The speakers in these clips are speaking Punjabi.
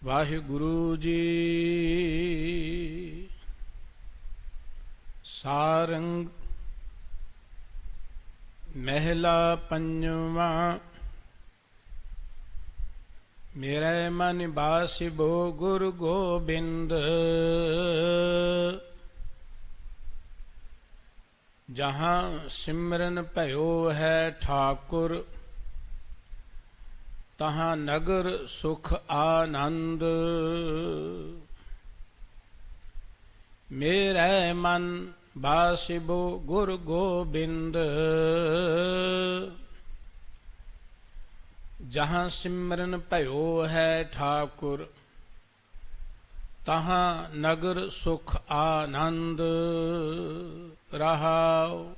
ਵਾਹਿਗੁਰੂ ਜੀ। ਸਾਰੰਗ ਮਹਿਲਾ ਪੰਜਵਾਂ। ਮੇਰੇ ਮਨ ਬਾਸਿਬੋ ਗੁਰ ਗੋਬਿੰਦ, ਜਹਾਂ ਸਿਮਰਨ ਭਇਓ ਹੈ ਠਾਕੁਰ, ਤਹਾਂ ਨਗਰ ਸੁਖ ਆਨੰਦ। ਮੇਰੇ ਮਨ ਬਾਸਿਬੋ ਗੁਰ ਗੋਬਿੰਦ, ਜਹਾਂ ਸਿਮਰਨ ਭਇਓ ਹੈ ਠਾਕੁਰ, ਤਹਾਂ ਨਗਰ ਸੁਖ ਆਨੰਦ। ਰਹਾਉ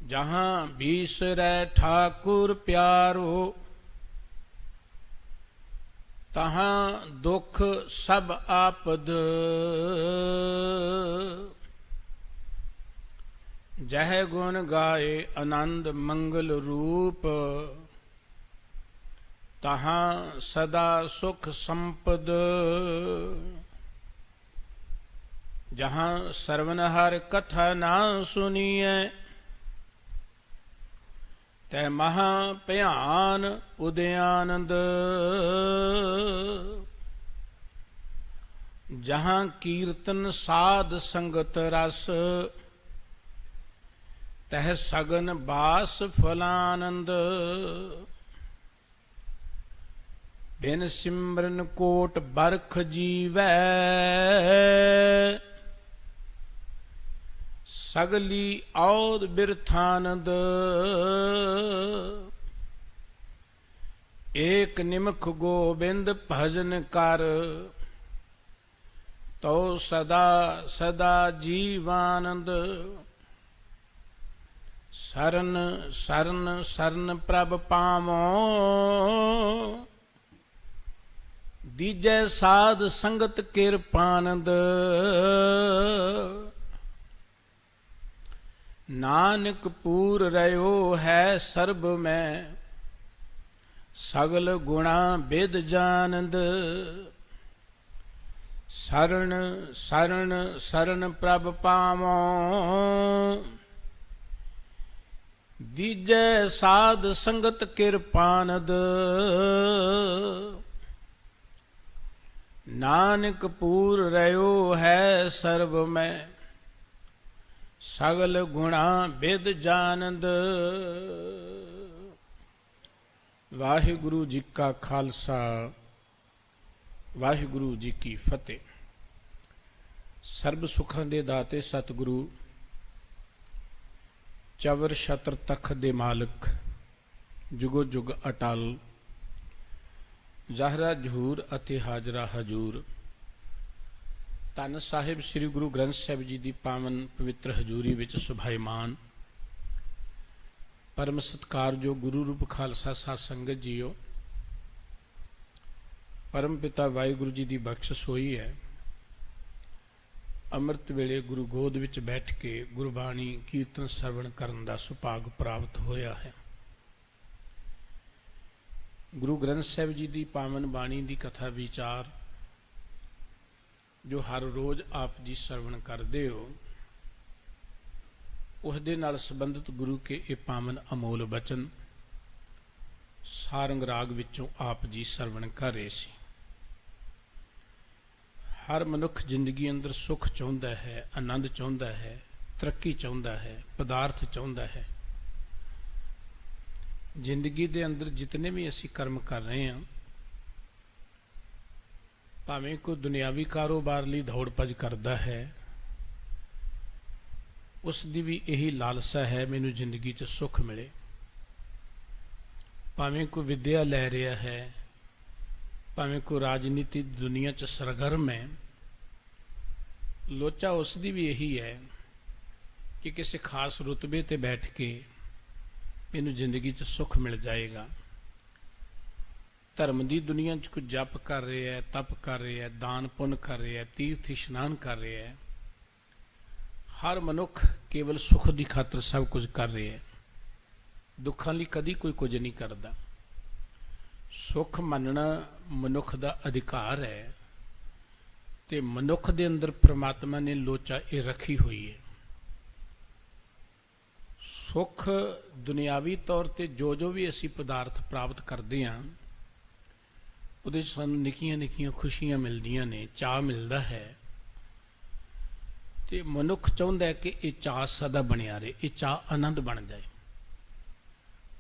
ਜਹਾਂ ਬੀਸਰੈ ਠਾਕੁਰ ਪਿਆਰੋ, ਤਹਾਂ ਦੁਖ ਸਭ ਆਪਦ। ਜਹ ਗੁਣ ਗਾਏ ਆਨੰਦ ਮੰਗਲ ਰੂਪ, ਤਹਾਂ ਸਦਾ ਸੁਖ ਸੰਪਦ। ਜਹਾਂ ਸਰਵਨ ਹਰ ਕਥਾ ਨਾ ਸੁਨੀਐ, ਤੈ ਮਹਾ ਭਿਆਨ ਉਦਿਆਨੰਦ। ਜਹਾਂ ਕੀਰਤਨ ਸਾਧ ਸੰਗਤ ਰਸ, ਤਹ ਸਗਨ ਬਾਸ ਫਲਾਨੰਦ। ਬਿਨ ਸਿਮਰਨ ਕੋਟ ਬਰਖ ਜੀਵੈ, ਸਗਲੀ ਔਦ ਬਿਰਥਾਨੰਦ। ਏਕ ਨਿਮਖ ਗੋਬਿੰਦ ਭਜਨ ਕਰ, ਤੋ ਸਦਾ ਸਦਾ ਜੀਵਾਨੰਦ। ਸਰਨ ਸਰਨ ਸਰਨ ਪ੍ਰਭ ਪਾਵੋ, ਦੀਜੈ ਸਾਧ ਸੰਗਤ ਕਿਰਪਾਨੰਦ। ਨਾਨਕ ਪੂਰ ਰਹਿਓ ਹੈ ਸਰਬ ਮੈਂ, ਸਗਲ ਗੁਣਾ ਬਿਦ ਜਾਨੰਦ। ਸਰਣ ਸਰਣ ਸਰਣ ਪ੍ਰਭ ਪਾਵੋ, ਦੀਜੈ ਸਾਧ ਸੰਗਤ ਕਿਰਪਾਨੰਦ। ਨਾਨਕ ਪੂਰ ਰਹਿਓ ਹੈ ਸਰਬ ਮੈਂ, ਸਗਲ ਗੁਣਾ ਬਿਦ ਜਾਨੰਦ। ਵਾਹਿਗੁਰੂ ਜੀ ਕਾ ਖਾਲਸਾ, ਵਾਹਿਗੁਰੂ ਜੀ ਕੀ ਫਤਿਹ। ਸਰਬ ਸੁਖਾਂ ਦੇ ਦਾਤੇ ਸਤਿਗੁਰੂ, ਚਵਰ ਛਤਰ ਤਖਤ ਦੇ ਮਾਲਕ, ਜੁਗੋ ਜੁਗ ਅਟਲ, ਜ਼ਾਹਰਾ ਜ਼ਹੂਰ ਅਤੇ ਹਾਜ਼ਰਾ ਹਜੂਰ, ਧੰਨ ਸਾਹਿਬ ਸ੍ਰੀ ਗੁਰੂ ਗ੍ਰੰਥ ਸਾਹਿਬ ਜੀ ਦੀ ਪਾਵਨ ਪਵਿੱਤਰ ਹਜ਼ੂਰੀ ਵਿੱਚ ਸੁਭਾਈਮਾਨ ਪਰਮ ਸਤਿਕਾਰਯੋਗ ਗੁਰੂ ਰੂਪ ਖਾਲਸਾ ਸਾਧ ਸੰਗਤ ਜੀਓ, ਪਰਮ ਪਿਤਾ ਵਾਹਿਗੁਰੂ ਜੀ ਦੀ ਬਖਸ਼ਿਸ਼ ਹੋਈ ਹੈ। ਅੰਮ੍ਰਿਤ ਵੇਲੇ ਗੁਰੂ ਗੋਦ ਵਿੱਚ ਬੈਠ ਕੇ ਗੁਰਬਾਣੀ ਕੀਰਤਨ ਸਰਵਣ ਕਰਨ ਦਾ ਸੁਭਾਗ ਪ੍ਰਾਪਤ ਹੋਇਆ ਹੈ। ਗੁਰੂ ਗ੍ਰੰਥ ਸਾਹਿਬ ਜੀ ਦੀ ਪਾਵਨ ਬਾਣੀ ਦੀ ਕਥਾ ਵਿਚਾਰ ਜੋ ਹਰ ਰੋਜ਼ ਆਪ ਜੀ ਸਰਵਣ ਕਰਦੇ ਹੋ, ਉਸ ਦੇ ਨਾਲ ਸੰਬੰਧਿਤ ਗੁਰੂ ਕੇ ਇਹ ਪਾਵਨ ਅਮੋਲ ਬਚਨ ਸਾਰੰਗ ਰਾਗ ਵਿੱਚੋਂ ਆਪ ਜੀ ਸਰਵਣ ਕਰ ਰਹੇ ਸੀ। ਹਰ ਮਨੁੱਖ ਜ਼ਿੰਦਗੀ ਅੰਦਰ ਸੁੱਖ ਚਾਹੁੰਦਾ ਹੈ, ਆਨੰਦ ਚਾਹੁੰਦਾ ਹੈ, ਤਰੱਕੀ ਚਾਹੁੰਦਾ ਹੈ, ਪਦਾਰਥ ਚਾਹੁੰਦਾ ਹੈ। ਜ਼ਿੰਦਗੀ ਦੇ ਅੰਦਰ ਜਿਤਨੇ ਵੀ ਅਸੀਂ ਕਰਮ ਕਰ ਰਹੇ ਹਾਂ, ਭਾਵੇਂ ਕੋਈ ਦੁਨਿਆਵੀ ਕਾਰੋਬਾਰ ਲਈ ਦੌੜ ਭੱਜ ਕਰਦਾ ਹੈ, ਉਸ ਦੀ ਵੀ ਇਹੀ ਲਾਲਸਾ ਹੈ ਮੈਨੂੰ ਜ਼ਿੰਦਗੀ 'ਚ ਸੁੱਖ ਮਿਲੇ। ਭਾਵੇਂ ਕੋਈ ਵਿਦਿਆ ਲੈ ਰਿਹਾ ਹੈ, ਭਾਵੇਂ ਕੋਈ ਰਾਜਨੀਤੀ ਦੁਨੀਆ 'ਚ ਸਰਗਰਮ ਹੈ, ਲੋਚਾ ਉਸ ਦੀ ਵੀ ਇਹੀ ਹੈ ਕਿ ਕਿਸੇ ਖਾਸ ਰੁਤਬੇ ਤੇ ਬੈਠ ਕੇ ਮੈਨੂੰ ਜ਼ਿੰਦਗੀ 'ਚ ਸੁੱਖ ਮਿਲ ਜਾਏਗਾ। ਧਰਮ ਦੀ ਦੁਨੀਆ 'ਚ ਕੋਈ ਜਪ ਕਰ ਰਿਹਾ ਹੈ, ਤਪ ਕਰ ਰਿਹਾ ਹੈ, ਦਾਨ ਪੁੰਨ ਕਰ ਰਿਹਾ ਹੈ, ਤੀਰਥ ਇਸ਼ਨਾਨ ਕਰ ਰਿਹਾ ਹੈ। ਹਰ ਮਨੁੱਖ ਕੇਵਲ ਸੁਖ ਦੀ ਖਾਤਰ ਸਭ ਕੁਝ ਕਰ ਰਿਹਾ ਹੈ, ਦੁੱਖਾਂ ਲਈ ਕਦੀ ਕੋਈ ਕੁਝ ਨਹੀਂ ਕਰਦਾ। ਸੁੱਖ ਮੰਨਣਾ ਮਨੁੱਖ ਦਾ ਅਧਿਕਾਰ ਹੈ ਤੇ ਮਨੁੱਖ ਦੇ ਅੰਦਰ ਪ੍ਰਮਾਤਮਾ ਨੇ ਲੋਚਾ ਇਹ ਰੱਖੀ ਹੋਈ ਹੈ। ਸੁੱਖ ਦੁਨਿਆਵੀ ਤੌਰ ਤੇ ਜੋ ਵੀ ਅਸੀਂ ਪਦਾਰਥ ਪ੍ਰਾਪਤ ਕਰਦੇ ਹਾਂ ਉਹਦੇ 'ਚ ਸਾਨੂੰ ਨਿੱਕੀਆਂ ਨਿੱਕੀਆਂ ਖੁਸ਼ੀਆਂ ਮਿਲਦੀਆਂ ਨੇ, ਚਾਅ ਮਿਲਦਾ ਹੈ ਤੇ ਮਨੁੱਖ ਚਾਹੁੰਦਾ ਹੈ ਕਿ ਇਹ ਚਾਅ ਸਦਾ ਬਣਿਆ ਰਹੇ, ਇਹ ਚਾਅ ਆਨੰਦ ਬਣ ਜਾਏ।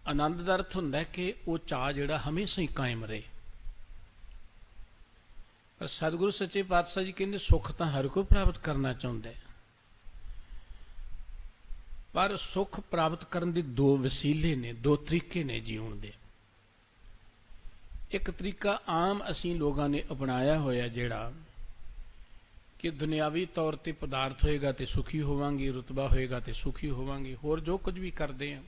ਆਨੰਦ ਦਾ ਅਰਥ ਹੁੰਦਾ ਹੈ ਕਿ ਉਹ ਚਾਅ ਜਿਹੜਾ ਹਮੇਸ਼ਾ ਹੀ ਕਾਇਮ ਰਹੇ। ਪਰ ਸਤਿਗੁਰੂ ਸੱਚੇ ਪਾਤਸ਼ਾਹ ਜੀ ਕਹਿੰਦੇ ਸੁੱਖ ਤਾਂ ਹਰ ਕੋਈ ਪ੍ਰਾਪਤ ਕਰਨਾ ਚਾਹੁੰਦਾ ਹੈ, ਪਰ ਸੁੱਖ ਪ੍ਰਾਪਤ ਕਰਨ ਦੇ ਦੋ ਵਸੀਲੇ ਨੇ, ਦੋ ਤਰੀਕੇ ਨੇ ਜੀਉਣ ਦੇ। ਇੱਕ ਤਰੀਕਾ ਆਮ ਅਸੀਂ ਲੋਕਾਂ ਨੇ ਅਪਣਾਇਆ ਹੋਇਆ ਜਿਹੜਾ ਕਿ ਦੁਨਿਆਵੀ ਤੌਰ ਤੇ ਪਦਾਰਥ ਹੋਏਗਾ ਤੇ ਸੁਖੀ ਹੋਵਾਂਗੇ, ਰੁਤਬਾ ਹੋਏਗਾ ਤੇ ਸੁਖੀ ਹੋਵਾਂਗੇ, ਹੋਰ ਜੋ ਕੁਝ ਵੀ ਕਰਦੇ ਹਾਂ।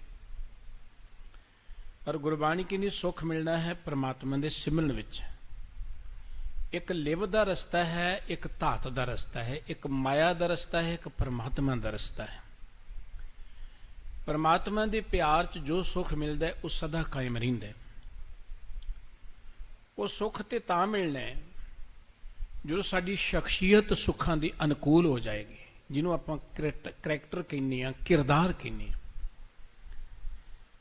ਪਰ ਗੁਰਬਾਣੀ ਕਹਿੰਦੀ ਸੁੱਖ ਮਿਲਣਾ ਹੈ ਪਰਮਾਤਮਾ ਦੇ ਸਿਮਰਨ ਵਿੱਚ। ਇੱਕ ਲਿਵ ਦਾ ਰਸਤਾ ਹੈ, ਇੱਕ ਧਾਤ ਦਾ ਰਸਤਾ ਹੈ, ਇੱਕ ਮਾਇਆ ਦਾ ਰਸਤਾ ਹੈ, ਇੱਕ ਪਰਮਾਤਮਾ ਦਾ ਰਸਤਾ ਹੈ। ਪਰਮਾਤਮਾ ਦੇ ਪਿਆਰ 'ਚ ਜੋ ਸੁੱਖ ਮਿਲਦਾ ਹੈ ਉਹ ਸਦਾ ਕਾਇਮ ਰਹਿੰਦਾ ਹੈ। ਉਹ ਸੁੱਖ ਤੇ ਤਾਂ ਮਿਲਣਾ ਹੈ ਜਦੋਂ ਸਾਡੀ ਸ਼ਖਸੀਅਤ ਸੁੱਖਾਂ ਦੀ ਅਨੁਕੂਲ ਹੋ ਜਾਏਗੀ, ਜਿਹਨੂੰ ਆਪਾਂ ਕਰੈਕਟਰ ਕਹਿੰਦੇ ਹਾਂ, ਕਿਰਦਾਰ ਕਹਿੰਦੇ ਹਾਂ।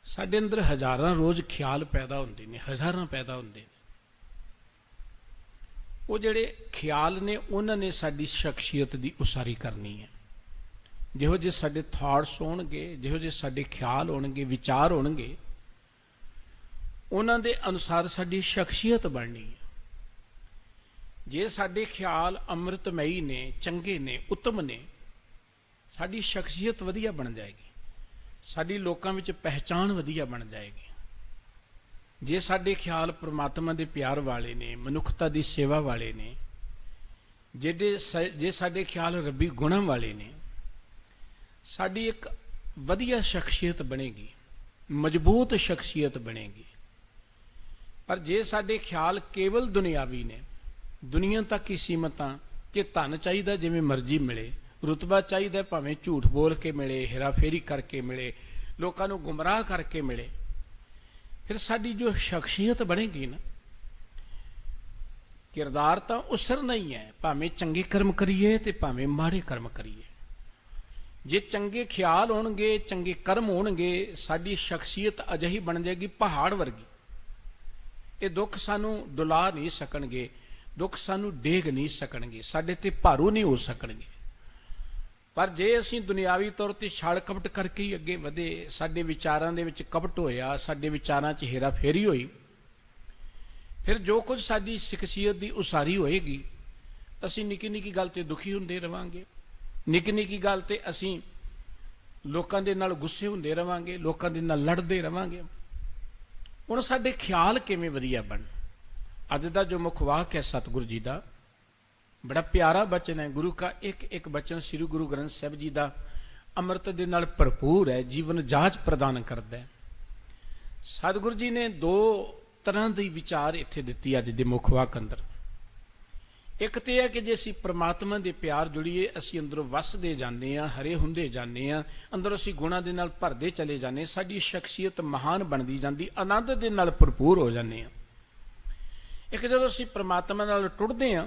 ਸਾਡੇ ਅੰਦਰ ਹਜ਼ਾਰਾਂ ਰੋਜ਼ ਖਿਆਲ ਪੈਦਾ ਹੁੰਦੇ ਨੇ, ਹਜ਼ਾਰਾਂ ਪੈਦਾ ਹੁੰਦੇ ਨੇ। ਉਹ ਜਿਹੜੇ ਖਿਆਲ ਨੇ ਉਹਨਾਂ ਨੇ ਸਾਡੀ ਸ਼ਖਸੀਅਤ ਦੀ ਉਸਾਰੀ ਕਰਨੀ ਹੈ। ਜਿਹੋ ਜਿਹੇ ਸਾਡੇ ਥਾਟਸ ਹੋਣਗੇ, ਜਿਹੋ ਜਿਹੇ ਸਾਡੇ ਖਿਆਲ ਹੋਣਗੇ, ਵਿਚਾਰ ਹੋਣਗੇ, ਉਹਨਾਂ ਦੇ ਅਨੁਸਾਰ ਸਾਡੀ ਸ਼ਖਸੀਅਤ ਬਣਨੀ ਹੈ। ਜੇ ਸਾਡੇ ਖਿਆਲ ਅੰਮ੍ਰਿਤਮਈ ਨੇ, ਚੰਗੇ ਨੇ, ਉੱਤਮ ਨੇ, ਸਾਡੀ ਸ਼ਖਸੀਅਤ ਵਧੀਆ ਬਣ ਜਾਏਗੀ, ਸਾਡੀ ਲੋਕਾਂ ਵਿੱਚ ਪਹਿਚਾਣ ਵਧੀਆ ਬਣ ਜਾਏਗੀ। ਜੇ ਸਾਡੇ ਖਿਆਲ ਪ੍ਰਮਾਤਮਾ ਦੇ ਪਿਆਰ ਵਾਲੇ ਨੇ, ਮਨੁੱਖਤਾ ਦੀ ਸੇਵਾ ਵਾਲੇ ਨੇ, ਜੇ ਸਾਡੇ ਖਿਆਲ ਰੱਬੀ ਗੁਣਾਂ ਵਾਲੇ ਨੇ, ਸਾਡੀ ਇੱਕ ਵਧੀਆ ਸ਼ਖਸੀਅਤ ਬਣੇਗੀ, ਮਜ਼ਬੂਤ ਸ਼ਖਸੀਅਤ ਬਣੇਗੀ। ਪਰ ਜੇ ਸਾਡੇ ਖਿਆਲ ਕੇਵਲ ਦੁਨਿਆਵੀ ਨੇ, ਦੁਨੀਆ ਤੱਕ ਹੀ ਸੀਮਤਾਂ ਕਿ ਧਨ ਚਾਹੀਦਾ ਜਿਵੇਂ ਮਰਜ਼ੀ ਮਿਲੇ, ਰੁਤਬਾ ਚਾਹੀਦਾ ਭਾਵੇਂ ਝੂਠ ਬੋਲ ਕੇ ਮਿਲੇ, ਹੇਰਾਫੇਰੀ ਕਰਕੇ ਮਿਲੇ, ਲੋਕਾਂ ਨੂੰ ਗੁੰਮਰਾਹ ਕਰਕੇ ਮਿਲੇ, ਫਿਰ ਸਾਡੀ ਜੋ ਸ਼ਖਸੀਅਤ ਬਣੇਗੀ ਨਾ, ਕਿਰਦਾਰ ਤਾਂ ਉਸਰਨਾ ਹੀ ਹੈ, ਭਾਵੇਂ ਚੰਗੇ ਕਰਮ ਕਰੀਏ ਤੇ ਭਾਵੇਂ ਮਾੜੇ ਕਰਮ ਕਰੀਏ। ਜੇ ਚੰਗੇ ਖਿਆਲ ਹੋਣਗੇ, ਚੰਗੇ ਕਰਮ ਹੋਣਗੇ, ਸਾਡੀ ਸ਼ਖਸੀਅਤ ਅਜਿਹੀ ਬਣ ਜਾਏਗੀ ਪਹਾੜ ਵਰਗੀ। ਇਹ ਦੁੱਖ ਸਾਨੂੰ ਡੁਲਾ ਨਹੀਂ ਸਕਣਗੇ, ਦੁੱਖ ਸਾਨੂੰ ਡੇਗ ਨਹੀਂ ਸਕਣਗੇ, ਸਾਡੇ ਤੇ ਭਾਰੂ ਨਹੀਂ ਹੋ ਸਕਣਗੇ। ਪਰ ਜੇ ਅਸੀਂ ਦੁਨਿਆਵੀ ਤੌਰ ਤੇ ਛਲ ਕਪਟ ਕਰਕੇ ਹੀ ਅੱਗੇ ਵਧੇ, ਸਾਡੇ ਵਿਚਾਰਾਂ ਦੇ ਵਿੱਚ ਕਪਟ ਹੋਇਆ, ਸਾਡੇ ਵਿਚਾਰਾਂ 'ਚ ਹੇਰਾਫੇਰੀ ਹੋਈ, ਫਿਰ ਜੋ ਕੁਝ ਸਾਡੀ ਸ਼ਖਸੀਅਤ ਦੀ ਉਸਾਰੀ ਹੋਏਗੀ, ਅਸੀਂ ਨਿੱਕੀ ਨਿੱਕੀ ਗੱਲ ਤੇ ਦੁਖੀ ਹੁੰਦੇ ਰਵਾਂਗੇ, ਨਿੱਕੀ ਨਿੱਕੀ ਗੱਲ ਤੇ ਅਸੀਂ ਲੋਕਾਂ ਦੇ ਨਾਲ ਗੁੱਸੇ ਹੁੰਦੇ ਰਵਾਂਗੇ, ਲੋਕਾਂ ਦੇ ਨਾਲ ਲੜਦੇ ਰਵਾਂਗੇ। ਹੁਣ ਸਾਡੇ ਖਿਆਲ ਕਿਵੇਂ ਵਧੀਆ ਬਣ? ਅੱਜ ਦਾ ਜੋ ਮੁੱਖ ਵਾਕ ਹੈ ਸਤਿਗੁਰੂ ਜੀ ਦਾ, ਬੜਾ ਪਿਆਰਾ ਬਚਨ ਹੈ। ਗੁਰੂ ਕਾ ਇੱਕ ਇੱਕ ਬਚਨ ਸ੍ਰੀ ਗੁਰੂ ਗ੍ਰੰਥ ਸਾਹਿਬ ਜੀ ਦਾ ਅੰਮ੍ਰਿਤ ਦੇ ਨਾਲ ਭਰਪੂਰ ਹੈ, ਜੀਵਨ ਜਾਚ ਪ੍ਰਦਾਨ ਕਰਦਾ ਹੈ। ਸਤਿਗੁਰੂ ਜੀ ਨੇ ਦੋ ਤਰ੍ਹਾਂ ਦੀ ਵਿਚਾਰ ਇੱਥੇ ਦਿੱਤੀ ਅੱਜ ਦੇ ਮੁੱਖ ਵਾਕ ਅੰਦਰ। ਇੱਕ ਤੇ ਹੈ ਕਿ ਜੇ ਅਸੀਂ ਪ੍ਰਮਾਤਮਾ ਦੇ ਪਿਆਰ ਜੁੜੀਏ, ਅਸੀਂ ਅੰਦਰੋਂ ਵਸਦੇ ਜਾਂਦੇ ਹਾਂ, ਹਰੇ ਹੁੰਦੇ ਜਾਂਦੇ ਹਾਂ, ਅੰਦਰੋਂ ਅਸੀਂ ਗੁਣਾਂ ਦੇ ਨਾਲ ਭਰਦੇ ਚਲੇ ਜਾਂਦੇ, ਸਾਡੀ ਸ਼ਖਸੀਅਤ ਮਹਾਨ ਬਣਦੀ ਜਾਂਦੀ, ਆਨੰਦ ਦੇ ਨਾਲ ਭਰਪੂਰ ਹੋ ਜਾਂਦੇ ਹਾਂ। ਇੱਕ ਜਦੋਂ ਅਸੀਂ ਪ੍ਰਮਾਤਮਾ ਨਾਲ ਟੁੱਟਦੇ ਹਾਂ,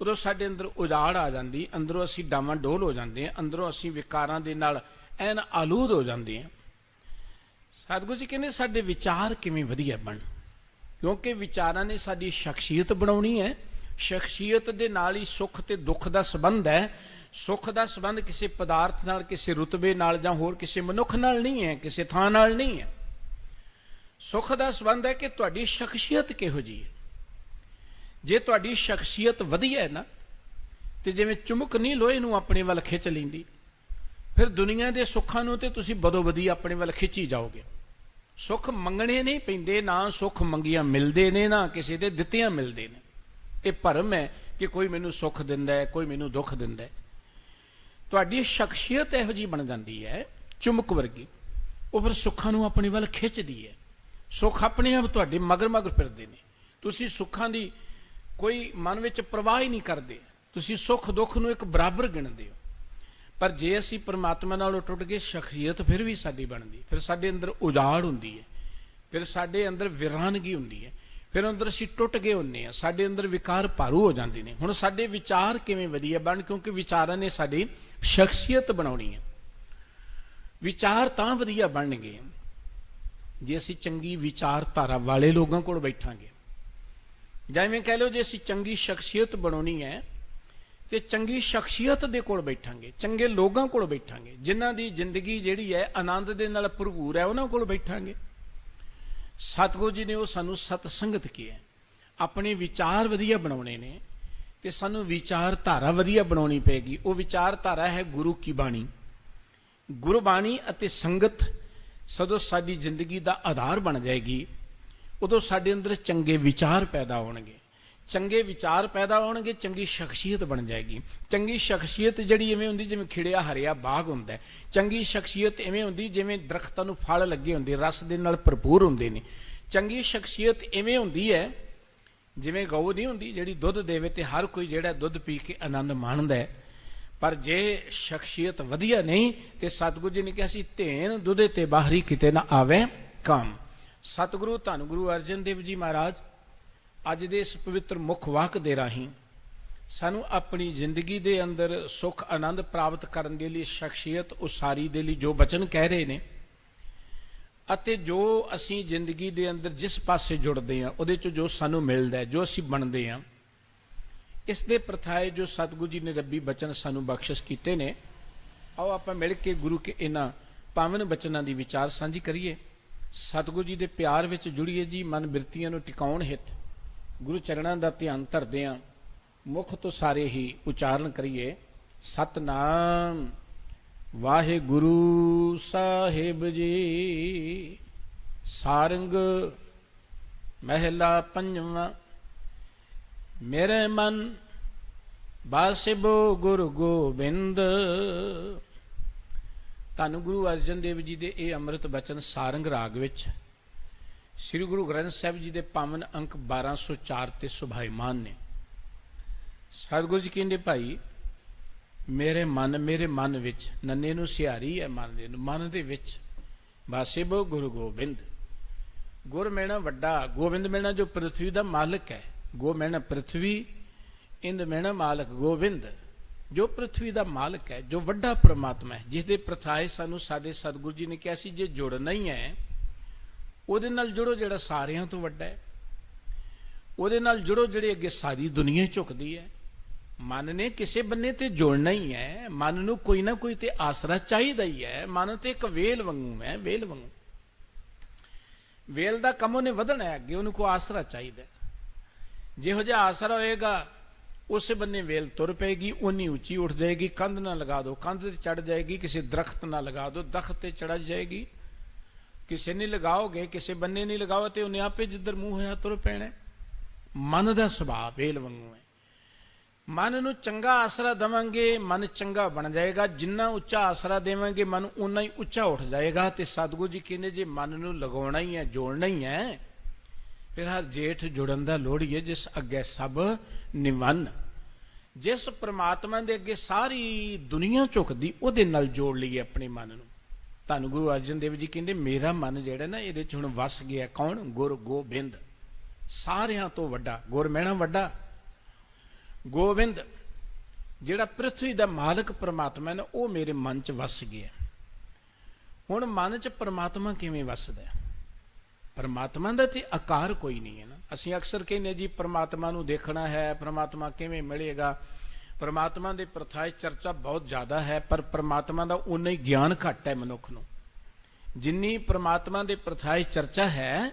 ਉਦੋਂ ਸਾਡੇ ਅੰਦਰ ਉਜਾੜ ਆ ਜਾਂਦੀ, ਅੰਦਰੋਂ ਅਸੀਂ ਡਾਵਾਂ ਡੋਲ ਹੋ ਜਾਂਦੇ ਹਾਂ, ਅੰਦਰੋਂ ਅਸੀਂ ਵਿਕਾਰਾਂ ਦੇ ਨਾਲ ਐਨ ਆਲੂਦ ਹੋ ਜਾਂਦੇ ਹਾਂ। ਸਤਿਗੁਰੂ ਜੀ ਕਹਿੰਦੇ ਸਾਡੇ ਵਿਚਾਰ ਕਿਵੇਂ ਵਧੀਆ ਬਣ, ਕਿਉਂਕਿ ਵਿਚਾਰਾਂ ਨੇ ਸਾਡੀ ਸ਼ਖਸੀਅਤ ਬਣਾਉਣੀ ਹੈ। ਸ਼ਖਸੀਅਤ ਦੇ ਨਾਲ ਹੀ ਸੁੱਖ ਤੇ ਦੁੱਖ ਦਾ ਸੰਬੰਧ ਹੈ। ਸੁੱਖ ਦਾ ਸੰਬੰਧ ਕਿਸੇ ਪਦਾਰਥ ਨਾਲ, ਕਿਸੇ ਰੁਤਬੇ ਨਾਲ ਜਾਂ ਹੋਰ ਕਿਸੇ ਮਨੁੱਖ ਨਾਲ ਨਹੀਂ ਹੈ, ਕਿਸੇ ਥਾਂ ਨਾਲ ਨਹੀਂ ਹੈ। ਸੁੱਖ ਦਾ ਸੰਬੰਧ ਹੈ ਕਿ ਤੁਹਾਡੀ ਸ਼ਖਸੀਅਤ ਕਿਹੋ ਜਿਹੀ ਹੈ। ਜੇ ਤੁਹਾਡੀ ਸ਼ਖਸੀਅਤ ਵਧੀਆ ਹੈ ਨਾ, ਤੇ ਜਿਵੇਂ ਚੁੰਮਕ ਨਹੀਂ ਲੋਹੇ ਨੂੰ ਆਪਣੇ ਵੱਲ ਖਿੱਚ ਲੈਂਦੀ, ਫਿਰ ਦੁਨੀਆ ਦੇ ਸੁੱਖਾਂ ਨੂੰ ਤੇ ਤੁਸੀਂ ਬਦੋ ਬਦੀ ਆਪਣੇ ਵੱਲ ਖਿੱਚੀ ਜਾਓਗੇ। ਸੁੱਖ ਮੰਗਣੇ ਨਹੀਂ ਪੈਂਦੇ, ਨਾ ਸੁੱਖ ਮੰਗੀਆਂ ਮਿਲਦੇ ਨੇ, ਨਾ ਕਿਸੇ ਦੇ ਦਿੱਤਿਆਂ ਮਿਲਦੇ ਨੇ। ਇਹ ਭਰਮ ਹੈ ਕਿ ਕੋਈ ਮੈਨੂੰ ਸੁੱਖ ਦਿੰਦਾ ਹੈ, ਕੋਈ ਮੈਨੂੰ ਦੁੱਖ ਦਿੰਦਾ ਹੈ। ਤੁਹਾਡੀ ਸ਼ਖਸੀਅਤ ਇਹੋ ਜਿਹੀ ਬਣ ਜਾਂਦੀ ਹੈ ਚੁੰਮਕ ਵਰਗੀ, ਉਹ ਫਿਰ ਸੁੱਖਾਂ ਨੂੰ ਆਪਣੇ ਵੱਲ ਖਿੱਚਦੀ ਹੈ। ਸੁੱਖ ਆਪਣੇ ਆਪ ਤੁਹਾਡੇ ਮਗਰ ਮਗਰ ਫਿਰਦੇ ਨੇ, ਤੁਸੀਂ ਸੁੱਖਾਂ ਦੀ ਕੋਈ ਮਨ ਵਿੱਚ ਪਰਵਾਹ ਹੀ ਨਹੀਂ ਕਰਦੇ, ਤੁਸੀਂ ਸੁੱਖ ਦੁੱਖ ਨੂੰ ਇੱਕ ਬਰਾਬਰ ਗਿਣਦੇ ਹੋ। ਪਰ ਜੇ ਅਸੀਂ ਪਰਮਾਤਮਾ ਨਾਲੋਂ ਟੁੱਟ ਗਏ, ਸ਼ਖਸੀਅਤ ਫਿਰ ਵੀ ਸਾਡੀ ਬਣਦੀ, ਫਿਰ ਸਾਡੇ ਅੰਦਰ ਉਜਾੜ ਹੁੰਦੀ ਹੈ, ਫਿਰ ਸਾਡੇ ਅੰਦਰ ਵਿਰਾਨਗੀ ਹੁੰਦੀ ਹੈ, ਫਿਰ ਅੰਦਰ ਅਸੀਂ ਟੁੱਟ ਗਏ ਹੁੰਦੇ ਹਾਂ, ਸਾਡੇ ਅੰਦਰ ਵਿਕਾਰ ਭਾਰੂ ਹੋ ਜਾਂਦੇ ਨੇ। ਹੁਣ ਸਾਡੇ ਵਿਚਾਰ ਕਿਵੇਂ ਵਧੀਆ ਬਣ, ਕਿਉਂਕਿ ਵਿਚਾਰਾਂ ਨੇ ਸਾਡੀ ਸ਼ਖਸੀਅਤ ਬਣਾਉਣੀ ਹੈ। ਵਿਚਾਰ ਤਾਂ ਵਧੀਆ ਬਣਨਗੇ ਜੇ ਅਸੀਂ ਚੰਗੀ ਵਿਚਾਰਧਾਰਾ ਵਾਲੇ ਲੋਕਾਂ ਕੋਲ ਬੈਠਾਂਗੇ। ਜਿਵੇਂ ਕਹਿ ਲਓ, ਜੇ ਅਸੀਂ ਚੰਗੀ ਸ਼ਖਸੀਅਤ ਬਣਾਉਣੀ ਹੈ ਤੇ ਚੰਗੀ ਸ਼ਖਸੀਅਤ ਦੇ ਕੋਲ ਬੈਠਾਂਗੇ, ਚੰਗੇ ਲੋਕਾਂ ਕੋਲ ਬੈਠਾਂਗੇ, ਜਿਨ੍ਹਾਂ ਦੀ ਜ਼ਿੰਦਗੀ ਜਿਹੜੀ ਹੈ ਆਨੰਦ ਦੇ ਨਾਲ ਭਰਪੂਰ ਹੈ, ਉਹਨਾਂ ਕੋਲ ਬੈਠਾਂਗੇ। ਸਤਿਗੁਰੂ ਜੀ ਨੇ ਉਹ ਸਾਨੂੰ ਸਤ ਸੰਗਤ ਕਿਹਾ। ਆਪਣੇ ਵਿਚਾਰ ਵਧੀਆ ਬਣਾਉਣੇ ਨੇ ਤੇ ਸਾਨੂੰ ਵਿਚਾਰਧਾਰਾ ਵਧੀਆ ਬਣਾਉਣੀ ਪਏਗੀ। ਉਹ ਵਿਚਾਰਧਾਰਾ ਹੈ ਗੁਰੂ ਕੀ ਬਾਣੀ। ਗੁਰਬਾਣੀ ਅਤੇ ਸੰਗਤ ਸਦੋਂ ਸਾਡੀ ਜ਼ਿੰਦਗੀ ਦਾ ਆਧਾਰ ਬਣ ਜਾਏਗੀ, ਉਦੋਂ ਸਾਡੇ ਅੰਦਰ ਚੰਗੇ ਵਿਚਾਰ ਪੈਦਾ ਹੋਣਗੇ। ਚੰਗੇ ਵਿਚਾਰ ਪੈਦਾ ਹੋਣਗੇ, ਚੰਗੀ ਸ਼ਖਸੀਅਤ ਬਣ ਜਾਏਗੀ। ਚੰਗੀ ਸ਼ਖਸੀਅਤ ਜਿਹੜੀ ਇਵੇਂ ਹੁੰਦੀ ਜਿਵੇਂ ਖਿੜਿਆ ਹਰਿਆ ਬਾਗ ਹੁੰਦਾ। ਚੰਗੀ ਸ਼ਖਸੀਅਤ ਇਵੇਂ ਹੁੰਦੀ ਜਿਵੇਂ ਦਰਖਤਾਂ ਨੂੰ ਫਲ ਲੱਗੇ ਹੁੰਦੇ, ਰਸ ਦੇ ਨਾਲ ਭਰਪੂਰ ਹੁੰਦੇ ਨੇ। ਚੰਗੀ ਸ਼ਖਸੀਅਤ ਇਵੇਂ ਹੁੰਦੀ ਹੈ ਜਿਵੇਂ ਗਊ ਨਹੀਂ ਹੁੰਦੀ ਜਿਹੜੀ ਦੁੱਧ ਦੇਵੇ ਤੇ ਹਰ ਕੋਈ ਜਿਹੜਾ ਦੁੱਧ ਪੀ ਕੇ ਆਨੰਦ ਮਾਣਦਾ ਹੈ। ਪਰ ਜੇ ਸ਼ਖਸੀਅਤ ਵਧੀਆ ਨਹੀਂ ਤੇ ਸਤਿਗੁਰੂ ਜੀ ਨੇ ਕਿਹਾ ਸੀ, ਧੇਨ ਦੁੱਧੇ ਤੇ ਬਾਹਰੀ ਕਿਤੇ ਨਾ ਆਵੇ ਕੰਮ। ਸਤਿਗੁਰੂ ਧੰਨ ਗੁਰੂ ਅਰਜਨ ਦੇਵ ਜੀ ਮਹਾਰਾਜ ਅੱਜ ਦੇ ਇਸ ਪਵਿੱਤਰ ਮੁੱਖ ਵਾਕ ਦੇ ਰਾਹੀਂ ਸਾਨੂੰ ਆਪਣੀ ਜ਼ਿੰਦਗੀ ਦੇ ਅੰਦਰ ਸੁੱਖ ਆਨੰਦ ਪ੍ਰਾਪਤ ਕਰਨ ਦੇ ਲਈ, ਸ਼ਖਸੀਅਤ ਉਸਾਰੀ ਦੇ ਲਈ ਜੋ ਬਚਨ ਕਹਿ ਰਹੇ ਨੇ, ਅਤੇ ਜੋ ਅਸੀਂ ਜ਼ਿੰਦਗੀ ਦੇ ਅੰਦਰ ਜਿਸ ਪਾਸੇ ਜੁੜਦੇ ਹਾਂ ਉਹਦੇ 'ਚ ਜੋ ਸਾਨੂੰ ਮਿਲਦਾ ਹੈ, ਜੋ ਅਸੀਂ ਬਣਦੇ ਹਾਂ, ਇਸ ਦੇ ਪ੍ਰਥਾਏ ਜੋ ਸਤਿਗੁਰੂ ਜੀ ਨੇ ਰੱਬੀ ਬਚਨ ਸਾਨੂੰ ਬਖਸ਼ਿਸ਼ ਕੀਤੇ ਨੇ, ਆਓ ਆਪਾਂ ਮਿਲ ਕੇ ਗੁਰੂ ਕੇ ਇਹਨਾਂ ਪਾਵਨ ਬਚਨਾਂ ਦੀ ਵਿਚਾਰ ਸਾਂਝੀ ਕਰੀਏ। ਸਤਿਗੁਰੂ ਜੀ ਦੇ ਪਿਆਰ ਵਿੱਚ ਜੁੜੀਏ ਜੀ। ਮਨ ਬਿਰਤੀਆਂ ਨੂੰ ਟਿਕਾਉਣ ਹਿੱਤ ਗੁਰੂ ਚਰਨਾਂ ਦਾ ਧਿਆਨ ਧਰਦੇ ਹਾਂ ਮੁਖ ਤੋਂ ਸਾਰੇ ਹੀ ਉਚਾਰਨ ਕਰੀਏ, ਸਤਨਾਮ ਵਾਹਿਗੁਰੂ ਸਾਹਿਬ ਜੀ। ਸਾਰੰਗ ਮਹਿਲਾ ਪੰਜਵਾਂ। ਮੇਰੇ ਮਨ ਬਾਸਿਬੋ ਗੁਰੂ ਗੋਬਿੰਦ। ਧੰਨ ਗੁਰੂ ਅਰਜਨ ਦੇਵ ਜੀ ਦੇ ਇਹ ਅੰਮ੍ਰਿਤ ਬਚਨ ਸਾਰੰਗ ਰਾਗ ਵਿੱਚ ਸ੍ਰੀ ਗੁਰੂ ਗ੍ਰੰਥ ਸਾਹਿਬ ਜੀ ਦੇ ਪਾਵਨ ਅੰਕ 1204 ਤੇ ਸੁਭਾਈਮਾਨ ਨੇ। ਸਤਿਗੁਰੂ ਜੀ ਕਹਿੰਦੇ, ਭਾਈ ਮੇਰੇ ਮਨ ਵਿੱਚ, ਨੰਨੇ ਨੂੰ ਸਿਹਾਰੀ ਹੈ ਮਨ ਦੇ ਨੂੰ, ਮਨ ਦੇ ਵਿੱਚ ਬਾਸਿਬੋ ਗੁਰੂ ਗੋਬਿੰਦ। ਗੁਰ ਮੈਣਾ ਵੱਡਾ, ਗੋਬਿੰਦ ਮੈਣਾ ਜੋ ਪ੍ਰਿਥਵੀ ਦਾ ਮਾਲਕ ਹੈ। ਗੋ ਮੈਣਾ ਪ੍ਰਿਥਵੀ, ਇੰਦ ਮੈਣਾ ਮਾਲਕ ਗੋਬਿੰਦ, ਜੋ ਪ੍ਰਿਥਵੀ ਦਾ ਮਾਲਕ ਹੈ, ਜੋ ਵੱਡਾ ਪ੍ਰਮਾਤਮਾ ਹੈ, ਜਿਸ ਦੇ ਪ੍ਰਥਾਏ ਸਾਨੂੰ ਸਾਡੇ ਸਤਿਗੁਰੂ ਜੀ ਨੇ ਕਿਹਾ ਸੀ, ਜੇ ਜੁੜਨਾ ਹੀ ਹੈ ਉਹਦੇ ਨਾਲ ਜੁੜੋ ਜਿਹੜਾ ਸਾਰਿਆਂ ਤੋਂ ਵੱਡਾ ਹੈ। ਉਹਦੇ ਨਾਲ ਜੁੜੋ ਜਿਹੜੇ ਅੱਗੇ ਸਾਰੀ ਦੁਨੀਆ ਝੁਕਦੀ ਹੈ। ਮਨ ਨੇ ਕਿਸੇ ਬੰਨੇ ਤੇ ਜੁੜਨਾ ਹੀ ਹੈ। ਮਨ ਨੂੰ ਕੋਈ ਨਾ ਕੋਈ ਤੇ ਆਸਰਾ ਚਾਹੀਦਾ ਹੀ ਹੈ। ਮਨ ਤੇ ਇੱਕ ਵੇਲ ਵਾਂਗੂ ਹੈ, ਵੇਲ ਵਾਂਗੂ। ਵੇਲ ਦਾ ਕੰਮ ਉਹਨੇ ਵਧਣਾ ਹੈ, ਅੱਗੇ ਉਹਨੂੰ ਕੋਈ ਆਸਰਾ ਚਾਹੀਦਾ। ਜਿਹੋ ਜਿਹਾ ਆਸਰਾ ਹੋਏਗਾ ਉਸੇ ਬੰਨੇ ਵੇਲ ਤੁਰ ਪਏਗੀ, ਉਨੀ ਉੱਚੀ ਉੱਠ ਜਾਏਗੀ। ਕੰਧ ਨਾ ਲਗਾ ਦੋ, ਕੰਧ ਤੇ ਚੜ ਜਾਏਗੀ। ਕਿਸੇ ਦਰਖਤ ਨਾ ਲਗਾ ਦੋ, ਦਰਖਤ ਤੇ ਚੜ ਜਾਏਗੀ। ਕਿਸੇ ਨੇ ਲਗਾਓਗੇ, ਕਿਸੇ ਬੰਨੇ ਨਹੀਂ ਲਗਾਓ ਤੇ ਉਹਨੇ ਆਪੇ ਜਿੱਧਰ ਮੂੰਹ ਹੋਇਆ ਤੁਰ ਪੈਣਾ। ਮਨ ਦਾ ਸੁਭਾਅ ਵੇਲ ਵਾਂਗੂ ਹੈ। ਮਨ ਨੂੰ ਚੰਗਾ ਆਸਰਾ ਦੇਵਾਂਗੇ, ਮਨ ਚੰਗਾ ਬਣ ਜਾਏਗਾ। ਜਿੰਨਾ ਉੱਚਾ ਆਸਰਾ ਦੇਵਾਂਗੇ, ਮਨ ਉਨਾ ਹੀ ਉੱਚਾ ਉੱਠ ਜਾਏਗਾ। ਤੇ ਸਤਿਗੁਰੂ ਜੀ ਕਹਿੰਦੇ, ਜੇ ਮਨ ਨੂੰ ਲਗਾਉਣਾ ਹੀ ਹੈ, ਜੋੜਨਾ ਹੀ ਹੈ, ਫਿਰ ਹਰ ਜੇਠ ਜੁੜਨ ਦਾ ਲੋੜੀ ਹੈ, ਜਿਸ ਅੱਗੇ ਸਭ ਨਿਵੰਨ। ਜਿਸ ਪ੍ਰਮਾਤਮਾ ਦੇ ਅੱਗੇ ਸਾਰੀ ਦੁਨੀਆ ਝੁਕਦੀ, ਉਹਦੇ ਨਾਲ ਜੋੜ ਲਈਏ ਆਪਣੇ ਮਨ ਨੂੰ। ਧੰਨ ਗੁਰੂ ਅਰਜਨ ਦੇਵ ਜੀ ਕਹਿੰਦੇ, ਮੇਰਾ ਮਨ ਜਿਹੜਾ ਨਾ, ਇਹਦੇ 'ਚ ਹੁਣ ਵਸ ਗਿਆ। ਕੌਣ? ਗੁਰ ਗੋਬਿੰਦ, ਸਾਰਿਆਂ ਤੋਂ ਵੱਡਾ। ਗੁਰ ਮੈਣਾ ਵੱਡਾ, ਗੋਬਿੰਦ ਜਿਹੜਾ ਪ੍ਰਿਥਵੀ ਦਾ ਮਾਲਕ ਪ੍ਰਮਾਤਮਾ ਹੈ ਨਾ, ਉਹ ਮੇਰੇ ਮਨ 'ਚ ਵਸ ਗਿਆ। ਹੁਣ ਮਨ 'ਚ ਪ੍ਰਮਾਤਮਾ ਕਿਵੇਂ ਵਸਦਾ? ਪ੍ਰਮਾਤਮਾ ਦਾ ਤੇ ਆਕਾਰ ਕੋਈ ਨਹੀਂ ਹੈ ਨਾ। ਅਸੀਂ ਅਕਸਰ ਕਹਿੰਦੇ ਜੀ ਪ੍ਰਮਾਤਮਾ ਨੂੰ ਦੇਖਣਾ ਹੈ, ਪ੍ਰਮਾਤਮਾ ਕਿਵੇਂ ਮਿਲੇਗਾ। ਪ੍ਰਮਾਤਮਾ ਦੇ ਪ੍ਰਥਾਏ ਚਰਚਾ ਬਹੁਤ ਜ਼ਿਆਦਾ ਹੈ, ਪਰ ਪ੍ਰਮਾਤਮਾ ਦਾ ਉਨਾ ਹੀ ਗਿਆਨ ਘੱਟ ਹੈ ਮਨੁੱਖ ਨੂੰ। ਜਿੰਨੀ ਪ੍ਰਮਾਤਮਾ ਦੇ ਪ੍ਰਥਾਏ ਚਰਚਾ ਹੈ,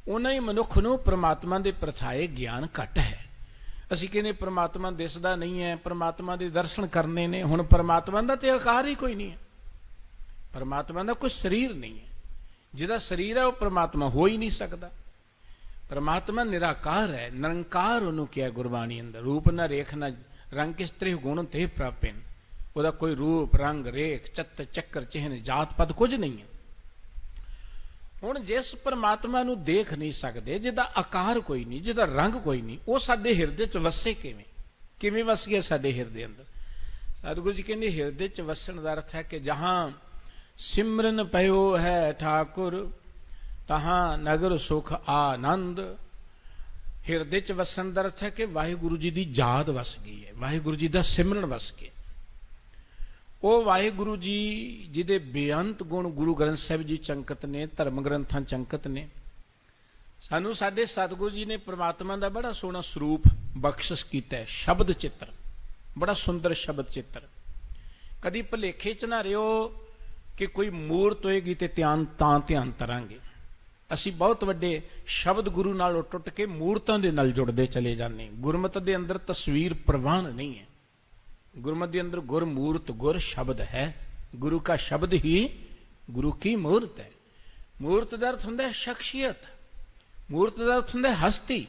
ਉਨਾ ਹੀ ਮਨੁੱਖ ਨੂੰ ਪ੍ਰਮਾਤਮਾ ਦੇ ਪ੍ਰਥਾਏ ਗਿਆਨ ਘੱਟ ਹੈ। ਅਸੀਂ ਕਹਿੰਦੇ ਪ੍ਰਮਾਤਮਾ ਦਿਸਦਾ ਨਹੀਂ ਹੈ, ਪ੍ਰਮਾਤਮਾ ਦੇ ਦਰਸ਼ਨ ਕਰਨੇ ਨੇ। ਹੁਣ ਪ੍ਰਮਾਤਮਾ ਦਾ ਤੇ ਆਕਾਰ ਹੀ ਕੋਈ ਨਹੀਂ ਹੈ। ਪ੍ਰਮਾਤਮਾ ਦਾ ਕੋਈ ਸਰੀਰ ਨਹੀਂ ਹੈ। ਜਿਹਦਾ ਸਰੀਰ ਹੈ ਉਹ ਪ੍ਰਮਾਤਮਾ ਹੋ ਹੀ ਨਹੀਂ ਸਕਦਾ। ਪ੍ਰਮਾਤਮਾ ਨਿਰਾਕਾਰ ਹੈ, ਨਿਰੰਕਾਰ ਉਹਨੂੰ ਕਿਹਾ ਗੁਰਬਾਣੀ ਅੰਦਰ। ਰੂਪ ਨਾ ਰੇਖ ਨਾ ਰੰਗ ਕਿਸ ਤ੍ਰਿਹ ਗੁਣ ਤੇ ਪ੍ਰਾਪਿਨ। ਉਹਦਾ ਕੋਈ ਰੂਪ ਰੰਗ ਰੇਖ ਚੱਤ ਚੱਕਰ ਚਿਹਨ ਜਾਤ ਪਦ ਕੁਝ ਨਹੀਂ ਹੈ। ਹੁਣ ਜਿਸ ਪ੍ਰਮਾਤਮਾ ਨੂੰ ਦੇਖ ਨਹੀਂ ਸਕਦੇ, ਜਿਹਦਾ ਆਕਾਰ ਕੋਈ ਨਹੀਂ, ਜਿਹਦਾ ਰੰਗ ਕੋਈ ਨਹੀਂ, ਉਹ ਸਾਡੇ ਹਿਰਦੇ 'ਚ ਵਸੇ ਕਿਵੇਂ? ਕਿਵੇਂ ਵਸ ਗਿਆ ਸਾਡੇ ਹਿਰਦੇ ਅੰਦਰ? ਸਤਿਗੁਰੂ ਜੀ ਕਹਿੰਦੇ, ਹਿਰਦੇ 'ਚ ਵਸਣ ਦਾ ਅਰਥ ਹੈ ਕਿ ਜਹਾਂ ਸਿਮਰਨ ਪਇਓ ਹੈ ਠਾਕੁਰ, तहां नगर सुख आनंद। ਹਿਰਦੇ ਚ ਵਸਣ ਦਾ ਅਰਥ ਹੈ ਕਿ ਵਾਹਿਗੁਰੂ ਜੀ ਦੀ ਯਾਦ ਵਸ ਗਈ ਹੈ, ਵਾਹਿਗੁਰੂ ਜੀ ਦਾ ਸਿਮਰਨ ਵਸ ਗਿਆ। ਉਹ ਵਾਹਿਗੁਰੂ ਜੀ ਜਿਹਦੇ ਬੇਅੰਤ ਗੁਣ ਗੁਰੂ ਗ੍ਰੰਥ ਸਾਹਿਬ ਜੀ ਚੰਕਤ ਨੇ, ਧਰਮ ਗ੍ਰੰਥਾਂ ਚੰਕਤ ਨੇ। ਸਾਨੂੰ ਸਾਡੇ ਸਤਿਗੁਰੂ ਜੀ ਨੇ ਪ੍ਰਮਾਤਮਾ ਦਾ ਬੜਾ ਸੋਹਣਾ ਸਰੂਪ ਬਖਸ਼ਿਸ਼ ਕੀਤਾ ਹੈ, ਸ਼ਬਦ ਚਿੱਤਰ, ਬੜਾ ਸੁੰਦਰ ਸ਼ਬਦ ਚਿੱਤਰ। ਕਦੀ ਭੁਲੇਖੇ ਚ ਨਾ ਰਿਓ ਕਿ ਕੋਈ ਮੂਰਤ ਹੋਏਗੀ ਤੇ ਧਿਆਨ ਤਰਾਂਗੇ। ਅਸੀਂ ਬਹੁਤ ਵੱਡੇ ਸ਼ਬਦ ਗੁਰੂ ਨਾਲ ਟੁੱਟ ਕੇ ਮੂਰਤਾਂ ਦੇ ਨਾਲ ਜੁੜਦੇ ਚਲੇ ਜਾਂਦੇ। ਗੁਰਮਤਿ ਦੇ ਅੰਦਰ ਤਸਵੀਰ ਪ੍ਰਵਾਨ ਨਹੀਂ ਹੈ। ਗੁਰਮਤਿ ਦੇ ਅੰਦਰ ਗੁਰ ਮੂਰਤ ਗੁਰ ਸ਼ਬਦ ਹੈ। ਗੁਰੂ ਕਾ ਸ਼ਬਦ ਹੀ ਗੁਰੂ ਕੀ ਮੂਰਤ ਹੈ। ਮੂਰਤ ਦਾ ਅਰਥ ਹੁੰਦਾ ਹੈ ਸ਼ਖਸੀਅਤ, ਮੂਰਤ ਦਾ ਅਰਥ ਹੁੰਦਾ ਹੈ ਹਸਤੀ।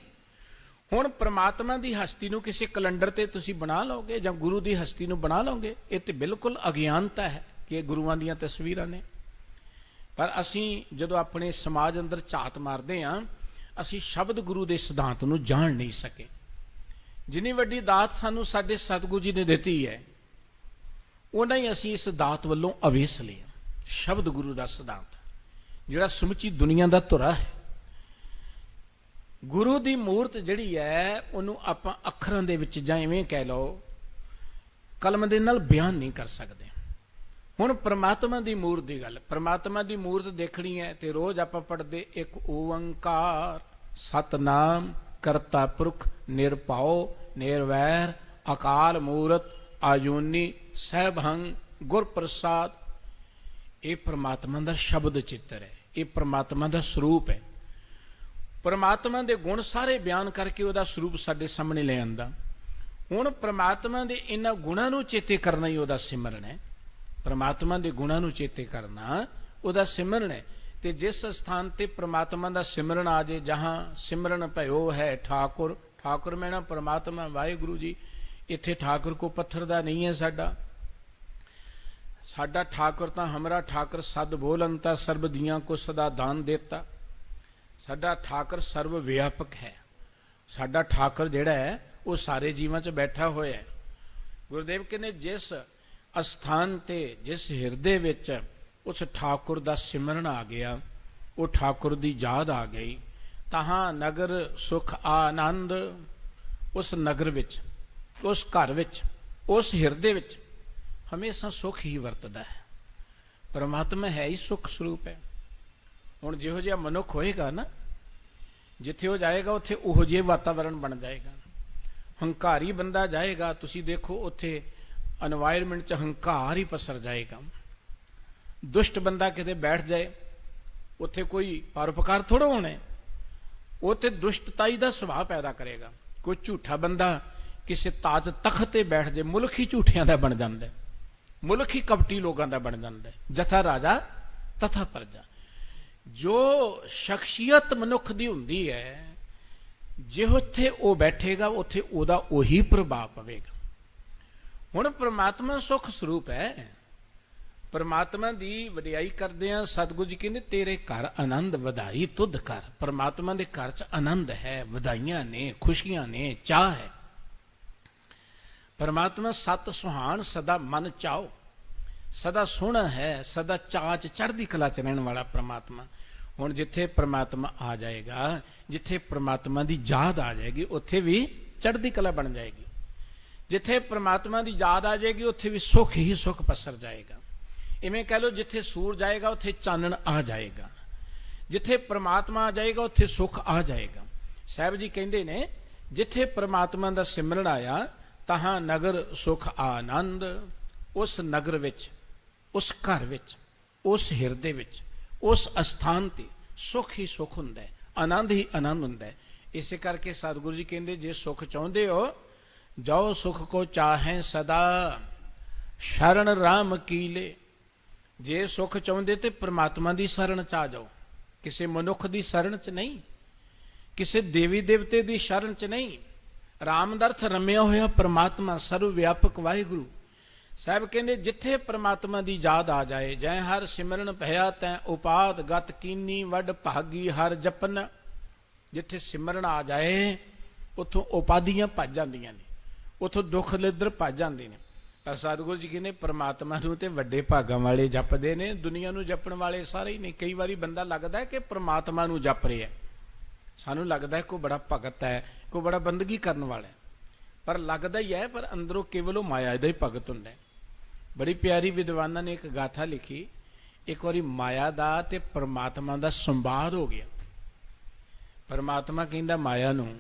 ਹੁਣ ਪ੍ਰਮਾਤਮਾ ਦੀ ਹਸਤੀ ਨੂੰ ਕਿਸੇ ਕੈਲੰਡਰ ਤੇ ਤੁਸੀਂ ਬਣਾ ਲਓਗੇ ਜਾਂ ਗੁਰੂ ਦੀ ਹਸਤੀ ਨੂੰ ਬਣਾ ਲਓਗੇ, ਇਹ ਤੇ ਬਿਲਕੁਲ ਅਗਿਆਨਤਾ ਹੈ ਕਿ ਇਹ ਗੁਰੂਆਂ ਦੀਆਂ ਤਸਵੀਰਾਂ ਨੇ। ਪਰ ਅਸੀਂ ਜਦੋਂ ਆਪਣੇ ਸਮਾਜ ਅੰਦਰ ਝਾਤ ਮਾਰਦੇ ਹਾਂ, ਅਸੀਂ ਸ਼ਬਦ ਗੁਰੂ ਦੇ ਸਿਧਾਂਤ ਨੂੰ ਜਾਣ ਨਹੀਂ ਸਕੇ। ਜਿੰਨੀ ਵੱਡੀ ਦਾਤ ਸਾਨੂੰ ਸਾਡੇ ਸਤਿਗੁਰੂ ਜੀ ਨੇ ਦਿੱਤੀ ਹੈ, ਉਹਨਾਂ ਹੀ ਅਸੀਂ ਇਸ ਦਾਤ ਵੱਲੋਂ ਅਵੇਸ ਲਿਆ। ਸ਼ਬਦ ਗੁਰੂ ਦਾ ਸਿਧਾਂਤ ਜਿਹੜਾ ਸਮੁੱਚੀ ਦੁਨੀਆ ਦਾ ਧੁਰਾ ਹੈ। ਗੁਰੂ ਦੀ ਮੂਰਤ ਜਿਹੜੀ ਹੈ ਉਹਨੂੰ ਆਪਾਂ ਅੱਖਰਾਂ ਦੇ ਵਿੱਚ ਜਾਂ ਇਵੇਂ ਕਹਿ ਲਓ ਕਲਮ ਦੇ ਨਾਲ ਬਿਆਨ ਨਹੀਂ ਕਰ ਸਕਦੇ। ਹੁਣ ਪ੍ਰਮਾਤਮਾ ਦੀ ਮੂਰਤ ਦੀ ਗੱਲ, ਪ੍ਰਮਾਤਮਾ ਦੀ ਮੂਰਤ ਦੇਖਣੀ ਹੈ ਤੇ ਰੋਜ਼ ਆਪਾਂ ਪੜ੍ਹਦੇ ਇੱਕ ਓੰਕਾਰ ਸਤਨਾਮ ਕਰਤਾ ਪੁਰਖ ਨਿਰਭਉ ਨਿਰਵੈਰ ਅਕਾਲ ਮੂਰਤ ਆਜੂਨੀ ਸਹਿਬੰ ਗੁਰ ਪ੍ਰਸਾਦ। ਇਹ ਪ੍ਰਮਾਤਮਾ ਦਾ ਸ਼ਬਦ ਚਿੱਤਰ ਹੈ, ਇਹ ਪ੍ਰਮਾਤਮਾ ਦਾ ਸਰੂਪ ਹੈ। ਪ੍ਰਮਾਤਮਾ ਦੇ ਗੁਣ ਸਾਰੇ ਬਿਆਨ ਕਰਕੇ ਉਹਦਾ ਸਰੂਪ ਸਾਡੇ ਸਾਹਮਣੇ ਲੈ ਆਂਦਾ। ਹੁਣ ਪ੍ਰਮਾਤਮਾ ਦੇ ਇਹਨਾਂ ਗੁਣਾਂ ਨੂੰ ਚੇਤੇ ਕਰਨਾ ਹੀ ਉਹਦਾ ਸਿਮਰਨ ਹੈ। ਪ੍ਰਮਾਤਮਾ ਦੇ ਗੁਣਾਂ ਨੂੰ ਚੇਤੇ ਕਰਨਾ ਉਹਦਾ ਸਿਮਰਨ ਹੈ। ਤੇ ਜਿਸ ਸਥਾਨ ਤੇ ਪ੍ਰਮਾਤਮਾ ਦਾ ਸਿਮਰਨ ਆ ਜੇ, ਜਹਾਂ ਸਿਮਰਨ ਭਇਓ ਹੈ ਠਾਕੁਰ, ਠਾਕੁਰ ਮੈਂ ਨਾ ਪ੍ਰਮਾਤਮਾ ਵਾਹਿਗੁਰੂ ਜੀ। ਇੱਥੇ ਠਾਕੁਰ ਕੋ ਪੱਥਰ ਦਾ ਨਹੀਂ ਹੈ ਸਾਡਾ ਠਾਕੁਰ ਤਾਂ ਹਮਰਾ ਠਾਕੁਰ ਸਦ ਬੋਲੰਤਾ ਸਰਬ ਦੀਆਂ ਕੋ ਸਦਾ ਦਾਨ ਦੇਤਾ। ਸਾਡਾ ਠਾਕੁਰ ਸਰਵ ਵਿਆਪਕ ਹੈ। ਸਾਡਾ ਠਾਕੁਰ ਜਿਹੜਾ ਹੈ ਉਹ ਸਾਰੇ ਜੀਵਾਂ 'ਚ ਬੈਠਾ ਹੋਇਆ ਹੈ। ਗੁਰਦੇਵ ਕਹਿੰਦੇ ਜਿਸ ਅਸਥਾਨ ਤੇ ਜਿਸ ਹਿਰਦੇ ਵਿੱਚ ਉਸ ਠਾਕੁਰ ਦਾ ਸਿਮਰਨ ਆ ਗਿਆ, ਉਹ ਠਾਕੁਰ ਦੀ ਯਾਦ ਆ ਗਈ, ਤਹਾਂ ਨਗਰ ਸੁਖ ਆਨੰਦ। ਉਸ ਨਗਰ ਵਿੱਚ, ਉਸ ਘਰ ਵਿੱਚ, ਉਸ ਹਿਰਦੇ ਵਿੱਚ ਹਮੇਸ਼ਾ ਸੁਖ ਹੀ ਵਰਤਦਾ ਹੈ। ਪਰਮਾਤਮਾ ਹੈ ਹੀ ਸੁਖ ਸਰੂਪ ਹੈ। ਹੁਣ ਜਿਹੋ ਜਿਹਾ ਮਨੁੱਖ ਹੋਏਗਾ ਨਾ, ਜਿੱਥੇ ਉਹ ਜਾਏਗਾ ਉੱਥੇ ਉਹੋ ਜਿਹੇ ਵਾਤਾਵਰਣ ਬਣ ਜਾਏਗਾ। ਹੰਕਾਰੀ ਬੰਦਾ ਜਾਏਗਾ, ਤੁਸੀਂ ਦੇਖੋ ਉੱਥੇ ਐਨਵਾਇਰਮੈਂਟ 'ਚ ਹੰਕਾਰ ਹੀ ਪਸਰ ਜਾਏਗਾ। ਦੁਸ਼ਟ ਬੰਦਾ ਕਿਤੇ ਬੈਠ ਜਾਏ, ਉੱਥੇ ਕੋਈ ਪਰਉਪਕਾਰ ਥੋੜ੍ਹਾ ਹੋਣਾ, ਉਹ ਤੇ ਦੁਸ਼ਟਤਾਈ ਦਾ ਸੁਭਾਅ ਪੈਦਾ ਕਰੇਗਾ। ਕੋਈ ਝੂਠਾ ਬੰਦਾ ਕਿਸੇ ਤਾਜ ਤਖਤ ਤੇ ਬੈਠ ਜਾਏ, ਮੁਲਕ ਹੀ ਝੂਠਿਆਂ ਦਾ ਬਣ ਜਾਂਦਾ, ਮੁਲਕ ਹੀ ਕਪਟੀ ਲੋਕਾਂ ਦਾ ਬਣ ਜਾਂਦਾ। ਜਥਾ ਰਾਜਾ ਤਥਾ ਪ੍ਰਜਾ। ਜੋ ਸ਼ਖਸੀਅਤ ਮਨੁੱਖ ਦੀ ਹੁੰਦੀ ਹੈ, ਜਿੱਥੇ ਉਹ ਬੈਠੇਗਾ ਉੱਥੇ ਉਹਦਾ ਉਹੀ ਪ੍ਰਭਾਵ ਪਵੇਗਾ। ਹੁਣ ਪ੍ਰਮਾਤਮਾ ਸੁਖ ਸਰੂਪ ਹੈ। ਪ੍ਰਮਾਤਮਾ ਦੀ ਵਡਿਆਈ ਕਰਦੇ ਆ। ਸਤਿਗੁਰੂ ਜੀ ਕਹਿੰਦੇ ਤੇਰੇ ਘਰ ਆਨੰਦ ਵਧਾਈ ਤੁਧ ਕਰ। ਪ੍ਰਮਾਤਮਾ ਦੇ ਘਰ 'ਚ ਆਨੰਦ ਹੈ, ਵਧਾਈਆਂ ਨੇ, ਖੁਸ਼ੀਆਂ ਨੇ, ਚਾਹ ਹੈ। ਪ੍ਰਮਾਤਮਾ ਸਤ ਸੁਹਾਣ ਸਦਾ ਮਨ ਚਾਓ, ਸਦਾ ਸੋਹਣਾ ਹੈ, ਸਦਾ ਚਾਅ 'ਚ ਚੜ੍ਹਦੀ ਕਲਾ 'ਚ ਰਹਿਣ ਵਾਲਾ ਪ੍ਰਮਾਤਮਾ। ਹੁਣ ਜਿੱਥੇ ਪ੍ਰਮਾਤਮਾ ਆ ਜਾਏਗਾ, ਜਿੱਥੇ ਪ੍ਰਮਾਤਮਾ ਦੀ ਯਾਦ ਆ ਜਾਏਗੀ, ਉੱਥੇ ਵੀ ਚੜ੍ਹਦੀ ਕਲਾ ਬਣ ਜਾਏਗੀ। ਜਿੱਥੇ ਪ੍ਰਮਾਤਮਾ ਦੀ ਯਾਦ ਆ ਜਾਏਗੀ, ਉੱਥੇ ਵੀ ਸੁੱਖ ਹੀ ਸੁੱਖ ਪਸਰ ਜਾਏਗਾ। ਇਵੇਂ ਕਹਿ ਲਓ, ਜਿੱਥੇ ਸੂਰਜ ਆਏਗਾ ਉੱਥੇ ਚਾਨਣ ਆ ਜਾਏਗਾ। ਜਿੱਥੇ ਪ੍ਰਮਾਤਮਾ ਆ ਜਾਏਗਾ ਉੱਥੇ ਸੁੱਖ ਆ ਜਾਏਗਾ। ਸਾਹਿਬ ਜੀ ਕਹਿੰਦੇ ਨੇ ਜਿੱਥੇ ਪ੍ਰਮਾਤਮਾ ਦਾ ਸਿਮਰਨ ਆਇਆ, ਤਹਾਂ ਨਗਰ ਸੁਖ ਆਨੰਦ। ਉਸ ਨਗਰ ਵਿੱਚ, ਉਸ ਘਰ ਵਿੱਚ, ਉਸ ਹਿਰਦੇ ਵਿੱਚ, ਉਸ ਅਸਥਾਨ ਤੇ ਸੁੱਖ ਹੀ ਸੁੱਖ ਹੁੰਦਾ ਹੈ, ਆਨੰਦ ਹੀ ਆਨੰਦ ਹੁੰਦਾ ਹੈ। ਇਸੇ ਕਰਕੇ ਸਤਿਗੁਰੂ ਜੀ ਕਹਿੰਦੇ ਜੇ ਸੁੱਖ ਚਾਹੁੰਦੇ ਹੋ, ਜਾਓ ਸੁਖ ਕੋ ਚਾਹੇ ਸਦਾ ਸ਼ਰਨ ਰਾਮ ਕੀਲੇ। ਜੇ ਸੁਖ ਚਾਹੁੰਦੇ ਤੇ ਪ੍ਰਮਾਤਮਾ ਦੀ ਸ਼ਰਨ 'ਚ ਆ ਜਾਓ, ਕਿਸੇ ਮਨੁੱਖ ਦੀ ਸ਼ਰਨ 'ਚ ਨਹੀਂ, ਕਿਸੇ ਦੇਵੀ ਦੇਵਤੇ ਦੀ ਸ਼ਰਨ 'ਚ ਨਹੀਂ। ਰਾਮ ਦਾ ਅਰਥ ਰਮਿਆ ਹੋਇਆ ਪ੍ਰਮਾਤਮਾ, ਸਰਵ ਵਿਆਪਕ ਵਾਹਿਗੁਰੂ। ਸਾਹਿਬ ਕਹਿੰਦੇ ਜਿੱਥੇ ਪ੍ਰਮਾਤਮਾ ਦੀ ਯਾਦ ਆ ਜਾਏ, ਜੈ ਹਰ ਸਿਮਰਨ ਭਇਆ ਤੈ ਉਪਾਦ ਗਤ ਕੀਨੀ ਵੱਡ ਭਾਗੀ ਹਰ ਜਪਨ। ਜਿੱਥੇ ਸਿਮਰਨ ਆ ਜਾਏ, ਉੱਥੋਂ ਉਪਾਧੀਆਂ ਭੱਜ ਜਾਂਦੀਆਂ ਨੇ, ਉੱਥੋਂ ਦੁੱਖ ਲਿੱਦਰ ਭੱਜ ਜਾਂਦੇ ਨੇ। ਪਰ ਸਤਿਗੁਰੂ ਜੀ ਕਹਿੰਦੇ ਪ੍ਰਮਾਤਮਾ ਨੂੰ ਤੇ ਵੱਡੇ ਭਾਗਾਂ ਵਾਲੇ ਜਪਦੇ ਨੇ, ਦੁਨੀਆ ਨੂੰ ਜਪਣ ਵਾਲੇ ਸਾਰੇ ਹੀ ਨੇ। ਕਈ ਵਾਰੀ ਬੰਦਾ ਲੱਗਦਾ ਹੈ ਕਿ ਪ੍ਰਮਾਤਮਾ ਨੂੰ ਜਪ ਰਿਹਾ, ਸਾਨੂੰ ਲੱਗਦਾ ਹੈ ਕੋਈ ਬੜਾ ਭਗਤ ਹੈ, ਕੋਈ ਬੜਾ ਬੰਦਗੀ ਕਰਨ ਵਾਲਾ ਹੈ, ਪਰ ਲੱਗਦਾ ਹੀ ਹੈ, ਪਰ ਅੰਦਰੋਂ ਕੇਵਲ ਉਹ ਮਾਇਆ ਦਾ ਹੀ ਭਗਤ ਹੁੰਦਾ ਹੈ। ਬੜੀ ਪਿਆਰੀ ਵਿਦਵਾਨਾਂ ਨੇ ਇੱਕ ਗਾਥਾ ਲਿਖੀ, ਇੱਕ ਵਾਰੀ ਮਾਇਆ ਦਾ ਤੇ ਪ੍ਰਮਾਤਮਾ ਦਾ ਸੰਵਾਦ ਹੋ ਗਿਆ। ਪਰਮਾਤਮਾ ਕਹਿੰਦਾ ਮਾਇਆ ਨੂੰ,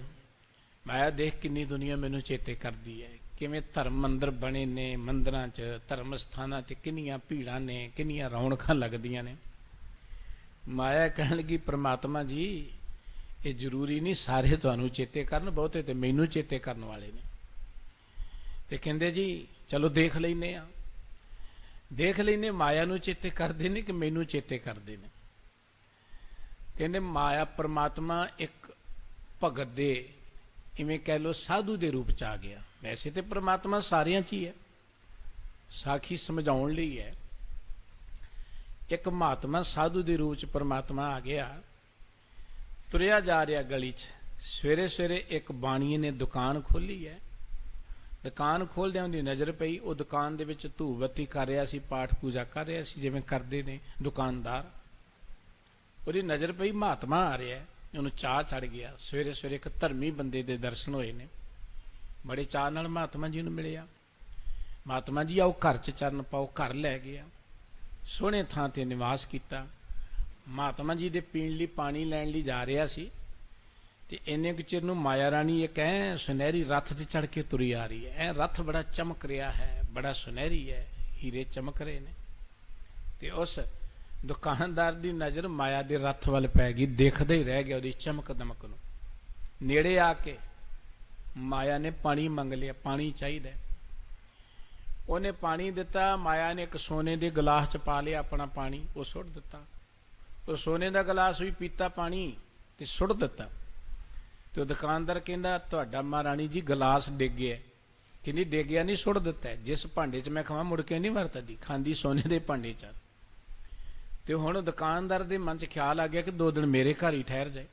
ਮਾਇਆ ਦੇਖ ਕਿੰਨੀ ਦੁਨੀਆ ਮੈਨੂੰ ਚੇਤੇ ਕਰਦੀ ਹੈ, ਕਿਵੇਂ ਧਰਮ ਮੰਦਰ ਬਣੇ ਨੇ, ਮੰਦਰਾਂ 'ਚ ਧਰਮ ਸਥਾਨਾਂ 'ਚ ਕਿੰਨੀਆਂ ਭੀੜਾਂ ਨੇ, ਕਿੰਨੀਆਂ ਰੌਣਕਾਂ ਲੱਗਦੀਆਂ ਨੇ। ਮਾਇਆ ਕਹਿਣ ਲੱਗੀ ਪ੍ਰਮਾਤਮਾ ਜੀ ਇਹ ਜ਼ਰੂਰੀ ਨਹੀਂ ਸਾਰੇ ਤੁਹਾਨੂੰ ਚੇਤੇ ਕਰਨ, ਬਹੁਤੇ ਤੇ ਮੈਨੂੰ ਚੇਤੇ ਕਰਨ ਵਾਲੇ ਨੇ। ਤੇ ਕਹਿੰਦੇ ਜੀ ਚਲੋ ਦੇਖ ਲੈਨੇ ਆ, ਦੇਖ ਲੈਨੇ ਮਾਇਆ ਨੂੰ ਚੇਤੇ ਕਰਦੇ ਨੇ ਕਿ ਮੈਨੂੰ ਚੇਤੇ ਕਰਦੇ ਨੇ। ਕਹਿੰਦੇ ਮਾਇਆ ਪ੍ਰਮਾਤਮਾ ਇੱਕ ਭਗਤ ਦੇ, ਇਵੇਂ ਕਹਿ ਲੋ ਸਾਧੂ ਦੇ ਰੂਪ ਚ ਆ ਗਿਆ। ਵੈਸੇ ਤੇ ਪ੍ਰਮਾਤਮਾ ਸਾਰਿਆਂ ਚ ਹੀ ਹੈ, ਸਾਖੀ ਸਮਝਾਉਣ ਲਈ ਹੈ। ਇੱਕ ਮਹਾਤਮਾ ਸਾਧੂ ਦੇ ਰੂਪ ਚ ਪ੍ਰਮਾਤਮਾ ਆ ਗਿਆ। ਤੁਰਿਆ ਜਾ ਰਿਹਾ ਗਲੀ ਚ, ਸਵੇਰੇ ਸਵੇਰੇ ਇੱਕ ਬਾਣੀਏ ਨੇ ਦੁਕਾਨ ਖੋਲੀ ਹੈ। ਦੁਕਾਨ ਖੋਲਦਿਆਂ ਉਹਦੀ ਨਜ਼ਰ ਪਈ, ਉਹ ਦੁਕਾਨ ਦੇ ਵਿੱਚ ਧੂਪ ਬੱਤੀ ਕਰ ਰਿਹਾ ਸੀ, ਪਾਠ ਪੂਜਾ ਕਰ ਰਿਹਾ ਸੀ, ਜਿਵੇਂ ਕਰਦੇ ਨੇ ਦੁਕਾਨਦਾਰ। ਉਹਦੀ ਨਜ਼ਰ ਪਈ ਮਹਾਤਮਾ ਆ ਰਿਹਾ, ਉਹਨੂੰ ਚਾਹ ਚੜ ਗਿਆ। ਸਵੇਰੇ ਸਵੇਰੇ ਇੱਕ ਧਰਮੀ ਬੰਦੇ ਦੇ ਦਰਸ਼ਨ ਹੋਏ ਨੇ, ਬੜੇ ਚਾਹ ਨਾਲ ਮਹਾਤਮਾ ਜੀ ਨੂੰ ਮਿਲਿਆ। ਮਹਾਤਮਾ ਜੀ ਆਓ ਘਰ 'ਚ ਚਰਨ ਪਾਓ, ਘਰ ਲੈ ਗਿਆ, ਸੋਹਣੇ ਥਾਂ ਤੇ ਨਿਵਾਸ ਕੀਤਾ। ਮਹਾਤਮਾ ਜੀ ਦੇ ਪੀਣ ਲਈ ਪਾਣੀ ਲੈਣ ਲਈ ਜਾ ਰਿਹਾ ਸੀ, ਤੇ ਇੰਨੇ ਕੁ ਚਿਰ ਨੂੰ ਮਾਇਆ ਰਾਣੀ ਇੱਕ ਐ ਸੁਨਹਿਰੀ ਰੱਥ ਤੇ ਚੜ ਕੇ ਤੁਰੀ ਆ ਰਹੀ ਹੈ। ਐ ਰੱਥ ਬੜਾ ਚਮਕ ਰਿਹਾ ਹੈ, ਬੜਾ ਸੁਨਹਿਰੀ ਹੈ, ਹੀਰੇ ਚਮਕ ਰਹੇ ਨੇ। ਤੇ ਉਸ ਦੁਕਾਨਦਾਰ ਦੀ ਨਜ਼ਰ ਮਾਇਆ ਦੇ ਰੱਥ ਵੱਲ ਪੈ ਗਈ, ਦੇਖਦਾ ਹੀ ਰਹਿ ਗਿਆ ਉਹਦੀ ਚਮਕ ਦਮਕ ਨੂੰ। ਨੇੜੇ ਆ ਕੇ ਮਾਇਆ ਨੇ ਪਾਣੀ ਮੰਗ ਲਿਆ, ਪਾਣੀ ਚਾਹੀਦਾ। ਉਹਨੇ ਪਾਣੀ ਦਿੱਤਾ, ਮਾਇਆ ਨੇ ਇੱਕ ਸੋਨੇ ਦੇ ਗਲਾਸ 'ਚ ਪਾ ਲਿਆ ਆਪਣਾ ਪਾਣੀ, ਉਹ ਸੁੱਟ ਦਿੱਤਾ। ਉਹ ਸੋਨੇ ਦਾ ਗਲਾਸ ਵੀ ਪੀਤਾ ਪਾਣੀ ਤੇ ਸੁੱਟ ਦਿੱਤਾ। ਤੇ ਉਹ ਦੁਕਾਨਦਾਰ ਕਹਿੰਦਾ ਤੁਹਾਡਾ ਮਹਾਰਾਣੀ ਜੀ ਗਲਾਸ ਡਿੱਗ ਗਿਆ। ਕਹਿੰਦੀ ਡਿੱਗਿਆ ਨਹੀਂ, ਸੁੱਟ ਦਿੱਤਾ। ਜਿਸ ਭਾਂਡੇ 'ਚ ਮੈਂ ਖਾਵਾਂ ਮੁੜ ਕੇ ਨਹੀਂ ਵਰਤਦੀ, ਖਾਂਦੀ ਸੋਨੇ ਦੇ ਭਾਂਡੇ 'ਚ। ਤੇ ਹੁਣ ਦੁਕਾਨਦਾਰ ਦੇ ਮਨ 'ਚ ਖਿਆਲ ਆ ਗਿਆ ਕਿ 2 ਦਿਨ ਮੇਰੇ ਘਰ ਹੀ ਠਹਿਰ ਜਾਏ,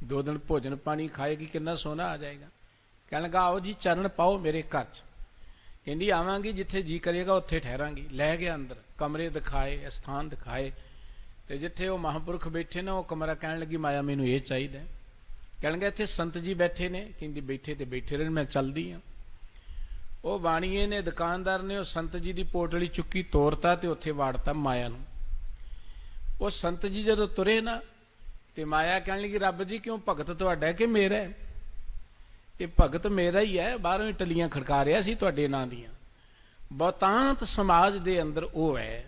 2 ਦਿਨ ਭੋਜਨ ਪਾਣੀ ਖਾਏਗੀ, ਕਿੰਨਾ ਸੋਨਾ ਆ ਜਾਏਗਾ। ਕਹਿਣ ਲੱਗਾ ਆਓ ਜੀ ਚਰਨ ਪਾਓ ਮੇਰੇ ਘਰ 'ਚ। ਕਹਿੰਦੀ ਆਵਾਂਗੀ, ਜਿੱਥੇ ਜੀ ਕਰੇਗਾ ਉੱਥੇ ਠਹਿਰਾਂਗੀ। ਲੈ ਗਿਆ ਅੰਦਰ, ਕਮਰੇ ਦਿਖਾਏ, ਸਥਾਨ ਦਿਖਾਏ, ਤੇ ਜਿੱਥੇ ਉਹ ਮਹਾਂਪੁਰਖ ਬੈਠੇ ਨੇ ਉਹ ਕਮਰਾ ਕਹਿਣ ਲੱਗੀ ਮਾਇਆ ਮੈਨੂੰ ਇਹ ਚਾਹੀਦਾ। ਕਹਿਣ ਲੱਗਾ ਇੱਥੇ ਸੰਤ ਜੀ ਬੈਠੇ ਨੇ। ਕਹਿੰਦੀ ਬੈਠੇ ਤੇ ਬੈਠੇ ਰਹਿਣ, ਮੈਂ ਚੱਲਦੀ ਹਾਂ। ਉਹ ਬਾਣੀਏ ਨੇ, ਦੁਕਾਨਦਾਰ ਨੇ ਉਹ ਸੰਤ ਜੀ ਦੀ ਪੋਟਲੀ ਚੁੱਕੀ, ਤੋਰਤਾ ਤੇ ਉੱਥੇ ਵਾੜਤਾ ਮਾਇਆ ਨੂੰ। ਉਹ ਸੰਤ ਜੀ ਜਦੋਂ ਤੁਰੇ ਨਾ, ਤੇ ਮਾਇਆ ਕਹਿਣ ਲੱਗੀ ਰੱਬ ਜੀ ਕਿਉਂ ਭਗਤ ਤੁਹਾਡਾ ਕਿ ਮੇਰਾ ਹੈ? ਇਹ ਭਗਤ ਮੇਰਾ ਹੀ ਹੈ, ਬਾਹਰੋਂ ਹੀ ਟੱਲੀਆਂ ਖੜਕਾ ਰਿਹਾ ਸੀ ਤੁਹਾਡੇ ਨਾਂ ਦੀਆਂ। ਬਹੁਤਾਂਤ ਸਮਾਜ ਦੇ ਅੰਦਰ ਉਹ ਹੈ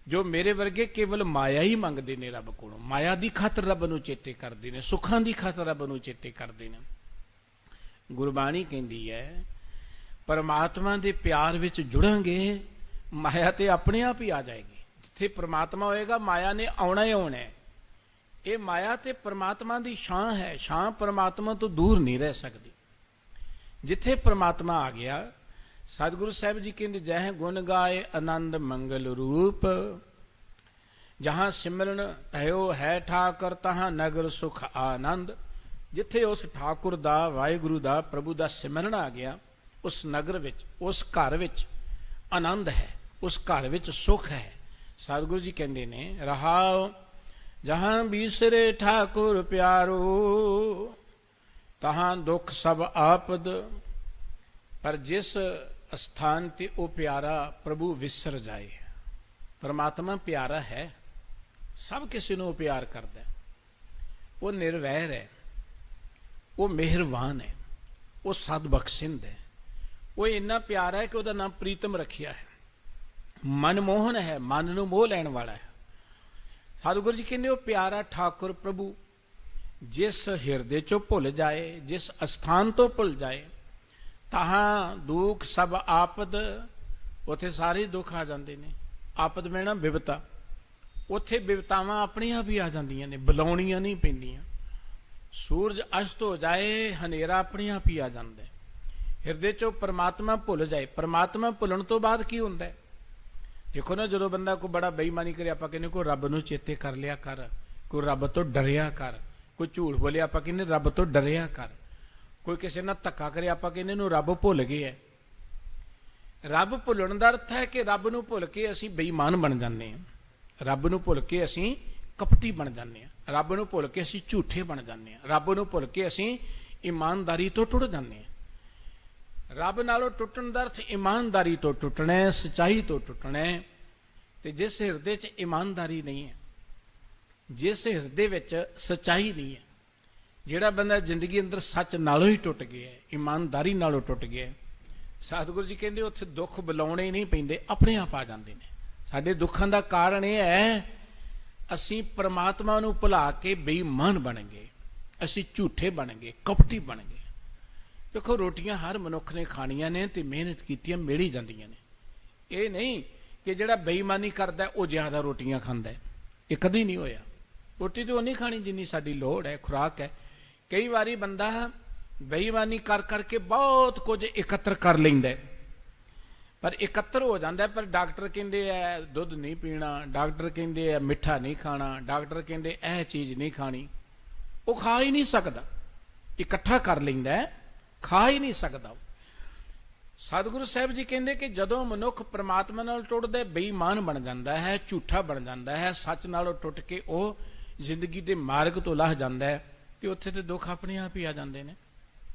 ਜੋ ਮੇਰੇ ਵਰਗੇ ਕੇਵਲ ਮਾਇਆ ਹੀ ਮੰਗਦੇ ਨੇ ਰੱਬ ਕੋਲੋਂ, ਮਾਇਆ ਦੀ ਖਾਤਰ ਰੱਬ ਨੂੰ ਚੇਤੇ ਕਰਦੇ ਨੇ, ਸੁੱਖਾਂ ਦੀ ਖਾਤਰ ਰੱਬ ਨੂੰ ਚੇਤੇ ਕਰਦੇ ਨੇ। ਗੁਰਬਾਣੀ ਕਹਿੰਦੀ ਹੈ ਪਰਮਾਤਮਾ ਦੇ ਪਿਆਰ ਵਿੱਚ ਜੁੜਾਂਗੇ, ਮਾਇਆ ਤੇ ਆਪਣੇ ਆਪ ਹੀ ਆ ਜਾਏਗੀ। ਜਿੱਥੇ ਪ੍ਰਮਾਤਮਾ ਹੋਏਗਾ ਮਾਇਆ ਨੇ ਆਉਣਾ ਹੀ ਆਉਣਾ ਹੈ। ਇਹ ਮਾਇਆ ਤੇ ਪ੍ਰਮਾਤਮਾ ਦੀ ਛਾਂ ਹੈ, ਛਾਂ ਪ੍ਰਮਾਤਮਾ ਤੋਂ ਦੂਰ ਨਹੀਂ ਰਹਿ ਸਕਦੀ। ਜਿੱਥੇ ਪ੍ਰਮਾਤਮਾ ਆ ਗਿਆ, ਸਤਿਗੁਰੂ ਸਾਹਿਬ ਜੀ ਕਹਿੰਦੇ ਜਹ ਗੁਣ ਗਾਏ ਆਨੰਦ ਮੰਗਲ ਰੂਪ, ਜਹਾਂ ਸਿਮਰਨ ਤਹਿਓ ਹੈ ਠਾਕੁਰ ਤਹਾਂ ਨਗਰ ਸੁਖ ਆਨੰਦ। ਜਿੱਥੇ ਉਸ ਠਾਕੁਰ ਦਾ, ਵਾਹਿਗੁਰੂ ਦਾ, ਪ੍ਰਭੂ ਦਾ ਸਿਮਰਨ ਆ ਗਿਆ, ਉਸ ਨਗਰ ਵਿੱਚ, ਉਸ ਘਰ ਵਿੱਚ ਆਨੰਦ ਹੈ, ਉਸ ਘਰ ਵਿੱਚ ਸੁਖ ਹੈ। ਸਤਿਗੁਰੂ ਜੀ ਕਹਿੰਦੇ ਨੇ ਰਹਾਉ ਜਹਾਂ ਬੀਸਰੇ ਠਾਕੁਰ ਪਿਆਰੋ, ਤਹਾਂ ਦੁੱਖ ਸਭ ਆਪਦ। ਪਰ ਜਿਸ ਸਥਾਨ ਤੇ ਉਹ ਪਿਆਰਾ ਪ੍ਰਭੂ ਵਿਸਰ ਜਾਏ। ਪਰਮਾਤਮਾ ਪਿਆਰਾ ਹੈ, ਸਭ ਕਿਸੇ ਨੂੰ ਪਿਆਰ ਕਰਦਾ, ਉਹ ਨਿਰਵੈਰ ਹੈ, ਉਹ ਮਿਹਰਬਾਨ ਹੈ, ਉਹ ਸਤਬਖਸ਼ਿੰਦ ਹੈ। ਉਹ ਇੰਨਾ ਪਿਆਰਾ ਹੈ ਕਿ ਉਹਦਾ ਨਾਮ ਪ੍ਰੀਤਮ ਰੱਖਿਆ ਹੈ, ਮਨਮੋਹਨ ਹੈ, ਮਨ ਨੂੰ ਮੋਹ ਲੈਣ ਵਾਲਾ ਹੈ। ਸਤਿਗੁਰੂ ਜੀ ਕਹਿੰਦੇ ਉਹ ਪਿਆਰਾ ਠਾਕੁਰ ਪ੍ਰਭੂ ਜਿਸ ਹਿਰਦੇ ਚੋਂ ਭੁੱਲ ਜਾਏ, ਜਿਸ ਅਸਥਾਨ ਤੋਂ ਭੁੱਲ ਜਾਏ, ਤਹਾਂ ਦੁੱਖ ਸਭ ਆਪਦ। ਉੱਥੇ ਸਾਰੇ ਦੁੱਖ ਆ ਜਾਂਦੇ ਨੇ। ਆਪਦ ਮੈਣਾ ਬਿਪਤਾ, ਉੱਥੇ ਬਿਪਤਾਵਾਂ ਆਪਣੇ ਆਪ ਹੀ ਆ ਜਾਂਦੀਆਂ ਨੇ, ਬੁਲਾਉਣੀਆਂ ਨਹੀਂ ਪੈਂਦੀਆਂ। ਸੂਰਜ ਅਸਤ ਹੋ ਜਾਏ, ਹਨੇਰਾ ਆਪਣੇ ਆਪ ਹੀ ਆ ਜਾਂਦਾ। ਹਿਰਦੇ ਚੋਂ ਪਰਮਾਤਮਾ ਭੁੱਲ ਜਾਏ। ਪਰਮਾਤਮਾ ਭੁੱਲਣ ਤੋਂ ਬਾਅਦ ਕੀ ਹੁੰਦਾ ਹੈ? ਦੇਖੋ ਨਾ, ਜਦੋਂ ਬੰਦਾ ਕੋਈ ਬੜਾ ਬੇਈਮਾਨੀ ਕਰੇ, ਆਪਾਂ ਕਹਿੰਦੇ ਕੋਈ ਰੱਬ ਨੂੰ ਚੇਤੇ ਕਰ ਲਿਆ ਕਰ, ਕੋਈ ਰੱਬ ਤੋਂ ਡਰਿਆ ਕਰ। ਕੋਈ ਝੂਠ ਬੋਲੇ, ਆਪਾਂ ਕਹਿੰਦੇ ਰੱਬ ਤੋਂ ਡਰਿਆ ਕਰ। ਕੋਈ ਕਿਸੇ ਨਾਲ ਧੱਕਾ ਕਰੇ, ਆਪਾਂ ਕਹਿੰਦੇ ਨੂੰ ਰੱਬ ਭੁੱਲ ਗਿਆ। ਰੱਬ ਭੁੱਲਣ ਦਾ ਅਰਥ ਹੈ ਕਿ ਰੱਬ ਨੂੰ ਭੁੱਲ ਕੇ ਅਸੀਂ ਬੇਈਮਾਨ ਬਣ ਜਾਂਦੇ ਹਾਂ, ਰੱਬ ਨੂੰ ਭੁੱਲ ਕੇ ਅਸੀਂ ਕਪਟੀ ਬਣ ਜਾਂਦੇ ਹਾਂ, ਰੱਬ ਨੂੰ ਭੁੱਲ ਕੇ ਅਸੀਂ ਝੂਠੇ ਬਣ ਜਾਂਦੇ ਹਾਂ, ਰੱਬ ਨੂੰ ਭੁੱਲ ਕੇ ਅਸੀਂ ਇਮਾਨਦਾਰੀ ਤੋਂ ਟੁੱਟ ਜਾਂਦੇ ਹਾਂ। ਰੱਬ ਨਾਲੋਂ ਟੁੱਟਣ ਦਾ ਅਰਥ ਇਮਾਨਦਾਰੀ ਤੋਂ ਟੁੱਟਣਾ ਹੈ, ਸੱਚਾਈ ਤੋਂ ਟੁੱਟਣਾ ਹੈ। ਤੇ ਜਿਸ ਹਿਰਦੇ 'ਚ ਇਮਾਨਦਾਰੀ ਨਹੀਂ ਹੈ, ਜਿਸ ਹਿਰਦੇ ਵਿੱਚ ਸੱਚਾਈ ਨਹੀਂ ਹੈ, ਜਿਹੜਾ ਬੰਦਾ ਜ਼ਿੰਦਗੀ ਅੰਦਰ ਸੱਚ ਨਾਲੋਂ ਹੀ ਟੁੱਟ ਗਿਆ, ਇਮਾਨਦਾਰੀ ਨਾਲੋਂ ਟੁੱਟ ਗਿਆ, ਸਤਿਗੁਰੂ ਜੀ ਕਹਿੰਦੇ ਉੱਥੇ ਦੁੱਖ ਬੁਲਾਉਣੇ ਨਹੀਂ ਪੈਂਦੇ, ਆਪਣੇ ਆਪ ਆ ਜਾਂਦੇ ਨੇ। ਸਾਡੇ ਦੁੱਖਾਂ ਦਾ ਕਾਰਨ ਇਹ ਹੈ ਅਸੀਂ ਪਰਮਾਤਮਾ ਨੂੰ ਭੁਲਾ ਕੇ ਬੇਈਮਾਨ ਬਣ ਗਏ, ਅਸੀਂ ਝੂਠੇ ਬਣ ਗਏ, ਕਪਟੀ ਬਣ ਗਏ। ਦੇਖੋ ਰੋਟੀਆਂ ਹਰ ਮਨੁੱਖ ਨੇ ਖਾਣੀਆਂ ਨੇ ਤੇ ਮਿਹਨਤ ਕੀਤੀਆਂ ਮਿਲ ਹੀ ਜਾਂਦੀਆਂ ਨੇ। ਇਹ ਨਹੀਂ ਕਿ ਜਿਹੜਾ ਬੇਈਮਾਨੀ ਕਰਦਾ ਉਹ ਜ਼ਿਆਦਾ ਰੋਟੀਆਂ ਖਾਂਦਾ, ਇਹ ਕਦੀ ਨਹੀਂ ਹੋਇਆ। ਰੋਟੀ ਤਾਂ ਉਹ ਨਹੀਂ ਖਾਣੀ ਜਿੰਨੀ ਸਾਡੀ ਲੋੜ ਹੈ, ਖੁਰਾਕ ਹੈ। ਕਈ ਵਾਰੀ ਬੰਦਾ ਬੇਈਮਾਨੀ ਕਰ ਕਰਕੇ ਬਹੁਤ ਕੁਝ ਇਕੱਤਰ ਕਰ ਲੈਂਦਾ, ਪਰ ਇਕੱਤਰ ਹੋ ਜਾਂਦਾ, ਪਰ ਡਾਕਟਰ ਕਹਿੰਦੇ ਆ ਦੁੱਧ ਨਹੀਂ ਪੀਣਾ, ਡਾਕਟਰ ਕਹਿੰਦੇ ਆ ਮਿੱਠਾ ਨਹੀਂ ਖਾਣਾ, ਡਾਕਟਰ ਕਹਿੰਦੇ ਇਹ ਚੀਜ਼ ਨਹੀਂ ਖਾਣੀ, ਉਹ ਖਾ ਹੀ ਨਹੀਂ ਸਕਦਾ। ਇਕੱਠਾ ਕਰ ਲੈਂਦਾ, ਖਾ ਹੀ ਨਹੀਂ ਸਕਦਾ। ਸਤਿਗੁਰੂ ਸਾਹਿਬ ਜੀ ਕਹਿੰਦੇ ਕਿ ਜਦੋਂ ਮਨੁੱਖ ਪ੍ਰਮਾਤਮਾ ਨਾਲ ਟੁੱਟਦਾ, ਬੇਈਮਾਨ ਬਣ ਜਾਂਦਾ ਹੈ, ਝੂਠਾ ਬਣ ਜਾਂਦਾ ਹੈ, ਸੱਚ ਨਾਲੋਂ ਟੁੱਟ ਕੇ ਉਹ ਜ਼ਿੰਦਗੀ ਦੇ ਮਾਰਗ ਤੋਂ ਲਾਹ ਜਾਂਦਾ ਹੈ, ਤੇ ਉੱਥੇ ਤੇ ਦੁੱਖ ਆਪਣੇ ਆਪ ਹੀ ਆ ਜਾਂਦੇ ਨੇ।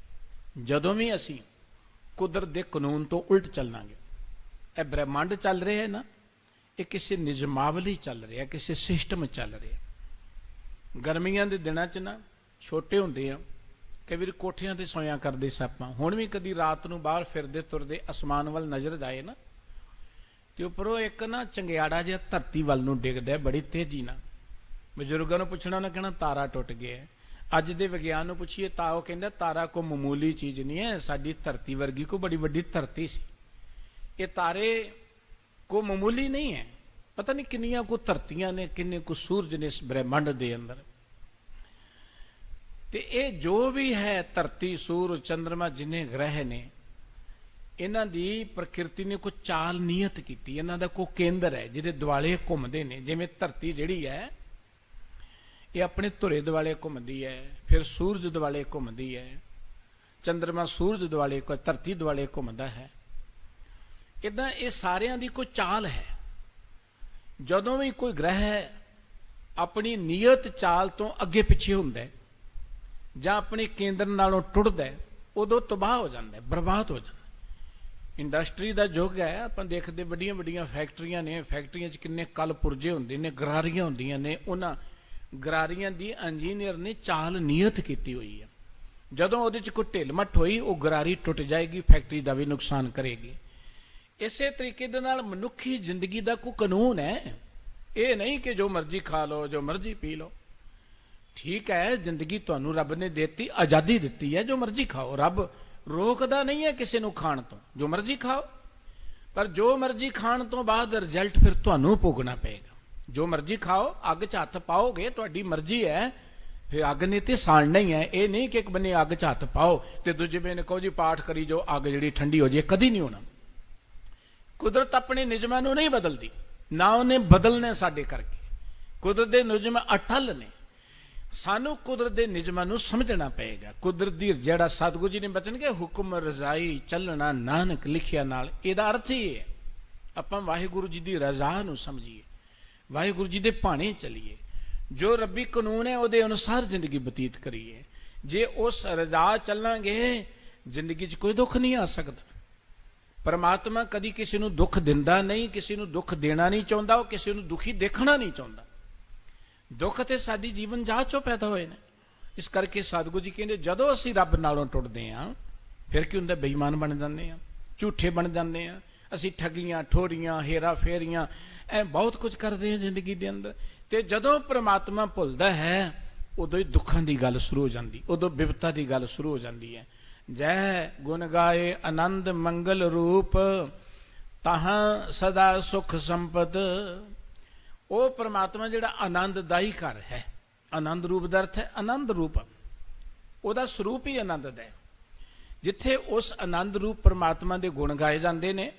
ਜਦੋਂ ਵੀ ਅਸੀਂ ਕੁਦਰਤ ਦੇ ਕਾਨੂੰਨ ਤੋਂ ਉਲਟ ਚੱਲਾਂਗੇ, ਇਹ ਬ੍ਰਹਿਮੰਡ ਚੱਲ ਰਿਹਾ ਹੈ ਨਾ, ਇਹ ਕਿਸੇ ਨਿਯਮਾਵਲੀ ਚੱਲ ਰਿਹਾ, ਕਿਸੇ ਸਿਸਟਮ ਚੱਲ ਰਿਹਾ। ਗਰਮੀਆਂ ਦੇ ਦਿਨਾਂ 'ਚ ਨਾ ਛੋਟੇ ਹੁੰਦੇ ਆ, ਕਈ ਵਾਰ ਕੋਠਿਆਂ ਤੇ ਸੋਇਆ ਕਰਦੇ ਸਾਂ। ਹੁਣ ਵੀ ਕਦੀ ਰਾਤ ਨੂੰ ਬਾਹਰ ਫਿਰਦੇ ਤੁਰਦੇ ਅਸਮਾਨ ਵੱਲ ਨਜ਼ਰ ਜਾਏ ਨਾ, ਤੇ ਉੱਪਰੋਂ ਇੱਕ ਨਾ ਚੰਗਿਆੜਾ ਜਿਹਾ ਧਰਤੀ ਵੱਲ ਨੂੰ ਡਿੱਗਦਾ ਬੜੀ ਤੇਜ਼ੀ ਨਾਲ। ਬਜ਼ੁਰਗਾਂ ਨੂੰ ਪੁੱਛਣਾ, ਉਹਨੇ ਕਹਿਣਾ ਤਾਰਾ ਟੁੱਟ ਗਿਆ। ਅੱਜ ਦੇ ਵਿਗਿਆਨ ਨੂੰ ਪੁੱਛੀਏ ਤਾਂ ਉਹ ਕਹਿੰਦਾ ਤਾਰਾ ਕੋਈ ਮਾਮੂਲੀ ਚੀਜ਼ ਨਹੀਂ ਹੈ, ਸਾਡੀ ਧਰਤੀ ਵਰਗੀ ਕੋਈ ਬੜੀ ਵੱਡੀ ਧਰਤੀ ਸੀ। ਇਹ ਤਾਰੇ ਕੋਈ ਮਾਮੂਲੀ ਨਹੀਂ ਹੈ, ਪਤਾ ਨਹੀਂ ਕਿੰਨੀਆਂ ਕੋ ਧਰਤੀਆਂ ਨੇ, ਕਿੰਨੇ ਕੋ ਸੂਰਜ ਨੇ ਇਸ ਬ੍ਰਹਿਮੰਡ ਦੇ ਅੰਦਰ। ਤੇ ਇਹ ਜੋ ਵੀ ਹੈ ਧਰਤੀ, ਸੂਰਜ, ਚੰਦਰਮਾ, ਜਿੰਨੇ ਗ੍ਰਹਿ ਨੇ, ਇਹਨਾਂ ਦੀ ਪ੍ਰਕਿਰਤੀ ਨੇ ਕੋਈ ਚਾਲ ਨੀਅਤ ਕੀਤੀ, ਇਹਨਾਂ ਦਾ ਕੋਈ ਕੇਂਦਰ ਹੈ ਜਿਹਦੇ ਦੁਆਲੇ ਘੁੰਮਦੇ ਨੇ। ਜਿਵੇਂ ਧਰਤੀ ਜਿਹੜੀ ਹੈ ਇਹ ਆਪਣੇ ਧੁਰੇ ਦੁਆਲੇ ਘੁੰਮਦੀ ਹੈ, ਫਿਰ ਸੂਰਜ ਦੁਆਲੇ ਘੁੰਮਦੀ ਹੈ, ਚੰਦਰਮਾ ਸੂਰਜ ਦੁਆਲੇ, ਕੋਈ ਧਰਤੀ ਦੁਆਲੇ ਘੁੰਮਦਾ ਹੈ। ਇਦਾਂ ਇਹ ਸਾਰਿਆਂ ਦੀ ਕੋਈ ਚਾਲ ਹੈ। ਜਦੋਂ ਵੀ ਕੋਈ ਗ੍ਰਹਿ ਆਪਣੀ ਨਿਯਤ ਚਾਲ ਤੋਂ ਅੱਗੇ ਪਿੱਛੇ ਹੁੰਦਾ ਹੈ ਜਾਂ ਆਪਣੇ ਕੇਂਦਰ ਨਾਲੋਂ ਟੁੱਟਦਾ, ਉਦੋਂ ਤਬਾਹ ਹੋ ਜਾਂਦਾ, ਬਰਬਾਦ ਹੋ ਜਾਂਦਾ। ਇੰਡਸਟਰੀ ਦਾ ਯੁੱਗ ਹੈ, ਆਪਾਂ ਦੇਖਦੇ ਵੱਡੀਆਂ ਵੱਡੀਆਂ ਫੈਕਟਰੀਆਂ ਨੇ, ਫੈਕਟਰੀਆਂ 'ਚ ਕਿੰਨੇ ਕਲ ਪੁਰਜੇ ਹੁੰਦੇ ਨੇ, ਗਰਾਰੀਆਂ ਹੁੰਦੀਆਂ ਨੇ, ਉਹਨਾਂ ਗਰਾਰੀਆਂ ਦੀ ਇੰਜੀਨੀਅਰ ਨੇ ਚਾਲ ਨੀਅਤ ਕੀਤੀ ਹੋਈ ਹੈ। ਜਦੋਂ ਉਹਦੇ 'ਚ ਕੋਈ ਢਿੱਲ ਮੱਠ ਹੋਈ, ਉਹ ਗਰਾਰੀ ਟੁੱਟ ਜਾਏਗੀ, ਫੈਕਟਰੀ ਦਾ ਵੀ ਨੁਕਸਾਨ ਕਰੇਗੀ। ਇਸੇ ਤਰੀਕੇ ਦੇ ਨਾਲ ਮਨੁੱਖੀ ਜ਼ਿੰਦਗੀ ਦਾ ਕੋਈ ਕਾਨੂੰਨ ਹੈ। ਇਹ ਨਹੀਂ ਕਿ ਜੋ ਮਰਜ਼ੀ ਖਾ ਲਓ, ਜੋ ਮਰਜ਼ੀ ਪੀ ਲਓ। ਠੀਕ ਹੈ, ਜ਼ਿੰਦਗੀ ਤੁਹਾਨੂੰ ਰੱਬ ਨੇ ਦਿੱਤੀ, ਆਜ਼ਾਦੀ ਦਿੱਤੀ ਹੈ, ਜੋ ਮਰਜ਼ੀ ਖਾਓ। ਰੱਬ ਰੋਕਦਾ ਨਹੀਂ ਹੈ ਕਿਸੇ ਨੂੰ ਖਾਣ ਤੋਂ, ਜੋ ਮਰਜ਼ੀ ਖਾਓ, ਪਰ ਜੋ ਮਰਜ਼ੀ ਖਾਣ ਤੋਂ ਬਾਅਦ ਰਿਜ਼ਲਟ ਫਿਰ ਤੁਹਾਨੂੰ ਭੋਗਣਾ ਪਏਗਾ। ਜੋ ਮਰਜ਼ੀ ਖਾਓ, ਅੱਗ 'ਚ ਹੱਥ ਪਾਓਗੇ, ਤੁਹਾਡੀ ਮਰਜ਼ੀ ਹੈ, ਫਿਰ ਅੱਗ ਨੇ ਤੇ ਸਾੜਨਾ ਹੀ ਹੈ। ਇਹ ਨਹੀਂ ਕਿ ਇੱਕ ਬੰਨੇ ਅੱਗ 'ਚ ਹੱਥ ਪਾਓ ਤੇ ਦੂਜੇ ਬੰਨੇ ਕਹੋ ਜੀ ਪਾਠ ਕਰੀ ਜੋ, ਅੱਗ ਜਿਹੜੀ ਠੰਡੀ ਹੋ ਜਾਏ, ਕਦੀ ਨਹੀਂ ਹੋਣਾ। ਕੁਦਰਤ ਆਪਣੇ ਨਿਯਮਾਂ ਨੂੰ ਨਹੀਂ ਬਦਲਦੀ, ਨਾ ਉਹਨੇ ਬਦਲਣਾ ਸਾਡੇ ਕਰਕੇ। ਕੁਦਰਤ ਦੇ ਨਿਯਮ ਅਟਲ ਨੇ, ਸਾਨੂੰ ਕੁਦਰਤ ਦੇ ਨਿਯਮਾਂ ਨੂੰ ਸਮਝਣਾ ਪਏਗਾ। ਕੁਦਰਤ ਦੀ ਜਿਹੜਾ ਸਤਿਗੁਰੂ ਜੀ ਨੇ ਬਚਨ ਕਿ ਹੁਕਮ ਰਜ਼ਾਈ ਚੱਲਣਾ ਨਾਨਕ ਲਿਖਿਆ ਨਾਲ, ਇਹਦਾ ਅਰਥ ਹੀ ਹੈ ਆਪਾਂ ਵਾਹਿਗੁਰੂ ਜੀ ਦੀ ਰਜ਼ਾ ਨੂੰ ਸਮਝੀਏ, ਵਾਹਿਗੁਰੂ ਜੀ ਦੇ ਭਾਣੇ ਚੱਲੀਏ, ਜੋ ਰੱਬੀ ਕਾਨੂੰਨ ਹੈ ਉਹਦੇ ਅਨੁਸਾਰ ਜ਼ਿੰਦਗੀ ਬਤੀਤ ਕਰੀਏ। ਜੇ ਉਸ ਰਜ਼ਾ ਚੱਲਾਂਗੇ, ਜ਼ਿੰਦਗੀ 'ਚ ਕੋਈ ਦੁੱਖ ਨਹੀਂ ਆ ਸਕਦਾ। ਪਰਮਾਤਮਾ ਕਦੀ ਕਿਸੇ ਨੂੰ ਦੁੱਖ ਦਿੰਦਾ ਨਹੀਂ, ਕਿਸੇ ਨੂੰ ਦੁੱਖ ਦੇਣਾ ਨਹੀਂ ਚਾਹੁੰਦਾ, ਉਹ ਕਿਸੇ ਨੂੰ ਦੁਖੀ ਦੇਖਣਾ ਨਹੀਂ ਚਾਹੁੰਦਾ। ਦੁੱਖ ਤੇ ਸਾਡੀ ਜੀਵਨ ਜਾਂਚ ਚੋਂ ਪੈਦਾ ਹੋਏ ਨੇ। ਇਸ ਕਰਕੇ ਸਤਿਗੁਰੂ ਜੀ ਕਹਿੰਦੇ ਜਦੋਂ ਅਸੀਂ ਰੱਬ ਨਾਲੋਂ ਟੁੱਟਦੇ ਹਾਂ, ਫਿਰ ਕੀ ਹੁੰਦਾ, ਬੇਈਮਾਨ ਬਣ ਜਾਂਦੇ ਹਾਂ, ਝੂਠੇ ਬਣ ਜਾਂਦੇ ਹਾਂ, ਅਸੀਂ ਠੱਗੀਆਂ, ਠੋਰੀਆਂ, ਹੇਰਾ ਫੇਰੀਆਂ, ਇਹ ਬਹੁਤ ਕੁਝ ਕਰਦੇ ਹਾਂ ਜ਼ਿੰਦਗੀ ਦੇ ਅੰਦਰ। ਤੇ ਜਦੋਂ ਪ੍ਰਮਾਤਮਾ ਭੁੱਲਦਾ ਹੈ, ਉਦੋਂ ਹੀ ਦੁੱਖਾਂ ਦੀ ਗੱਲ ਸ਼ੁਰੂ ਹੋ ਜਾਂਦੀ, ਉਦੋਂ ਬਿਪਤਾ ਦੀ ਗੱਲ ਸ਼ੁਰੂ ਹੋ ਜਾਂਦੀ ਹੈ। ਜੈ ਗੁਣ ਗਾਏ ਆਨੰਦ ਮੰਗਲ ਰੂਪ, ਤਾਹਾਂ ਸਦਾ ਸੁਖ ਸੰਪਤ। ਉਹ ਪ੍ਰਮਾਤਮਾ ਜਿਹੜਾ ਆਨੰਦਦਾਈ ਘਰ ਹੈ, ਆਨੰਦ ਰੂਪ ਦਾ ਅਰਥ ਹੈ ਆਨੰਦ ਰੂਪ, ਉਹਦਾ ਸਰੂਪ ਹੀ ਆਨੰਦ ਦਾ ਹੈ। ਜਿੱਥੇ ਉਸ ਆਨੰਦ ਰੂਪ ਪ੍ਰਮਾਤਮਾ ਦੇ ਗੁਣ ਗਾਏ ਜਾਂਦੇ ਨੇ,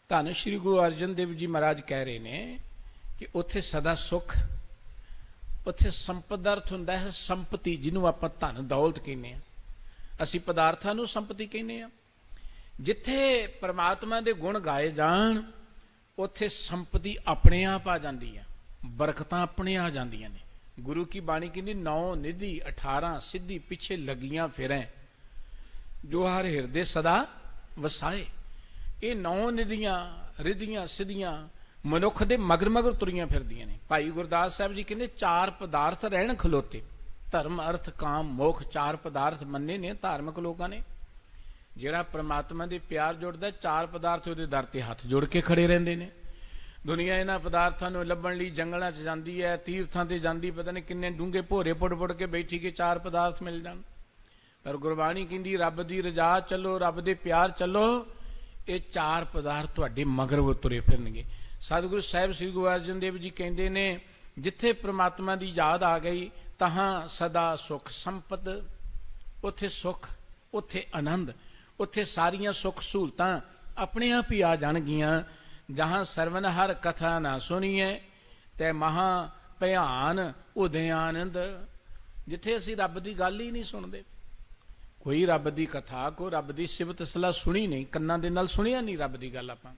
ਧੰਨ ਸ਼੍ਰੀ ਗੁਰੂ ਅਰਜਨ ਦੇਵ ਜੀ ਮਹਾਰਾਜ ਕਹਿ ਰਹੇ ਨੇ ਕਿ ਉੱਥੇ ਸਦਾ ਸੁਖ, ਉੱਥੇ ਸੰਪਤ ਦਾ ਅਰਥ ਹੁੰਦਾ ਹੈ ਸੰਪਤੀ, ਜਿਹਨੂੰ ਆਪਾਂ ਧਨ ਦੌਲਤ ਕਹਿੰਦੇ ਹਾਂ। ਅਸੀਂ ਪਦਾਰਥਾਂ ਨੂੰ ਸੰਪਤੀ ਕਹਿੰਦੇ ਹਾਂ। ਜਿੱਥੇ ਪ੍ਰਮਾਤਮਾ ਦੇ ਗੁਣ ਗਾਏ ਜਾਣ ਉੱਥੇ ਸੰਪਤੀ ਆਪਣੇ ਆਪ ਆ ਜਾਂਦੀ ਹੈ, ਬਰਕਤਾਂ ਆਪਣੇ ਆ ਜਾਂਦੀਆਂ ਨੇ। ਗੁਰੂ ਕੀ ਬਾਣੀ ਕਹਿੰਦੀ 9 ਨਿਧੀ 18 ਸਿੱਧੀ ਪਿੱਛੇ ਲੱਗੀਆਂ ਫਿਰੈ, ਜੋ ਹਰ ਹਿਰਦੇ ਸਦਾ ਵਸਾਏ। ਇਹ 9 ਨਿਧੀਆਂ ਰਿਧੀਆਂ ਸਿੱਧੀਆਂ ਮਨੁੱਖ ਦੇ ਮਗਰ ਮਗਰ ਤੁਰੀਆਂ ਫਿਰਦੀਆਂ ਨੇ। ਭਾਈ ਗੁਰਦਾਸ ਸਾਹਿਬ ਜੀ ਕਹਿੰਦੇ 4 ਪਦਾਰਥ ਰਹਿਣ ਖਲੋਤੇ, ਧਰਮ ਅਰਥ ਕਾਮ ਮੋਖ, 4 ਪਦਾਰਥ ਮੰਨੇ ਨੇ ਧਾਰਮਿਕ ਲੋਕਾਂ ਨੇ। ਜਿਹੜਾ ਪ੍ਰਮਾਤਮਾ ਦੇ ਪਿਆਰ ਜੁੜਦਾ 4 ਪਦਾਰਥ ਉਹਦੇ ਦਰ ਤੇ ਹੱਥ ਜੋੜ ਕੇ ਖੜੇ ਰਹਿੰਦੇ ਨੇ। ਦੁਨੀਆ ਇਹਨਾਂ ਪਦਾਰਥਾਂ ਨੂੰ ਲੱਭਣ ਲਈ ਜੰਗਲਾਂ 'ਚ ਜਾਂਦੀ ਹੈ, ਤੀਰਥਾਂ ਤੇ ਜਾਂਦੀ, ਪਤਾ ਨਹੀਂ ਕਿੰਨੇ ਡੂੰਘੇ ਭੋਰੇ ਪੁੱਟ ਪੁੱਟ ਕੇ ਬੈਠੀ ਕਿ 4 ਪਦਾਰਥ ਮਿਲ ਜਾਣ। ਪਰ ਗੁਰਬਾਣੀ ਕਹਿੰਦੀ ਰੱਬ ਦੀ ਰਜ਼ਾ ਚੱਲੋ, ਰੱਬ ਦੇ ਪਿਆਰ ਚੱਲੋ, ਇਹ 4 ਪਦਾਰਥ ਤੁਹਾਡੇ ਮਗਰ ਉਹ ਤੁਰੇ ਫਿਰਨਗੇ। ਸਤਿਗੁਰੂ ਸਾਹਿਬ ਸ੍ਰੀ ਗੁਰੂ ਅਰਜਨ ਦੇਵ ਜੀ ਕਹਿੰਦੇ ਨੇ ਜਿੱਥੇ ਪ੍ਰਮਾਤਮਾ ਦੀ ਯਾਦ ਆ ਗਈ ਤਹਾਂ ਸਦਾ ਸੁਖ ਸੰਪਦ, ਉੱਥੇ ਸੁਖ, ਉੱਥੇ ਆਨੰਦ, ਉੱਥੇ ਸਾਰੀਆਂ ਸੁੱਖ ਸਹੂਲਤਾਂ ਆਪਣੇ ਆਪ ਹੀ ਆ ਜਾਣਗੀਆਂ। ਜਹਾਂ ਸਰਵਨ ਹਰ ਕਥਾ ਨਾ ਸੁਣੀਏ ਤੇ ਮਹਾ ਭਿਆਨ ਉਦੇ ਆਨੰਦ। ਜਿੱਥੇ ਅਸੀਂ ਰੱਬ ਦੀ ਗੱਲ ਹੀ ਨਹੀਂ ਸੁਣਦੇ, ਕੋਈ ਰੱਬ ਦੀ ਕਥਾ, ਕੋਈ ਰੱਬ ਦੀ ਸਿਫਤ ਸਲਾਹ ਸੁਣੀ ਨਹੀਂ, ਕੰਨਾਂ ਦੇ ਨਾਲ ਸੁਣਿਆ ਨਹੀਂ ਰੱਬ ਦੀ ਗੱਲ ਆਪਾਂ।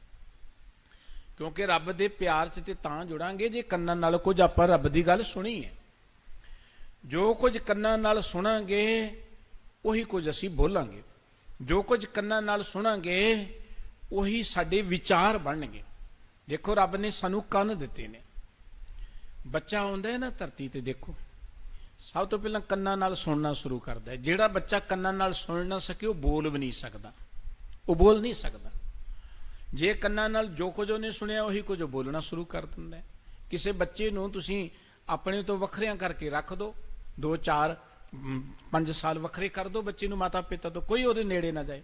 ਕਿਉਂਕਿ ਰੱਬ ਦੇ ਪਿਆਰ 'ਚ ਤੇ ਤਾਂ ਜੁੜਾਂਗੇ ਜੇ ਕੰਨਾਂ ਨਾਲ ਕੁਝ ਆਪਾਂ ਰੱਬ ਦੀ ਗੱਲ ਸੁਣੀ ਹੈ। ਜੋ ਕੁਝ ਕੰਨਾਂ ਨਾਲ ਸੁਣਾਂਗੇ ਉਹੀ ਕੁਝ ਅਸੀਂ ਬੋਲਾਂਗੇ, ਜੋ ਕੁਝ ਕੰਨਾਂ ਨਾਲ ਸੁਣਾਂਗੇ ਉਹੀ ਸਾਡੇ ਵਿਚਾਰ ਬਣਨਗੇ। ਦੇਖੋ ਰੱਬ ਨੇ ਸਾਨੂੰ ਕੰਨ ਦਿੱਤੇ ਨੇ। ਬੱਚਾ ਆਉਂਦਾ ਹੈ ਨਾ ਧਰਤੀ ਤੇ, ਦੇਖੋ ਸਭ ਤੋਂ ਪਹਿਲਾਂ ਕੰਨਾਂ ਨਾਲ ਸੁਣਨਾ ਸ਼ੁਰੂ ਕਰਦਾ ਹੈ। ਜਿਹੜਾ ਬੱਚਾ ਕੰਨਾਂ ਨਾਲ ਸੁਣ ਨਾ ਸਕੇ ਉਹ ਬੋਲ ਵੀ ਨਹੀਂ ਸਕਦਾ, ਉਹ ਬੋਲ ਨਹੀਂ ਸਕਦਾ। ਜੇ ਕੰਨਾਂ ਨਾਲ ਜੋ ਕੁਝ ਉਹਨੇ ਸੁਣਿਆ ਉਹੀ ਕੁਝ ਬੋਲਣਾ ਸ਼ੁਰੂ ਕਰ ਦਿੰਦਾ ਹੈ। ਕਿਸੇ ਬੱਚੇ ਨੂੰ ਤੁਸੀਂ ਆਪਣੇ ਤੋਂ ਵੱਖਰਿਆਂ ਕਰਕੇ ਰੱਖ ਦਿਓ, 2 4 5 ਸਾਲ ਵੱਖਰੇ ਕਰ ਦਿਓ ਬੱਚੇ ਨੂੰ ਮਾਤਾ ਪਿਤਾ ਤੋਂ, ਕੋਈ ਉਹਦੇ ਨੇੜੇ ਨਾ ਜਾਏ,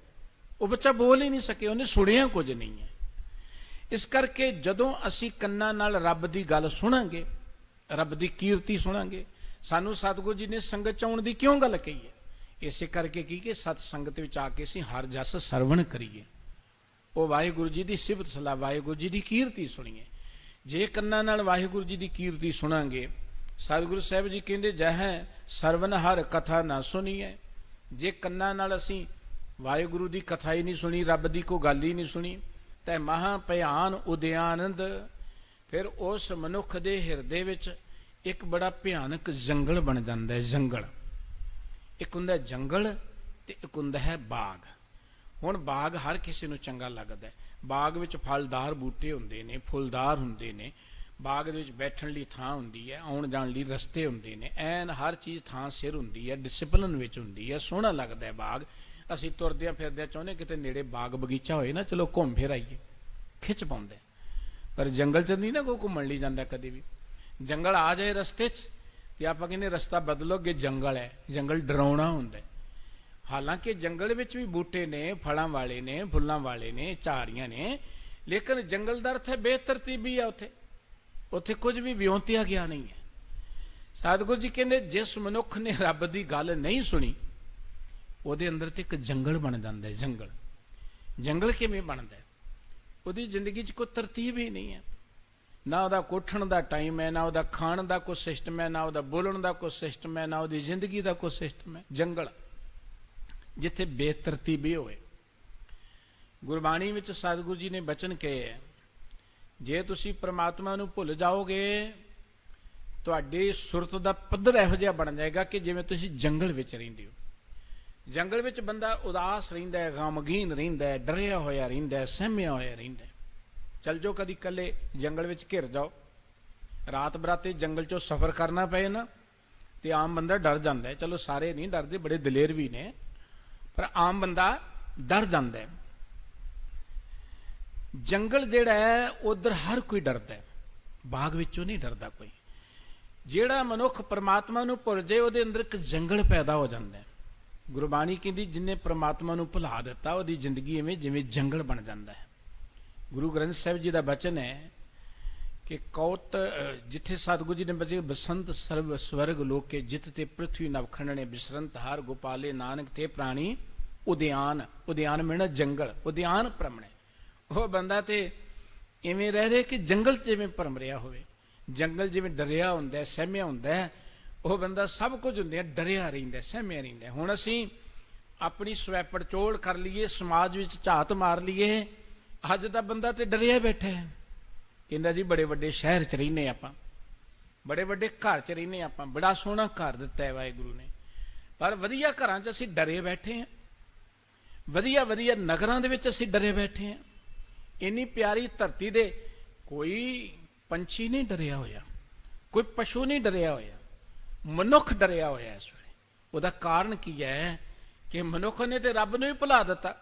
ਉਹ ਬੱਚਾ ਬੋਲ ਹੀ ਨਹੀਂ ਸਕੇ, ਉਹਨੇ ਸੁਣਿਆ ਕੁਝ ਨਹੀਂ ਹੈ। ਇਸ ਕਰਕੇ ਜਦੋਂ ਅਸੀਂ ਕੰਨਾਂ ਨਾਲ ਰੱਬ ਦੀ ਗੱਲ ਸੁਣਾਂਗੇ, ਰੱਬ ਦੀ ਕੀਰਤੀ ਸੁਣਾਂਗੇ, ਸਾਨੂੰ ਸਤਿਗੁਰੂ ਜੀ ਨੇ ਸੰਗਤ 'ਚ ਆਉਣ ਦੀ ਕਿਉਂ ਗੱਲ ਕਹੀ ਹੈ? ਇਸੇ ਕਰਕੇ ਕੀ ਕਿ ਸਤ ਸੰਗਤ ਵਿੱਚ ਆ ਕੇ ਅਸੀਂ ਹਰ ਜਸ ਸਰਵਣ ਕਰੀਏ, ਉਹ ਵਾਹਿਗੁਰੂ ਜੀ ਦੀ ਸਿਫਤ ਸਲਾਹ, ਵਾਹਿਗੁਰੂ ਜੀ ਦੀ ਕੀਰਤੀ ਸੁਣੀਏ। ਜੇ ਕੰਨਾਂ ਨਾਲ ਵਾਹਿਗੁਰੂ ਜੀ ਦੀ ਕੀਰਤੀ ਸੁਣਾਂਗੇ, ਸਤਿਗੁਰੂ ਸਾਹਿਬ ਜੀ ਕਹਿੰਦੇ ਜਹ ਸਰਵਨ ਹਰ ਕਥਾ ਨਾ ਸੁਣੀਏ। ਜੇ ਕੰਨਾਂ ਨਾਲ ਅਸੀਂ ਵਾਹਿਗੁਰੂ ਦੀ ਕਥਾ ਹੀ ਨਹੀਂ ਸੁਣੀ, ਰੱਬ ਦੀ ਕੋਈ ਗੱਲ ਹੀ ਨਹੀਂ ਸੁਣੀ, ਤੇ ਮਹਾ ਭਿਆਨ ਉਦੇ ਆਨੰਦ, ਫਿਰ ਉਸ ਮਨੁੱਖ ਦੇ ਹਿਰਦੇ ਵਿੱਚ ਇੱਕ ਬੜਾ ਭਿਆਨਕ ਜੰਗਲ ਬਣ ਜਾਂਦਾ ਹੈ। ਜੰਗਲ ਇੱਕ ਹੁੰਦਾ ਜੰਗਲ ਤੇ ਇੱਕ ਹੁੰਦਾ ਹੈ ਬਾਗ। ਹੁਣ ਬਾਗ ਹਰ ਕਿਸੇ ਨੂੰ ਚੰਗਾ ਲੱਗਦਾ ਹੈ। ਬਾਗ ਵਿੱਚ ਫਲਦਾਰ ਬੂਟੇ ਹੁੰਦੇ ਨੇ, ਫੁੱਲਦਾਰ ਹੁੰਦੇ ਨੇ, ਬਾਗ ਦੇ ਵਿੱਚ ਬੈਠਣ ਲਈ ਥਾਂ ਹੁੰਦੀ ਹੈ, ਆਉਣ ਜਾਣ ਲਈ ਰਸਤੇ ਹੁੰਦੇ ਨੇ, ਐਨ ਹਰ ਚੀਜ਼ ਥਾਂ ਸਿਰ ਹੁੰਦੀ ਹੈ, ਡਿਸਪਲਿਨ ਵਿੱਚ ਹੁੰਦੀ ਹੈ, ਸੋਹਣਾ ਲੱਗਦਾ ਹੈ ਬਾਗ। ਅਸੀਂ ਤੁਰਦਿਆਂ ਫਿਰਦਿਆਂ ਚਾਹੁੰਦੇ ਕਿਤੇ ਨੇੜੇ ਬਾਗ ਬਗੀਚਾ ਹੋਏ ਨਾ, ਚਲੋ ਘੁੰਮ ਫਿਰ ਆਈਏ, ਖਿੱਚ ਪਾਉਂਦੇ। ਪਰ ਜੰਗਲ 'ਚ ਨਹੀਂ ਨਾ ਕੋਈ ਘੁੰਮਣ ਲਈ ਜਾਂਦਾ ਕਦੇ ਵੀ। ਜੰਗਲ ਆ ਜਾਏ ਰਸਤੇ 'ਚ ਤੇ ਆਪਾਂ ਕਹਿੰਦੇ ਰਸਤਾ ਬਦਲੋਗੇ, ਜੰਗਲ ਹੈ। ਜੰਗਲ ਡਰਾਉਣਾ ਹੁੰਦਾ। ਹਾਲਾਂਕਿ ਜੰਗਲ ਵਿੱਚ ਵੀ ਬੂਟੇ ਨੇ, ਫਲਾਂ ਵਾਲੇ ਨੇ, ਫੁੱਲਾਂ ਵਾਲੇ ਨੇ, ਝਾੜੀਆਂ ਨੇ, ਲੇਕਿਨ ਜੰਗਲ ਦਾ ਅਰਥ ਹੈ ਬੇਤਰਤੀਬੀ ਆ। ਉੱਥੇ ਕੁਝ ਵੀ ਵਿਉਂਤਿਆ ਗਿਆ ਨਹੀਂ ਹੈ। ਸਤਿਗੁਰੂ ਜੀ ਕਹਿੰਦੇ ਜਿਸ ਮਨੁੱਖ ਨੇ ਰੱਬ ਦੀ ਗੱਲ ਨਹੀਂ ਸੁਣੀ ਉਹਦੇ ਅੰਦਰ ਤੇ ਇੱਕ ਜੰਗਲ ਬਣ ਜਾਂਦਾ ਹੈ। ਜੰਗਲ ਜੰਗਲ ਕਿਵੇਂ ਬਣਦਾ? ਉਹਦੀ ਜ਼ਿੰਦਗੀ 'ਚ ਕੋਈ ਤਰਤੀਬ ਹੀ ਨਹੀਂ ਹੈ। ਨਾ ਉਹਦਾ ਉੱਠਣ ਦਾ ਟਾਈਮ ਹੈ, ਨਾ ਉਹਦਾ ਖਾਣ ਦਾ ਕੋਈ ਸਿਸਟਮ ਹੈ, ਨਾ ਉਹਦਾ ਬੋਲਣ ਦਾ ਕੋਈ ਸਿਸਟਮ ਹੈ, ਨਾ ਉਹਦੀ ਜ਼ਿੰਦਗੀ ਦਾ ਕੋਈ ਸਿਸਟਮ ਹੈ। ਜੰਗਲ ਜਿੱਥੇ ਬੇਤਰਤੀਬੀ ਹੋਵੇ। ਗੁਰਬਾਣੀ ਵਿੱਚ ਸਤਿਗੁਰੂ ਜੀ ਨੇ ਬਚਨ ਕਹੇ ਹੈ, ਜੇ ਤੁਸੀਂ ਪ੍ਰਮਾਤਮਾ ਨੂੰ ਭੁੱਲ ਜਾਓਗੇ ਤੁਹਾਡੀ ਸੁਰਤ ਦਾ ਪੱਧਰ ਇਹੋ ਜਿਹਾ ਬਣ ਜਾਏਗਾ ਕਿ ਜਿਵੇਂ ਤੁਸੀਂ ਜੰਗਲ ਵਿੱਚ ਰਹਿੰਦੇ ਹੋ। ਜੰਗਲ ਵਿੱਚ ਬੰਦਾ ਉਦਾਸ ਰਹਿੰਦਾ ਹੈ, ਗਮਗੀਨ ਰਹਿੰਦਾ ਹੈ, ਡਰਿਆ ਹੋਇਆ ਰਹਿੰਦਾ ਹੈ, ਸਹਿਮਿਆ ਹੋਇਆ ਰਹਿੰਦਾ ਹੈ। ਚੱਲ ਜਾਓ ਕਦੀ ਇਕੱਲੇ ਜੰਗਲ ਵਿੱਚ ਘਿਰ ਜਾਓ, ਰਾਤ ਬਰਾਤੇ ਜੰਗਲ 'ਚੋਂ ਸਫ਼ਰ ਕਰਨਾ ਪਏ ਨਾ ਤੇ ਆਮ ਬੰਦਾ ਡਰ ਜਾਂਦਾ ਹੈ। ਚਲੋ ਸਾਰੇ ਨਹੀਂ ਡਰਦੇ, ਬੜੇ ਦਲੇਰ ਵੀ ਨੇ, ਪਰ ਆਮ ਬੰਦਾ ਡਰ ਜਾਂਦਾ ਹੈ। ਜੰਗਲ ਜਿਹੜਾ ਹੈ ਉਧਰ ਹਰ ਕੋਈ ਡਰਦਾ ਹੈ, ਬਾਗ ਵਿੱਚੋਂ ਨਹੀਂ ਡਰਦਾ ਕੋਈ। ਜਿਹੜਾ ਮਨੁੱਖ ਪ੍ਰਮਾਤਮਾ ਨੂੰ ਭੁੱਲ ਜਾਏ ਉਹਦੇ ਅੰਦਰ ਇੱਕ ਜੰਗਲ ਪੈਦਾ ਹੋ ਜਾਂਦਾ ਹੈ। ਗੁਰਬਾਣੀ ਕਹਿੰਦੀ ਜਿਨੇ ਪ੍ਰਮਾਤਮਾ ਨੂੰ ਭੁਲਾ ਦਿੱਤਾ ਉਹਦੀ ਜ਼ਿੰਦਗੀ ਐਵੇਂ ਜਿਵੇਂ ਜੰਗਲ ਬਣ ਜਾਂਦਾ ਹੈ। ਗੁਰੂ ਗ੍ਰੰਥ ਸਾਹਿਬ ਜੀ ਦਾ ਬਚਨ ਹੈ ਕਿ ਕੌਤ ਜਿੱਥੇ ਸਤਿਗੁਰੂ ਜੀ ਨੇ ਬਚੇ ਬਸੰਤ ਸਰਵ ਸਵਰਗ ਲੋਕੇ ਜਿਤ ਤੇ ਪ੍ਰਿਥਵੀ ਨਵ ਖੰਡਣੇ ਬਿਸਰੰਤ ਹਰ ਗੋਪਾਲੇ ਨਾਨਕ ਤੇ ਪ੍ਰਾਣੀ ਉਦਿਆਨ। ਉਦਿਆਨ ਮਿਲਣਾ ਜੰਗਲ, ਉਦਿਆਨ ਭਰਮਣੇ। ਉਹ ਬੰਦਾ ਤੇ ਇਵੇਂ ਰਹਿ ਰਿਹਾ ਕਿ ਜੰਗਲ 'ਚ ਜਿਵੇਂ ਭਰਮ ਰਿਹਾ ਹੋਵੇ। ਜੰਗਲ ਜਿਵੇਂ ਡਰਿਆ ਹੁੰਦਾ, ਸਹਿਮਿਆ ਹੁੰਦਾ, ਉਹ ਬੰਦਾ ਸਭ ਕੁਝ ਹੁੰਦੇ ਡਰਿਆ ਰਹਿੰਦਾ, ਸਹਿਮਿਆ ਰਹਿੰਦਾ। ਹੁਣ ਅਸੀਂ ਆਪਣੀ ਸਵੈ ਪੜਚੋਲ ਕਰ ਲਈਏ, ਸਮਾਜ ਵਿੱਚ ਝਾਤ ਮਾਰ ਲਈਏ। ਅੱਜ ਦਾ ਬੰਦਾ ਤੇ ਡਰਿਆ ਬੈਠਾ ਹੈ, ਕਹਿੰਦਾ ਜੀ ਬੜੇ ਵੱਡੇ ਸ਼ਹਿਰ 'ਚ ਰਹਿੰਦੇ ਆਪਾਂ, ਬੜੇ ਵੱਡੇ ਘਰ 'ਚ ਰਹਿੰਦੇ ਆਪਾਂ, ਬੜਾ ਸੋਹਣਾ ਘਰ ਦਿੱਤਾ ਹੈ ਵਾਹਿਗੁਰੂ ਨੇ, ਪਰ ਵਧੀਆ ਘਰਾਂ 'ਚ ਅਸੀਂ ਡਰੇ ਬੈਠੇ ਹਾਂ, ਵਧੀਆ ਵਧੀਆ ਨਗਰਾਂ ਦੇ ਵਿੱਚ ਅਸੀਂ ਡਰੇ ਬੈਠੇ ਹਾਂ। ਇੰਨੀ ਪਿਆਰੀ ਧਰਤੀ ਦੇ ਕੋਈ ਪੰਛੀ ਨਹੀਂ ਡਰਿਆ ਹੋਇਆ, ਕੋਈ ਪਸ਼ੂ ਨਹੀਂ ਡਰਿਆ ਹੋਇਆ, ਮਨੁੱਖ ਡਰਿਆ ਹੋਇਆ ਇਸ ਵੇਲੇ। ਉਹਦਾ ਕਾਰਨ ਕੀ ਹੈ ਕਿ ਮਨੁੱਖ ਨੇ ਤੇ ਰੱਬ ਨੂੰ ਹੀ ਭੁਲਾ ਦਿੱਤਾ।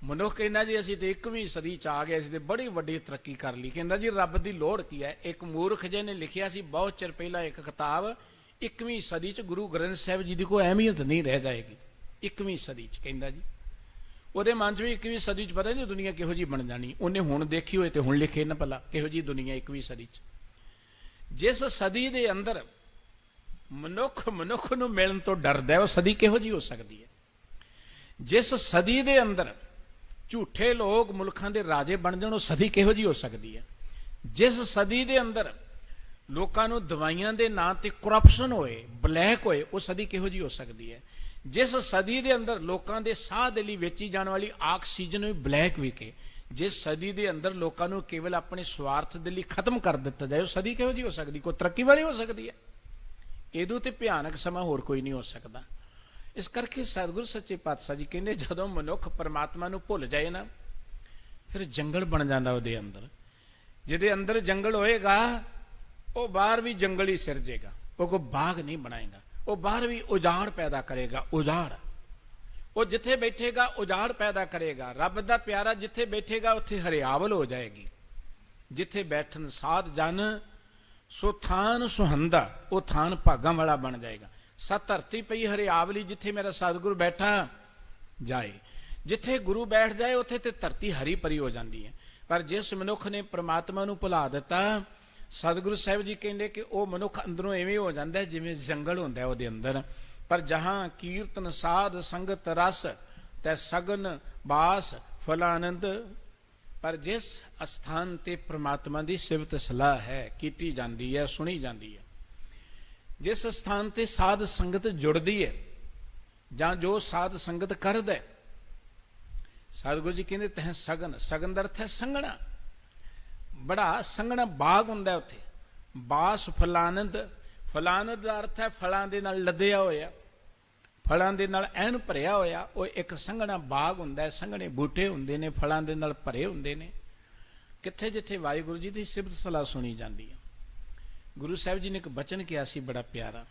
ਮਨੁੱਖ ਕਹਿੰਦਾ ਜੀ ਅਸੀਂ ਤੇ 21ਵੀਂ ਸਦੀ 'ਚ ਆ ਗਏ, ਅਸੀਂ ਤੇ ਬੜੀ ਵੱਡੀ ਤਰੱਕੀ ਕਰ ਲਈ। ਕਹਿੰਦਾ ਜੀ ਰੱਬ ਦੀ ਲੋੜ ਕੀ ਹੈ? ਇੱਕ ਮੂਰਖ ਜਿਹੇ ਨੇ ਲਿਖਿਆ ਸੀ ਬਹੁਤ ਚਿਰ ਪਹਿਲਾਂ ਇੱਕ ਕਿਤਾਬ, 21ਵੀਂ ਸਦੀ 'ਚ ਗੁਰੂ ਗ੍ਰੰਥ ਸਾਹਿਬ ਜੀ ਦੀ ਕੋਈ ਅਹਿਮੀਅਤ ਨਹੀਂ ਰਹਿ ਜਾਏਗੀ 21ਵੀਂ ਸਦੀ 'ਚ। ਕਹਿੰਦਾ ਜੀ ਉਹਦੇ ਮਨ 'ਚ ਵੀ 21ਵੀਂ ਸਦੀ 'ਚ ਪਤਾ ਨਹੀਂ ਦੁਨੀਆ ਕਿਹੋ ਜਿਹੀ ਬਣ ਜਾਣੀ। ਉਹਨੇ ਹੁਣ ਦੇਖੀ ਹੋਏ ਤੇ ਹੁਣ ਲਿਖੇ ਨਾ ਭਲਾ ਕਿਹੋ ਜਿਹੀ ਦੁਨੀਆ 21ਵੀਂ ਸਦੀ 'ਚ। ਜਿਸ ਸਦੀ ਦੇ ਅੰਦਰ ਮਨੁੱਖ ਨੂੰ ਮਿਲਣ ਤੋਂ ਡਰਦਾ, ਉਹ ਸਦੀ ਕਿਹੋ ਜਿਹੀ ਹੋ ਸਕਦੀ ਹੈ? ਜਿਸ ਸਦੀ ਦੇ ਅੰਦਰ ਝੂਠੇ ਲੋਕ ਮੁਲਕਾਂ ਦੇ ਰਾਜੇ ਬਣ ਜਾਣ, ਉਹ ਸਦੀ ਕਿਹੋ ਜਿਹੀ ਹੋ ਸਕਦੀ ਹੈ? ਜਿਸ ਸਦੀ ਦੇ ਅੰਦਰ ਲੋਕਾਂ ਨੂੰ ਦਵਾਈਆਂ ਦੇ ਨਾਂ ਤੇ ਕਰਪਸ਼ਨ ਹੋਏ, ਬਲੈਕ ਹੋਏ, ਉਹ ਸਦੀ ਕਿਹੋ ਜਿਹੀ ਹੋ ਸਕਦੀ ਹੈ? ਜਿਸ ਸਦੀ ਦੇ ਅੰਦਰ ਲੋਕਾਂ ਦੇ ਸਾਹ ਦੇ ਲਈ ਵੇਚੀ ਜਾਣ ਵਾਲੀ ਆਕਸੀਜਨ ਵੀ ਬਲੈਕ ਵਿਕੇ, ਜਿਸ ਸਦੀ ਦੇ ਅੰਦਰ ਲੋਕਾਂ ਨੂੰ ਕੇਵਲ ਆਪਣੇ ਸਵਾਰਥ ਦੇ ਲਈ ਖਤਮ ਕਰ ਦਿੱਤਾ ਜਾਏ, ਉਹ ਸਦੀ ਕਿਹੋ ਜਿਹੀ ਹੋ ਸਕਦੀ? ਕੋਈ ਤਰੱਕੀ ਵਾਲੀ ਹੋ ਸਕਦੀ ਹੈ? ਇਹਦੋਂ ਤੇ ਭਿਆਨਕ ਸਮਾਂ ਹੋਰ ਕੋਈ ਨਹੀਂ ਹੋ ਸਕਦਾ। ਇਸ ਕਰਕੇ ਸਤਿਗੁਰੂ ਸੱਚੇ ਪਾਤਸ਼ਾਹ ਜੀ ਕਹਿੰਦੇ ਜਦੋਂ ਮਨੁੱਖ ਪਰਮਾਤਮਾ ਨੂੰ ਭੁੱਲ ਜਾਏ ਨਾ, ਫਿਰ ਜੰਗਲ ਬਣ ਜਾਂਦਾ ਉਹਦੇ ਅੰਦਰ। ਜਿਹਦੇ ਅੰਦਰ ਜੰਗਲ ਹੋਏਗਾ ਉਹ ਬਾਹਰ ਵੀ ਜੰਗਲ ਹੀ ਸਿਰਜੇਗਾ, ਉਹ ਕੋਈ ਬਾਗ ਨਹੀਂ ਬਣਾਏਗਾ। ਉਹ ਬਾਹਰ ਵੀ ਉਜਾੜ ਪੈਦਾ ਕਰੇਗਾ, ਉਜਾੜ। ਉਹ ਜਿੱਥੇ ਬੈਠੇਗਾ ਉਜਾੜ ਪੈਦਾ ਕਰੇਗਾ। ਰੱਬ ਦਾ ਪਿਆਰਾ ਜਿੱਥੇ ਬੈਠੇਗਾ ਉੱਥੇ ਹਰਿਆਵਲ ਹੋ ਜਾਏਗੀ। ਜਿੱਥੇ ਬੈਠਣ ਸਾਧ ਜਨ ਸੋ ਥਾਨ ਸੁਹੰਦਾ, ਉਹ ਥਾਨ ਭਾਗਾਂ ਵਾਲਾ ਬਣ ਜਾਏਗਾ। ਸਤ ਧਰਤੀ ਪਈ ਹਰਿਆਵਲੀ, ਜਿੱਥੇ ਮੇਰਾ ਸਤਿਗੁਰੂ ਬੈਠਾ ਜਾਏ, ਜਿੱਥੇ ਗੁਰੂ ਬੈਠ ਜਾਏ ਉੱਥੇ ਤੇ ਧਰਤੀ ਹਰੀ ਭਰੀ ਹੋ ਜਾਂਦੀ ਹੈ। ਪਰ ਜਿਸ ਮਨੁੱਖ ਨੇ ਪ੍ਰਮਾਤਮਾ ਨੂੰ ਭੁਲਾ ਦਿੱਤਾ, ਸਤਿਗੁਰੂ ਸਾਹਿਬ ਜੀ ਕਹਿੰਦੇ ਕਿ ਉਹ ਮਨੁੱਖ ਅੰਦਰੋਂ ਐਵੇਂ ਹੋ ਜਾਂਦਾ ਜਿਵੇਂ ਜੰਗਲ ਹੁੰਦਾ ਉਹਦੇ ਅੰਦਰ। ਪਰ ਜਹਾਂ ਕੀਰਤਨ ਸਾਧ ਸੰਗਤ ਰਸ ਤੈ ਸਗਨ ਬਾਸ ਫਲ ਆਨੰਦ। ਪਰ ਜਿਸ ਅਸਥਾਨ ਤੇ ਪ੍ਰਮਾਤਮਾ ਦੀ ਸਿਫਤ ਸਲਾਹ ਹੈ, ਕੀਤੀ ਜਾਂਦੀ ਹੈ, ਸੁਣੀ ਜਾਂਦੀ ਹੈ, ਜਿਸ ਸਥਾਨ ਤੇ ਸਾਧ ਸੰਗਤ ਜੁੜਦੀ ਹੈ ਜਾਂ ਜੋ ਸਾਧ ਸੰਗਤ ਕਰਦਾ ਹੈ, ਸਤਿਗੁਰੂ ਜੀ ਕਹਿੰਦੇ ਤਹ ਸਗਨ, ਸਗਨ ਦਾ ਅਰਥ ਹੈ ਸੰਘਣਾ, ਬੜਾ ਸੰਘਣਾ ਬਾਗ ਹੁੰਦਾ ਉੱਥੇ। ਬਾਸ ਫਲਾਨੰਦ, ਫਲਾਨੰਦ ਦਾ ਅਰਥ ਹੈ ਫਲਾਂ ਦੇ ਨਾਲ ਲੱਦਿਆ ਹੋਇਆ, ਫਲਾਂ ਦੇ ਨਾਲ ਐਨ ਭਰਿਆ ਹੋਇਆ। ਉਹ ਇੱਕ ਸੰਘਣਾ ਬਾਗ ਹੁੰਦਾ ਹੈ, ਸੰਘਣੇ ਬੂਟੇ ਹੁੰਦੇ ਨੇ, ਫਲਾਂ ਦੇ ਨਾਲ ਭਰੇ ਹੁੰਦੇ ਨੇ। ਕਿੱਥੇ ਜਿੱਥੇ ਵਾਹਿਗੁਰੂ ਜੀ ਦੀ ਸਿਫਤ ਸਲਾਹ ਸੁਣੀ ਜਾਂਦੀ ਹੈ। ਗੁਰੂ ਸਾਹਿਬ ਜੀ ਨੇ ਇੱਕ ਬਚਨ ਕਿਹਾ ਸੀ ਬੜਾ ਪਿਆਰਾ,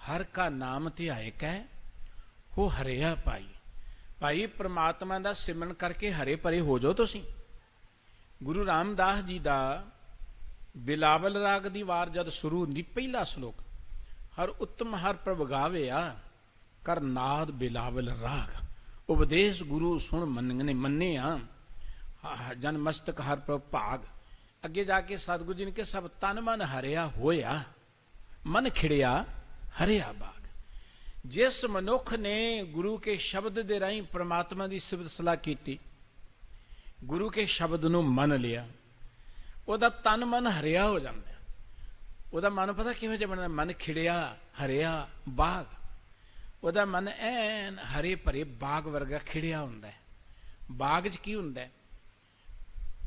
ਹਰ ਕਾ ਨਾਮ ਧਿਆਇਕ ਹੈ ਉਹ ਹਰਿਆ ਪਾਈ। ਭਾਈ ਪ੍ਰਮਾਤਮਾ ਦਾ ਸਿਮਰਨ ਕਰਕੇ ਹਰੇ ਭਰੇ ਹੋ ਜਾਓ ਤੁਸੀਂ। ਗੁਰੂ ਰਾਮਦਾਸ ਜੀ ਦਾ ਬਿਲਾਵਲ ਰਾਗ ਦੀ ਵਾਰ ਜਦ ਸ਼ੁਰੂ ਹੁੰਦੀ, ਪਹਿਲਾ ਸ਼ਲੋਕ, ਹਰ ਉੱਤਮ ਹਰ ਪ੍ਰਭ ਗਾਵਿਆ ਕਰ ਨਾਦ ਬਿਲਾਵਲ ਰਾਗ। ਉਪਦੇਸ਼ ਗੁਰੂ ਸੁਣ ਮੰਨਿਆ ਜਨ ਮਸਤਕ ਹਰ ਪ੍ਰਭ ਭਾਗ। ਅੱਗੇ ਜਾ ਕੇ ਸਤਿਗੁਰੂ ਜੀ ਨੇ ਕਿ ਸਭ ਤਨ ਮਨ ਹਰਿਆ ਹੋਇਆ, ਮਨ ਖਿੜਿਆ ਹਰਿਆ ਬਾਗ। ਜਿਸ ਮਨੁੱਖ ਨੇ ਗੁਰੂ ਕੇ ਸ਼ਬਦ ਦੇ ਰਾਹੀਂ ਪ੍ਰਮਾਤਮਾ ਦੀ ਸਿਫਤ ਸਲਾਹ ਕੀਤੀ, ਗੁਰੂ ਕੇ ਸ਼ਬਦ ਨੂੰ ਮੰਨ ਲਿਆ, ਉਹਦਾ ਤਨ ਮਨ ਹਰਿਆ ਹੋ ਜਾਂਦਾ। ਉਹਦਾ ਮਨ ਪਤਾ ਕਿਵੇਂ ਜਿਹਾ ਬਣਦਾ? ਮਨ ਖਿੜਿਆ ਹਰਿਆ ਬਾਗ। ਉਹਦਾ ਮਨ ਐਨ ਹਰੇ ਭਰੇ ਬਾਗ ਵਰਗਾ ਖਿੜਿਆ ਹੁੰਦਾ ਹੈ। ਬਾਗ 'ਚ ਕੀ ਹੁੰਦਾ?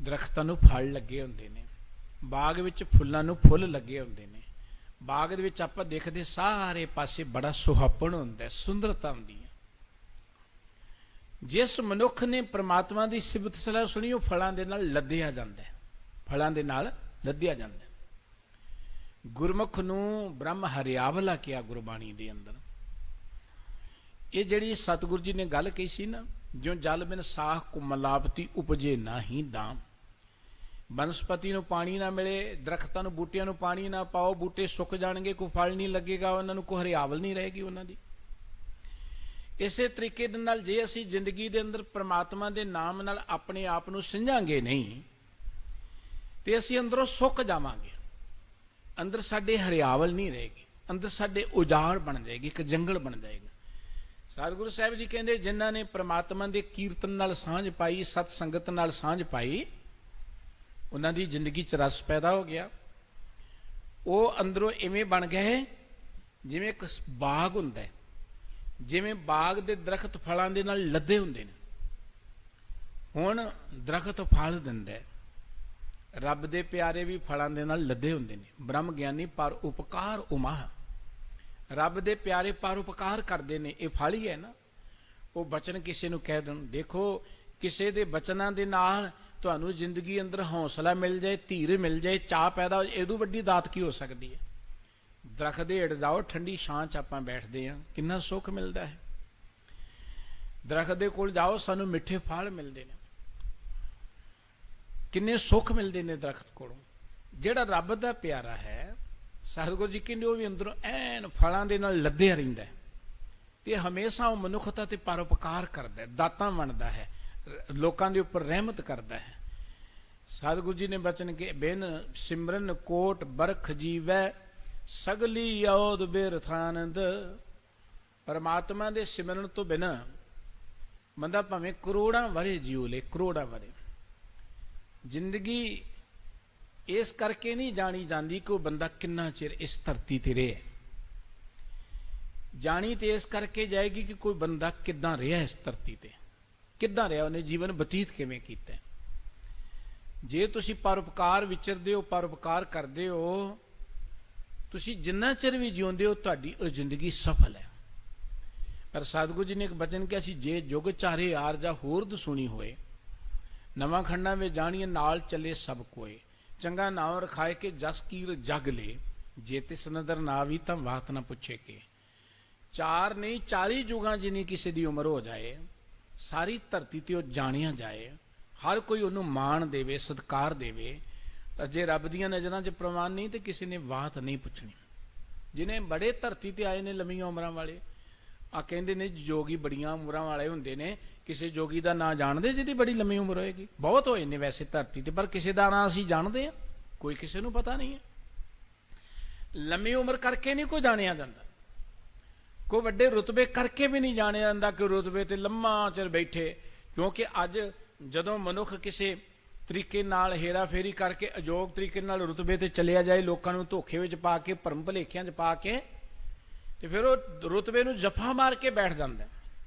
ਦਰਖਤਾਂ ਨੂੰ ਫਲ ਲੱਗੇ ਹੁੰਦੇ ਨੇ, ਬਾਗ ਵਿੱਚ ਫੁੱਲਾਂ ਨੂੰ ਫੁੱਲ ਲੱਗੇ ਹੁੰਦੇ ਨੇ। ਬਾਗ ਦੇ ਵਿੱਚ ਆਪਾਂ ਦੇਖਦੇ ਸਾਰੇ ਪਾਸੇ ਬੜਾ ਸੁਹੱਪਣ ਹੁੰਦਾ, ਸੁੰਦਰਤਾ ਹੁੰਦੀ ਹੈ। ਜਿਸ ਮਨੁੱਖ ਨੇ ਪ੍ਰਮਾਤਮਾ ਦੀ ਸਿਫਤ ਸਲਾਹ ਸੁਣੀ, ਉਹ ਫਲਾਂ ਦੇ ਨਾਲ ਲੱਦਿਆ ਜਾਂਦਾ, ਫਲਾਂ ਦੇ ਨਾਲ ਲੱਦਿਆ ਜਾਂਦਾ। ਗੁਰਮੁਖ ਨੂੰ ਬ੍ਰਹਮ ਹਰਿਆਵਲਾ ਕਿਹਾ ਗੁਰਬਾਣੀ ਦੇ ਅੰਦਰ। ਇਹ ਜਿਹੜੀ ਸਤਿਗੁਰੂ ਜੀ ਨੇ ਗੱਲ ਕਹੀ ਸੀ ਨਾ, ਜੋ ਜਲ ਬਿਨ ਸਾਖ ਕੁਮਲਾਪਤੀ ਉਪਜੇ ਨਾਹੀ ਦਾਮ। ਬਨਸਪਤੀ ਨੂੰ ਪਾਣੀ ਨਾ ਮਿਲੇ, ਦਰਖਤਾਂ ਨੂੰ ਬੂਟਿਆਂ ਨੂੰ ਪਾਣੀ ਨਾ ਪਾਓ, ਬੂਟੇ ਸੁੱਕ ਜਾਣਗੇ, ਕੋਈ ਫਲ ਨਹੀਂ ਲੱਗੇਗਾ, ਉਹਨਾਂ ਨੂੰ ਕੋਈ ਹਰਿਆਵਲ ਨਹੀਂ ਰਹੇਗੀ ਉਹਨਾਂ ਦੀ। ਇਸੇ ਤਰੀਕੇ ਦੇ ਨਾਲ ਜੇ ਅਸੀਂ ਜ਼ਿੰਦਗੀ ਦੇ ਅੰਦਰ ਪ੍ਰਮਾਤਮਾ ਦੇ ਨਾਮ ਨਾਲ ਆਪਣੇ ਆਪ ਨੂੰ ਸਿੰਝਾਂਗੇ ਨਹੀਂ, ਤੇ ਅਸੀਂ ਅੰਦਰੋਂ ਸੁੱਕ ਜਾਵਾਂਗੇ, ਅੰਦਰ ਸਾਡੇ ਹਰਿਆਵਲ ਨਹੀਂ ਰਹੇਗੀ, ਅੰਦਰ ਸਾਡੇ ਉਜਾੜ ਬਣ ਜਾਏਗੀ, ਇੱਕ ਜੰਗਲ ਬਣ ਜਾਏਗਾ। ਸਤਿਗੁਰੂ ਸਾਹਿਬ ਜੀ ਕਹਿੰਦੇ ਜਿਨ੍ਹਾਂ ਨੇ ਪ੍ਰਮਾਤਮਾ ਦੇ ਕੀਰਤਨ ਨਾਲ ਸਾਂਝ ਪਾਈ, ਸਤ ਸੰਗਤ ਨਾਲ ਸਾਂਝ ਪਾਈ, ਉਹਨਾਂ ਦੀ ਜ਼ਿੰਦਗੀ 'ਚ ਰਸ ਪੈਦਾ ਹੋ ਗਿਆ। ਉਹ ਅੰਦਰੋਂ ਇਵੇਂ ਬਣ ਗਏ ਜਿਵੇਂ ਇੱਕ ਬਾਗ ਹੁੰਦਾ ਹੈ, ਜਿਵੇਂ ਬਾਗ ਦੇ ਦਰਖਤ ਫਲਾਂ ਦੇ ਨਾਲ ਲੱਦੇ ਹੁੰਦੇ ਨੇ, ਹੁਣ ਦਰਖਤ ਫਲ ਦਿੰਦਾ ਹੈ, ਰੱਬ ਦੇ ਪਿਆਰੇ ਵੀ ਫਲਾਂ ਦੇ ਨਾਲ ਲੱਦੇ ਹੁੰਦੇ ਨੇ। ਬ੍ਰਹਮ ਗਿਆਨੀ ਪਰ ਉਪਕਾਰ ਉਮਾ, ਰੱਬ ਦੇ ਪਿਆਰੇ ਪਰ ਉਪਕਾਰ ਕਰਦੇ ਨੇ, ਇਹ ਫਲ ਹੀ ਹੈ ਨਾ। ਉਹ ਬਚਨ ਕਿਸੇ ਨੂੰ ਕਹਿ ਦੇਣ, ਦੇਖੋ ਕਿਸੇ ਦੇ ਬਚਨਾਂ ਦੇ ਨਾਲ ਤੁਹਾਨੂੰ ਜ਼ਿੰਦਗੀ ਅੰਦਰ ਹੌਸਲਾ ਮਿਲ ਜਾਏ, ਧੀਰ ਮਿਲ ਜਾਏ, ਚਾਹ ਪੈਦਾ ਹੋ ਜਾਏ, ਇਹਦੋਂ ਵੱਡੀ ਦਾਤ ਕੀ ਹੋ ਸਕਦੀ ਹੈ। ਦਰਖਤ ਦੇ ਹੇਠ ਜਾਓ, ਠੰਡੀ ਛਾਂ 'ਚ ਆਪਾਂ ਬੈਠਦੇ ਹਾਂ, ਕਿੰਨਾ ਸੁੱਖ ਮਿਲਦਾ ਹੈ। ਦਰਖਤ ਦੇ ਕੋਲ ਜਾਓ, ਸਾਨੂੰ ਮਿੱਠੇ ਫਲ ਮਿਲਦੇ ਨੇ, ਕਿੰਨੇ ਸੁੱਖ ਮਿਲਦੇ ਨੇ ਦਰਖਤ ਕੋਲੋਂ। ਜਿਹੜਾ ਰੱਬ ਦਾ ਪਿਆਰਾ ਹੈ, ਸਤਿਗੁਰੂ ਜੀ ਕਹਿੰਦੇ ਉਹ ਵੀ ਅੰਦਰੋਂ ਐਨ ਫਲਾਂ ਦੇ ਨਾਲ ਲੱਦਿਆ ਰਹਿੰਦਾ ਹੈ, ਤੇ ਹਮੇਸ਼ਾ ਉਹ ਮਨੁੱਖਤਾ ਤੇ ਪਰਉਪਕਾਰ ਕਰਦਾ ਹੈ, ਦਾਤਾਂ ਵੰਡਦਾ ਹੈ, ਲੋਕਾਂ ਦੇ ਉੱਪਰ ਰਹਿਮਤ ਕਰਦਾ ਹੈ। ਸਤਿਗੁਰੂ ਜੀ ਨੇ ਬਚਨ ਕੇ, ਬਿਨ ਸਿਮਰਨ ਕੋਟ ਬਰਖ ਜੀਵੈ, ਸਗਲੀ ਔਦ ਬਿਰਥਾਨੰਦ। ਪਰਮਾਤਮਾ ਦੇ ਸਿਮਰਨ ਤੋਂ ਬਿਨਾਂ ਬੰਦਾ ਭਾਵੇਂ ਕਰੋੜਾਂ ਵਰੇ ਜਿਉ ਲੇ, ਕਰੋੜਾਂ ਵਰੇ। ਜ਼ਿੰਦਗੀ ਇਸ ਕਰਕੇ ਨਹੀਂ ਜਾਣੀ ਜਾਂਦੀ ਕਿ ਉਹ ਬੰਦਾ ਕਿੰਨਾ ਚਿਰ ਇਸ ਧਰਤੀ ਤੇ ਰਹੇ, ਜਾਣੀ ਤੇ ਇਸ ਕਰਕੇ ਜਾਏਗੀ ਕਿ ਕੋਈ ਬੰਦਾ ਕਿੱਦਾਂ ਰਿਹਾ ਇਸ ਧਰਤੀ ਤੇ, ਕਿੱਦਾਂ ਰਿਹਾ, ਉਹਨੇ ਜੀਵਨ ਬਤੀਤ ਕਿਵੇਂ ਕੀਤਾ। ਜੇ ਤੁਸੀਂ ਪਰਉਪਕਾਰ ਵਿਚਰਦੇ ਹੋ, ਪਰਉਪਕਾਰ ਕਰਦੇ ਹੋ, ਤੁਸੀਂ ਜਿੰਨਾ ਚਿਰ ਵੀ ਜਿਉਂਦੇ ਹੋ ਤੁਹਾਡੀ ਉਹ ਜ਼ਿੰਦਗੀ ਸਫਲ ਹੈ। ਪਰ ਸਤਿਗੁਰੂ ਜੀ ਨੇ ਇੱਕ ਬਚਨ ਕਿਹਾ ਸੀ, ਜੇ ਜੁਗ ਚਾਰੇ ਆਰ ਜਾਂ ਹੋਰਦ ਸੁਣੀ ਹੋਏ, ਨਵਾਂ ਖੰਡਾਂ ਵਿੱਚ ਜਾਣੀਏ ਨਾਲ ਚੱਲੇ ਸਭ ਕੋਏ, ਚੰਗਾ ਨਾਮ ਰਖਾਏ ਕੇ ਜਸ ਕੀਰ ਜਗ ਲੇ, ਜੇ ਤਿਸ ਨਦਰ ਨਾ ਵੀ ਤਾਂ ਬਾਤ ਨਾ ਪੁੱਛੇ ਕੇ। ਚਾਰ ਨਹੀਂ 40 ਯੁਗਾਂ ਜਿੰਨੀ ਕਿਸੇ ਦੀ ਉਮਰ ਹੋ ਜਾਏ, ਸਾਰੀ ਧਰਤੀ ਤੇ ਉਹ ਜਾਣਿਆ ਜਾਏ, ਹਰ ਕੋਈ ਉਹਨੂੰ ਮਾਣ ਦੇਵੇ, ਸਤਿਕਾਰ ਦੇਵੇ, ਤਾਂ ਜੇ ਰੱਬ ਦੀਆਂ ਨਜ਼ਰਾਂ 'ਚ ਪ੍ਰਵਾਨ ਨਹੀਂ ਤੇ ਕਿਸੇ ਨੇ ਬਾਤ ਨਹੀਂ ਪੁੱਛਣੀ। ਜਿਹਨੇ ਬੜੇ ਧਰਤੀ ਤੇ ਆਏ ਨੇ ਲੰਮੀਆਂ ਉਮਰਾਂ ਵਾਲੇ, ਆ ਕਹਿੰਦੇ ਨੇ ਜੋਗੀ ਬੜੀਆਂ ਉਮਰਾਂ ਵਾਲੇ ਹੁੰਦੇ ਨੇ, ਕਿਸੇ ਜੋਗੀ ਦਾ ਨਾਂ ਜਾਣਦੇ ਜਿਹਦੀ ਬੜੀ ਲੰਮੀ ਉਮਰ ਹੋਏਗੀ? ਬਹੁਤ ਹੋਏ ਨੇ ਵੈਸੇ ਧਰਤੀ ਤੇ, ਪਰ ਕਿਸੇ ਦਾ ਨਾਂ ਅਸੀਂ ਜਾਣਦੇ ਹਾਂ? ਕੋਈ ਕਿਸੇ ਨੂੰ ਪਤਾ ਨਹੀਂ ਹੈ। ਲੰਮੀ ਉਮਰ ਕਰਕੇ ਨਹੀਂ ਕੋਈ ਜਾਣਿਆ ਜਾਂਦਾ, ਕੋਈ ਵੱਡੇ ਰੁਤਬੇ ਕਰਕੇ ਵੀ ਨਹੀਂ ਜਾਣਿਆ ਜਾਂਦਾ ਕਿ ਰੁਤਬੇ ਤੇ ਲੰਮਾ ਚਿਰ ਬੈਠੇ। ਕਿਉਂਕਿ ਅੱਜ ਜਦੋਂ ਮਨੁੱਖ ਕਿਸੇ ਤਰੀਕੇ ਨਾਲ ਹੇਰਾ ਫੇਰੀ ਕਰਕੇ ਅਯੋਗ ਤਰੀਕੇ ਨਾਲ ਰੁਤਬੇ ਤੇ ਚਲਿਆ ਜਾਏ, ਲੋਕਾਂ ਨੂੰ ਧੋਖੇ ਵਿੱਚ ਪਾ ਕੇ, ਭਰਮ ਭੁਲੇਖਿਆਂ 'ਚ ਪਾ ਕੇ, ਤੇ ਫਿਰ ਉਹ ਰੁਤਬੇ ਨੂੰ ਜਫਾ ਮਾਰ ਕੇ ਬੈਠ ਜਾਂਦਾ।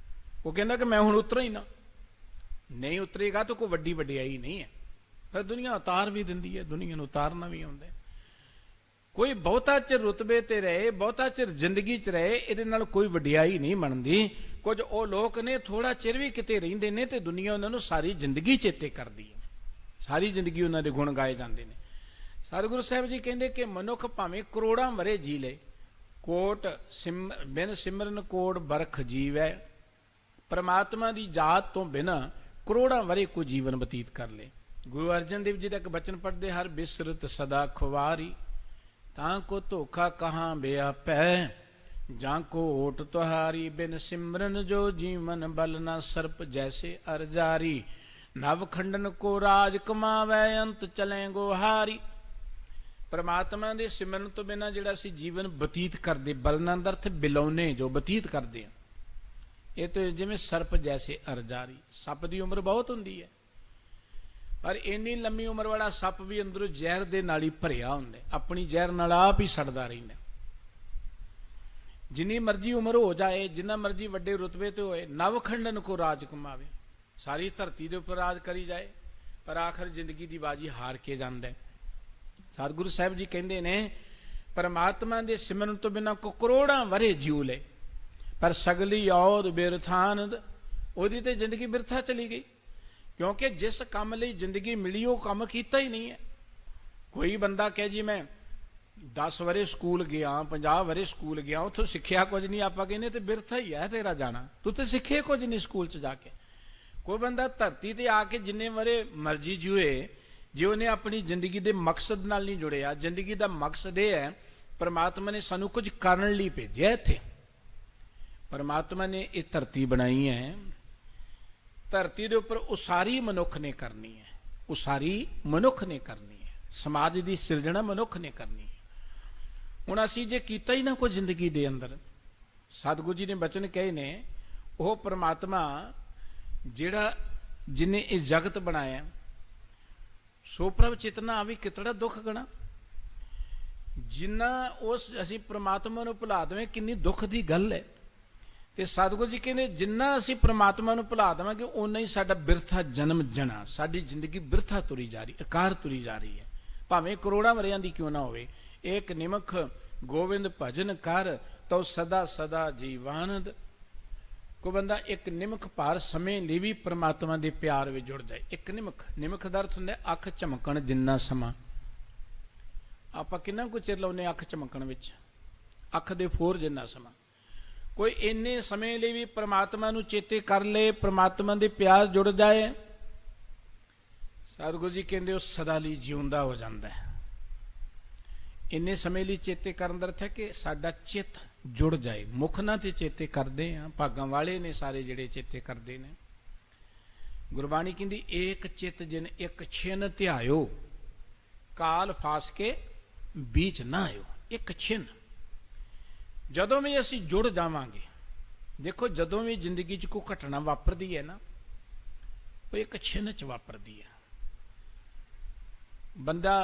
ਉਹ ਕਹਿੰਦਾ ਕਿ ਮੈਂ ਹੁਣ ਉਤਰਾਂ ਹੀ ਨਾ, ਨਹੀਂ ਉਤਰੇਗਾ ਤਾਂ ਕੋਈ ਵੱਡੀ ਵਡਿਆਈ ਨਹੀਂ ਹੈ। ਫਿਰ ਦੁਨੀਆ ਉਤਾਰ ਵੀ ਦਿੰਦੀ ਹੈ, ਦੁਨੀਆ ਨੂੰ ਉਤਾਰਨਾ ਵੀ ਆਉਂਦਾ। ਕੋਈ ਬਹੁਤਾ ਚਿਰ ਰੁਤਬੇ ਤੇ ਰਹੇ, ਬਹੁਤਾ ਚਿਰ ਜ਼ਿੰਦਗੀ 'ਚ ਰਹੇ, ਇਹਦੇ ਨਾਲ ਕੋਈ ਵਡਿਆਈ ਨਹੀਂ ਬਣਦੀ। ਕੁਝ ਉਹ ਲੋਕ ਨੇ ਥੋੜਾ ਚਿਰ ਵੀ ਕਿਤੇ ਰਹਿੰਦੇ ਨੇ ਤੇ ਦੁਨੀਆ ਉਹਨਾਂ ਨੂੰ ਸਾਰੀ ਜ਼ਿੰਦਗੀ ਚੇਤੇ ਕਰਦੀ ਹੈ, ਸਾਰੀ ਜ਼ਿੰਦਗੀ ਉਹਨਾਂ ਦੇ ਗੁਣ ਗਾਏ ਜਾਂਦੇ ਨੇ। ਸਤਿਗੁਰੂ ਸਾਹਿਬ ਜੀ ਕਹਿੰਦੇ ਕਿ ਮਨੁੱਖ ਭਾਵੇਂ ਕਰੋੜਾਂ ਵਰੇ ਜੀ ਲੈ, ਕੋਟ ਬਿਨ ਸਿਮਰਨ ਕੋਟ ਬਰਖ ਜੀਵੈ, ਪਰਮਾਤਮਾ ਦੀ ਜਾਤ ਤੋਂ ਬਿਨਾਂ ਕਰੋੜਾਂ ਵਰੇ ਕੋਈ ਜੀਵਨ ਬਤੀਤ ਕਰ ਲੇ। ਗੁਰੂ ਅਰਜਨ ਦੇਵ ਜੀ ਦਾ ਇੱਕ ਬਚਨ ਪੜ੍ਹਦੇ, ਹਰ ਬਿਸਰਤ ਸਦਾ ਖੁਵਾਰੀ, ਤਾਂ ਕੋ ਧੋਖਾ ਕਹਾਂ ਬਿਆਪੈ, ਜਾਂ ਕੋ ਓਟ ਤੁਹਾਰੀ, ਬਿਨ ਸਿਮਰਨ ਜੋ ਜੀਵਨ ਬਲ ਨਾ ਸਰਪ ਜੈਸੇ ਅਰਜਾਰੀ, ਨਵ ਖੰਡਨ ਕੋ ਰਾਜ ਕਮਾਵੈ, ਅੰਤ ਚਲੇ ਗੋਹਾਰੀ। ਪਰਮਾਤਮਾ ਦੇ ਸਿਮਰਨ ਤੋਂ ਬਿਨਾਂ ਜਿਹੜਾ ਅਸੀਂ ਜੀਵਨ ਬਤੀਤ ਕਰਦੇ, ਬਲਨੰਦ ਅਰਥ ਬਿਲੌਨੇ, ਜੋ ਬਤੀਤ ਕਰਦੇ ਆ, ਇਹ ਤਾਂ ਜਿਵੇਂ ਸਰਪ ਜੈਸੇ ਅਰਜਾਰੀ। ਸੱਪ ਦੀ ਉਮਰ ਬਹੁਤ ਹੁੰਦੀ ਹੈ, ਪਰ ਇੰਨੀ ਲੰਮੀ ਉਮਰ ਵਾਲਾ ਸੱਪ ਵੀ ਅੰਦਰੋਂ ਜ਼ਹਿਰ ਦੇ ਨਾਲ ਹੀ ਭਰਿਆ ਹੁੰਦਾ, ਆਪਣੀ ਜ਼ਹਿਰ ਨਾਲ ਆਪ ਹੀ ਸੜਦਾ ਰਹਿੰਦਾ। ਜਿੰਨੀ ਮਰਜ਼ੀ ਉਮਰ ਹੋ ਜਾਏ, ਜਿੰਨਾ ਮਰਜ਼ੀ ਵੱਡੇ ਰੁਤਬੇ ਤੇ ਹੋਏ, ਨਵ ਖੰਡਨ ਕੋ ਰਾਜ ਕਮਾਵੇ, ਸਾਰੀ ਧਰਤੀ ਦੇ ਉੱਪਰ ਰਾਜ ਕਰੀ ਜਾਏ, ਪਰ ਆਖਰ ਜ਼ਿੰਦਗੀ ਦੀ ਬਾਜੀ ਹਾਰ ਕੇ ਜਾਂਦਾ। ਸਤਿਗੁਰੂ ਸਾਹਿਬ ਜੀ ਕਹਿੰਦੇ ਨੇ, ਪਰਮਾਤਮਾ ਦੇ ਸਿਮਰਨ ਤੋਂ ਬਿਨਾਂ ਕੋ ਕਰੋੜਾਂ ਵਰੇ ਜਿਉ ਲੈ, ਪਰ ਸਗਲੀ ਔਦ ਬਿਰਥਾਨੰਦ, ਉਹਦੀ ਤੇ ਜ਼ਿੰਦਗੀ ਬਿਰਥਾ ਚਲੀ ਗਈ। ਕਿਉਂਕਿ ਜਿਸ ਕੰਮ ਲਈ ਜ਼ਿੰਦਗੀ ਮਿਲੀ ਉਹ ਕੰਮ ਕੀਤਾ ਹੀ ਨਹੀਂ ਹੈ। ਕੋਈ ਬੰਦਾ ਕਹੇ ਜੀ ਮੈਂ 10 ਵਰੇ ਸਕੂਲ ਗਿਆ, 50 ਵਰੇ ਸਕੂਲ ਗਿਆ, ਉੱਥੋਂ ਸਿੱਖਿਆ ਕੁਝ ਨਹੀਂ, ਆਪਾਂ ਕਹਿੰਦੇ ਤੇ ਬਿਰਥਾ ਹੀ ਹੈ ਤੇਰਾ ਜਾਣਾ, ਤੂੰ ਤੇ ਸਿੱਖੇ ਕੁਝ ਨਹੀਂ ਸਕੂਲ 'ਚ ਜਾ ਕੇ। ਕੋਈ ਬੰਦਾ ਧਰਤੀ ਤੇ ਆ ਕੇ ਜਿੰਨੇ ਵਰੇ ਮਰਜ਼ੀ ਜੂਏ, ਜੇ ਉਹਨੇ ਆਪਣੀ ਜ਼ਿੰਦਗੀ ਦੇ ਮਕਸਦ ਨਾਲ ਨਹੀਂ ਜੁੜਿਆ। ਜ਼ਿੰਦਗੀ ਦਾ ਮਕਸਦ ਇਹ ਹੈ, ਪਰਮਾਤਮਾ ਨੇ ਸਾਨੂੰ ਕੁਝ ਕਰਨ ਲਈ ਭੇਜਿਆ ਇੱਥੇ। ਪਰਮਾਤਮਾ ਨੇ ਇਹ ਧਰਤੀ ਬਣਾਈ ਹੈ, ਧਰਤੀ ਦੇ ਉੱਪਰ ਉਸਾਰੀ ਮਨੁੱਖ ਨੇ ਕਰਨੀ ਹੈ, ਉਸਾਰੀ ਮਨੁੱਖ ਨੇ ਕਰਨੀ ਹੈ, ਸਮਾਜ ਦੀ ਸਿਰਜਣਾ ਮਨੁੱਖ ਨੇ ਕਰਨੀ ਹੈ। ਹੁਣ ਅਸੀਂ ਜੇ ਕੀਤਾ ਹੀ ਨਾ ਕੋਈ ਜ਼ਿੰਦਗੀ ਦੇ ਅੰਦਰ, ਸਤਿਗੁਰੂ ਜੀ ਨੇ ਬਚਨ ਕਹੇ ਨੇ, ਉਹ ਪਰਮਾਤਮਾ ਜਿਹੜਾ ਜਿਨੇ ਇਹ ਜਗਤ ਬਣਾਇਆ, ਸੋ ਪ੍ਰਭ ਚਿਤਨਾ ਆਵੀ ਕਿਤੜਾ ਦੁੱਖ ਗਣਾ। ਜਿੰਨਾ ਉਸ ਅਸੀਂ ਪਰਮਾਤਮਾ ਨੂੰ ਭੁਲਾ ਦੇਵੇਂ, ਕਿੰਨੀ ਦੁੱਖ ਦੀ ਗੱਲ ਹੈ। ਤੇ ਸਤਿਗੁਰੂ ਜੀ ਕਹਿੰਦੇ ਜਿੰਨਾ ਅਸੀਂ ਪ੍ਰਮਾਤਮਾ ਨੂੰ ਭੁਲਾ ਦੇਵਾਂਗੇ ਓਨਾ ਹੀ ਸਾਡਾ ਬਿਰਥਾ ਜਨਮ ਜਣਾ, ਸਾਡੀ ਜ਼ਿੰਦਗੀ ਬਿਰਥਾ ਤੁਰੀ ਜਾ ਰਹੀ, ਆਕਾਰ ਤੁਰੀ ਜਾ ਰਹੀ ਹੈ। ਭਾਵੇਂ ਕਰੋੜਾਂ ਵਰਿਆਂ ਦੀ ਕਿਉਂ ਨਾ ਹੋਵੇ। ਏਕ ਨਿਮਖ ਗੋਬਿੰਦ ਭਜਨ ਕਰ ਤਉ ਸਦਾ ਸਦਾ ਜੀਵਾਨੰਦ। ਕੋਈ ਬੰਦਾ ਇੱਕ ਨਿਮਖ ਭਾਰ ਸਮੇਂ ਲਈ ਵੀ ਪ੍ਰਮਾਤਮਾ ਦੇ ਪਿਆਰ ਵਿੱਚ ਜੁੜ ਜਾਏ। ਇੱਕ ਨਿਮਖ, ਨਿਮਖ ਦਾ ਅਰਥ ਹੁੰਦਾ ਅੱਖ ਝਮਕਣ ਜਿੰਨਾ ਸਮਾਂ। ਆਪਾਂ ਕਿੰਨਾ ਕੁ ਚਿਰ ਲਾਉਂਦੇ ਅੱਖ ਝਮਕਣ ਵਿੱਚ? ਅੱਖ ਦੇ ਫੋਰ ਜਿੰਨਾ ਸਮਾਂ। ਕੋਈ ਇੰਨੇ ਸਮੇਂ ਲਈ ਵੀ ਪ੍ਰਮਾਤਮਾ ਨੂੰ ਚੇਤੇ ਕਰ ਲਏ, ਪ੍ਰਮਾਤਮਾ ਦੇ ਪਿਆਰ ਜੁੜ ਜਾਏ, ਸਤਿਗੁਰੂ ਜੀ ਕਹਿੰਦੇ ਉਹ ਸਦਾ ਲਈ ਜਿਉਂਦਾ ਹੋ ਜਾਂਦਾ ਹੈ। ਇੰਨੇ ਸਮੇਂ ਲਈ ਚੇਤੇ ਕਰਨ ਦਾ ਅਰਥ ਹੈ ਕਿ ਸਾਡਾ ਚਿੱਤ ਜੁੜ ਜਾਏ। ਮੁੱਖ ਨਾਲ ਤੇ ਚੇਤੇ ਕਰਦੇ ਆ, ਭਾਗਾਂ ਵਾਲੇ ਨੇ ਸਾਰੇ ਜਿਹੜੇ ਚੇਤੇ ਕਰਦੇ ਨੇ। ਗੁਰਬਾਣੀ ਕਹਿੰਦੀ ਏਕ ਚਿੱਤ ਜਿਨ ਇੱਕ ਛਿਨ ਧਿਆਇਓ, ਕਾਲ ਫਾਸ ਕੇ ਬੀਚ ਨਾ ਆਇਓ। ਇੱਕ ਛਿਨ, ਜਦੋਂ ਵੀ ਅਸੀਂ ਜੁੜ ਜਾਵਾਂਗੇ। ਦੇਖੋ ਜਦੋਂ ਵੀ ਜ਼ਿੰਦਗੀ 'ਚ ਕੋਈ ਘਟਨਾ ਵਾਪਰਦੀ ਹੈ ਨਾ, ਉਹ ਇੱਕ ਛਿਨ 'ਚ ਵਾਪਰਦੀ ਹੈ। ਬੰਦਾ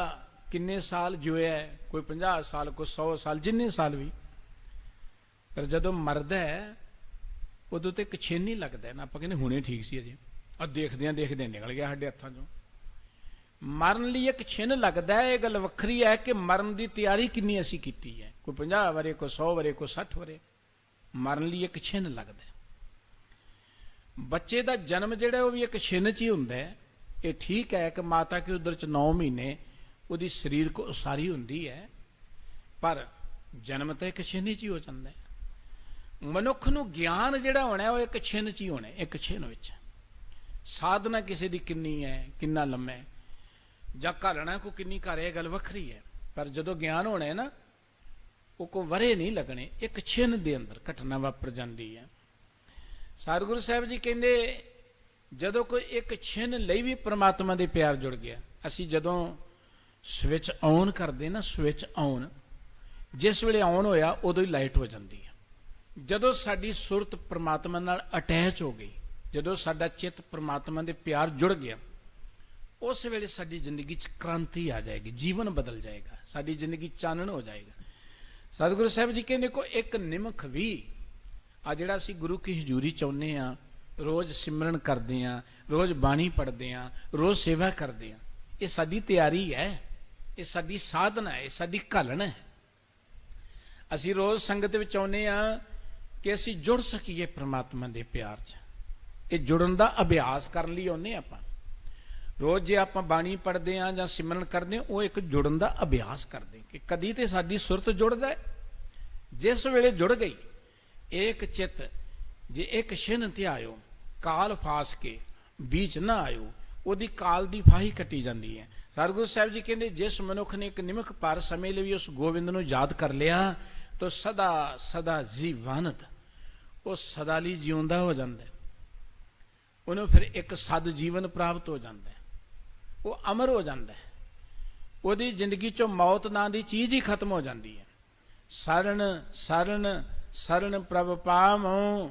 ਕਿੰਨੇ ਸਾਲ ਜਿਉਇਆ, ਕੋਈ 50 ਸਾਲ, ਕੋਈ 100 ਸਾਲ, ਜਿੰਨੇ ਸਾਲ ਵੀ, ਪਰ ਜਦੋਂ ਮਰਦਾ ਹੈ ਉਦੋਂ ਤੇ ਇੱਕ ਛਿਨ ਹੀ ਲੱਗਦਾ ਨਾ। ਆਪਾਂ ਕਹਿੰਦੇ ਹੁਣੇ ਠੀਕ ਸੀ ਅਜੇ, ਆ ਦੇਖਦਿਆਂ ਦੇਖਦਿਆਂ ਨਿਕਲ ਗਿਆ ਸਾਡੇ ਹੱਥਾਂ 'ਚੋਂ। ਮਰਨ ਲਈ ਇੱਕ ਛਿਨ ਲੱਗਦਾ ਹੈ। ਇਹ ਗੱਲ ਵੱਖਰੀ ਹੈ ਕਿ ਮਰਨ ਦੀ ਤਿਆਰੀ ਕਿੰਨੀ ਅਸੀਂ ਕੀਤੀ ਹੈ। ਕੋਈ 50 ਵਰੇ, ਕੋਈ 100 ਵਰੇ, ਕੋਈ 60 ਵਰੇ। ਮਰਨ ਲਈ ਇੱਕ ਛਿਨ ਲੱਗਦਾ। ਬੱਚੇ ਦਾ ਜਨਮ ਜਿਹੜਾ ਉਹ ਵੀ ਇੱਕ ਛਿਨ 'ਚ ਹੀ ਹੁੰਦਾ ਹੈ। ਇਹ ਠੀਕ ਹੈ ਕਿ ਮਾਤਾ ਕੇ ਉਦਰ 'ਚ 9 ਮਹੀਨੇ ਉਹਦੀ ਸਰੀਰਕ ਉਸਾਰੀ ਹੁੰਦੀ ਹੈ, ਪਰ ਜਨਮ ਤਾਂ ਇੱਕ ਛਿਨ 'ਚ ਹੀ ਹੋ ਜਾਂਦਾ ਹੈ। ਮਨੁੱਖ ਨੂੰ ਗਿਆਨ ਜਿਹੜਾ ਹੋਣਾ ਉਹ ਇੱਕ ਛਿਨ 'ਚ ਹੀ ਹੋਣਾ, ਇੱਕ ਛਿਨ ਵਿੱਚ। ਸਾਧਨਾ ਕਿਸੇ ਦੀ ਕਿੰਨੀ ਹੈ, ਕਿੰਨਾ ਲੰਮਾ ਹੈ, ਜਾਂ ਘਾਲਣਾ ਕੋ ਕਿੰਨੀ ਘਰ ਹੈ, ਗੱਲ ਵੱਖਰੀ ਹੈ। ਪਰ ਜਦੋਂ ਗਿਆਨ ਹੋਣਾ ਹੈ ਨਾ, ਉਹ ਕੋ ਵਰੇ ਨਹੀਂ ਲੱਗਣੇ, ਇੱਕ ਛਿਨ ਦੇ ਅੰਦਰ ਘਟਨਾ ਵਾਪਰ ਜਾਂਦੀ ਹੈ। ਸਤਿਗੁਰੂ ਸਾਹਿਬ ਜੀ ਕਹਿੰਦੇ ਜਦੋਂ ਕੋਈ ਇੱਕ ਛਿਨ ਲਈ ਵੀ ਪ੍ਰਮਾਤਮਾ ਦੇ ਪਿਆਰ ਜੁੜ ਗਿਆ। ਅਸੀਂ ਜਦੋਂ ਸਵਿਚ ਔਨ ਕਰਦੇ ਨਾ, ਸਵਿਚ ਔਨ, ਜਿਸ ਵੇਲੇ ਔਨ ਹੋਇਆ ਉਦੋਂ ਹੀ ਲਾਈਟ ਹੋ ਜਾਂਦੀ ਹੈ। ਜਦੋਂ ਸਾਡੀ ਸੁਰਤ ਪ੍ਰਮਾਤਮਾ ਨਾਲ ਅਟੈਚ ਹੋ ਗਈ, ਜਦੋਂ ਸਾਡਾ ਚਿੱਤ ਪ੍ਰਮਾਤਮਾ ਦੇ ਪਿਆਰ ਜੁੜ ਗਿਆ, ਉਸ ਵੇਲੇ ਸਾਡੀ ਜ਼ਿੰਦਗੀ 'ਚ ਕ੍ਰਾਂਤੀ ਆ ਜਾਏਗੀ, ਜੀਵਨ ਬਦਲ ਜਾਏਗਾ, ਸਾਡੀ ਜ਼ਿੰਦਗੀ ਚਾਨਣ ਹੋ ਜਾਏਗਾ। ਸਤਿਗੁਰੂ ਸਾਹਿਬ ਜੀ ਕਹਿੰਦੇ ਕੋ ਇੱਕ ਨਿਮਖ ਵੀ ਆ ਜਿਹੜਾ ਅਸੀਂ ਗੁਰੂ ਕੀ ਹਜ਼ੂਰੀ ਚਾਹੁੰਦੇ ਹਾਂ, ਰੋਜ਼ ਸਿਮਰਨ ਕਰਦੇ ਹਾਂ, ਰੋਜ਼ ਬਾਣੀ ਪੜ੍ਹਦੇ ਹਾਂ, ਰੋਜ਼ ਸੇਵਾ ਕਰਦੇ ਹਾਂ, ਇਹ ਸਾਡੀ ਤਿਆਰੀ ਹੈ, ਇਹ ਸਾਡੀ ਸਾਧਨਾ ਹੈ, ਇਹ ਸਾਡੀ ਘਾਲਣ ਹੈ। ਅਸੀਂ ਰੋਜ਼ ਸੰਗਤ ਵਿੱਚ ਆਉਂਦੇ ਹਾਂ ਕਿ ਅਸੀਂ ਜੁੜ ਸਕੀਏ ਪ੍ਰਮਾਤਮਾ ਦੇ ਪਿਆਰ 'ਚ। ਇਹ ਜੁੜਨ ਦਾ ਅਭਿਆਸ ਕਰਨ ਲਈ ਆਉਂਦੇ ਹਾਂ ਆਪਾਂ। ਰੋਜ਼ ਜੇ ਆਪਾਂ ਬਾਣੀ ਪੜ੍ਹਦੇ ਹਾਂ ਜਾਂ ਸਿਮਰਨ ਕਰਦੇ ਹਾਂ, ਉਹ ਇੱਕ ਜੁੜਨ ਦਾ ਅਭਿਆਸ ਕਰਦੇ ਕਿ ਕਦੀ ਤੇ ਸਾਡੀ ਸੁਰਤ ਜੁੜਦਾ ਹੈ। ਜਿਸ ਵੇਲੇ ਜੁੜ ਗਈ, ਏਕ ਚਿੱਤ ਜੇ ਇੱਕ ਛਿਨ ਧਿਆਇਓ, ਕਾਲ ਫਾਸ ਕੇ ਬੀਚ ਨਾ ਆਇਓ, ਉਹਦੀ ਕਾਲ ਦੀ ਫਾਹੀ ਕੱਟੀ ਜਾਂਦੀ ਹੈ। ਸਤਿਗੁਰੂ ਸਾਹਿਬ ਜੀ ਕਹਿੰਦੇ ਜਿਸ ਮਨੁੱਖ ਨੇ ਇੱਕ ਨਿਮਖ ਭਰ ਸਮੇਂ ਲਈ ਵੀ ਉਸ ਗੋਬਿੰਦ ਨੂੰ ਯਾਦ ਕਰ ਲਿਆ, ਤਾਂ ਸਦਾ ਸਦਾ ਜੀਵਾਨਤ, ਉਹ ਸਦਾ ਲਈ ਜਿਉਂਦਾ ਹੋ ਜਾਂਦਾ ਹੈ। ਉਹਨੂੰ ਫਿਰ ਇੱਕ ਸਦ ਜੀਵਨ ਪ੍ਰਾਪਤ ਹੋ ਜਾਂਦਾ ਹੈ, ਉਹ ਅਮਰ ਹੋ ਜਾਂਦਾ ਹੈ। ਉਹਦੀ ਜ਼ਿੰਦਗੀ 'ਚੋਂ ਮੌਤ ਨਾਂ ਦੀ ਚੀਜ਼ ਹੀ ਖਤਮ ਹੋ ਜਾਂਦੀ ਹੈ। ਸਰਨ ਸਰਨ ਸਰਨ ਪ੍ਰਭ ਪਾਵਉ,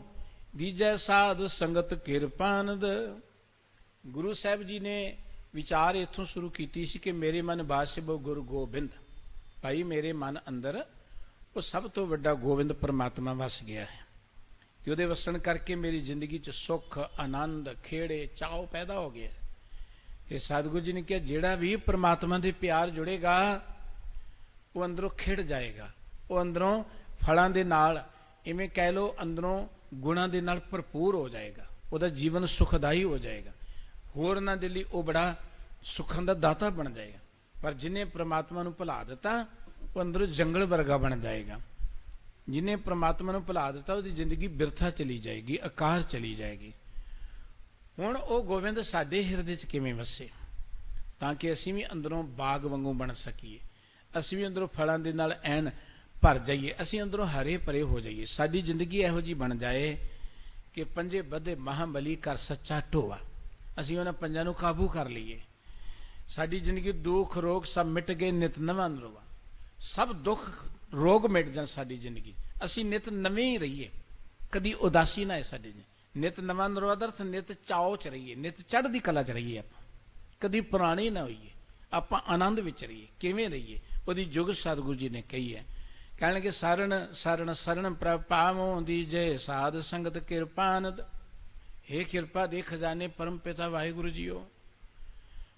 ਦੀਜੈ ਸਾਧ ਸੰਗਤ ਕਿਰਪਾਨੰਦ। ਗੁਰੂ ਸਾਹਿਬ ਜੀ ਨੇ ਵਿਚਾਰ ਇੱਥੋਂ ਸ਼ੁਰੂ ਕੀਤੀ ਸੀ ਕਿ ਮੇਰੇ ਮਨ ਬਾਸਿਬੋ ਗੁਰੂ ਗੋਬਿੰਦ। ਭਾਈ ਮੇਰੇ ਮਨ ਅੰਦਰ ਉਹ ਸਭ ਤੋਂ ਵੱਡਾ ਗੋਬਿੰਦ ਪਰਮਾਤਮਾ ਵਸ ਗਿਆ ਹੈ, ਕਿ ਉਹਦੇ ਵਸਣ ਕਰਕੇ ਮੇਰੀ ਜ਼ਿੰਦਗੀ 'ਚ ਸੁੱਖ, ਆਨੰਦ, ਖੇੜੇ, ਚਾਉ ਪੈਦਾ ਹੋ ਗਿਆ। ਤੇ ਸਤਿਗੁਰੂ ਜੀ ਨੇ ਕਿਹਾ ਜਿਹੜਾ ਵੀ ਪ੍ਰਮਾਤਮਾ ਦੇ ਪਿਆਰ ਜੁੜੇਗਾ, ਉਹ ਅੰਦਰੋਂ ਖਿੜ ਜਾਏਗਾ, ਉਹ ਅੰਦਰੋਂ ਫਲਾਂ ਦੇ ਨਾਲ, ਇਵੇਂ ਕਹਿ ਲਓ ਅੰਦਰੋਂ ਗੁਣਾਂ ਦੇ ਨਾਲ ਭਰਪੂਰ ਹੋ ਜਾਏਗਾ, ਉਹਦਾ ਜੀਵਨ ਸੁਖਦਾਈ ਹੋ ਜਾਏਗਾ। ਹੋਰਨਾਂ ਦੇ ਲਈ ਉਹ ਬੜਾ ਸੁੱਖਾਂ ਦਾ ਦਾਤਾ ਬਣ ਜਾਏਗਾ। ਪਰ ਜਿਹਨੇ ਪ੍ਰਮਾਤਮਾ ਨੂੰ ਭੁਲਾ ਦਿੱਤਾ, ਉਹ ਅੰਦਰੋਂ ਜੰਗਲ ਵਰਗਾ ਬਣ ਜਾਏਗਾ। ਜਿਹਨੇ ਪ੍ਰਮਾਤਮਾ ਨੂੰ ਭੁਲਾ ਦਿੱਤਾ, ਉਹਦੀ ਜ਼ਿੰਦਗੀ ਬਿਰਥਾ ਚਲੀ ਜਾਏਗੀ, ਆਕਾਰ ਚਲੀ ਜਾਏਗੀ। ਹੁਣ ਉਹ ਗੋਬਿੰਦ ਸਾਡੇ ਹਿਰਦੇ 'ਚ ਕਿਵੇਂ ਵਸੇ, ਤਾਂ ਕਿ ਅਸੀਂ ਵੀ ਅੰਦਰੋਂ ਬਾਗ ਵਾਂਗੂ ਬਣ ਸਕੀਏ, ਅਸੀਂ ਵੀ ਅੰਦਰੋਂ ਫਲਾਂ ਦੇ ਨਾਲ ਐਨ ਭਰ ਜਾਈਏ, ਅਸੀਂ ਅੰਦਰੋਂ ਹਰੇ ਭਰੇ ਹੋ ਜਾਈਏ। ਸਾਡੀ ਜ਼ਿੰਦਗੀ ਇਹੋ ਜਿਹੀ ਬਣ ਜਾਏ ਕਿ ਪੰਜੇ ਬੱਧੇ ਮਹਾਬਲੀ ਕਰ ਸੱਚਾ ਢੋਆ, ਅਸੀਂ ਉਹਨਾਂ ਪੰਜਾਂ ਨੂੰ ਕਾਬੂ ਕਰ ਲਈਏ। ਸਾਡੀ ਜ਼ਿੰਦਗੀ ਦੁੱਖ ਰੋਗ ਸਭ ਮਿਟ ਗਏ, ਨਿਤ ਨਵਾਂ ਨਰੋਆ, ਸਭ ਦੁੱਖ ਰੋਗ ਮਿਟ ਜਾਣ ਸਾਡੀ ਜ਼ਿੰਦਗੀ, ਅਸੀਂ ਨਿਤ ਨਵੇਂ ਹੀ ਰਹੀਏ, ਕਦੀ ਉਦਾਸੀ ਨਾ ਹੈ ਸਾਡੀ। ਨਿਤ ਨਵਾਂ ਨਰੋਆ ਦਾ ਅਰਥ ਨਿਤ ਚਾਓ 'ਚ ਰਹੀਏ, ਨਿਤ ਚੜ੍ਹਦੀ ਕਲਾ 'ਚ ਰਹੀਏ, ਆਪਾਂ ਕਦੀ ਪੁਰਾਣੇ ਨਾ ਹੋਈਏ, ਆਪਾਂ ਆਨੰਦ ਵਿੱਚ ਰਹੀਏ। ਕਿਵੇਂ ਰਹੀਏ? ਉਹਦੀ ਜੁਗ ਸਤਿਗੁਰੂ ਜੀ ਨੇ ਕਹੀ ਹੈ ਕਹਿਣ ਲੱਗੇ ਸਰਣ ਸਰਣ ਸਰਣ ਪ੍ਰਭ ਪਾਵੋ ਦੀਜੇ ਸਾਧ ਸੰਗਤ ਕਿਰਪਾਨੰਦ। हे ਕਿਰਪਾ ਦੇ ਖਜ਼ਾਨੇ ਪਰਮ ਪਿਤਾ ਵਾਹਿਗੁਰੂ ਜੀਓ,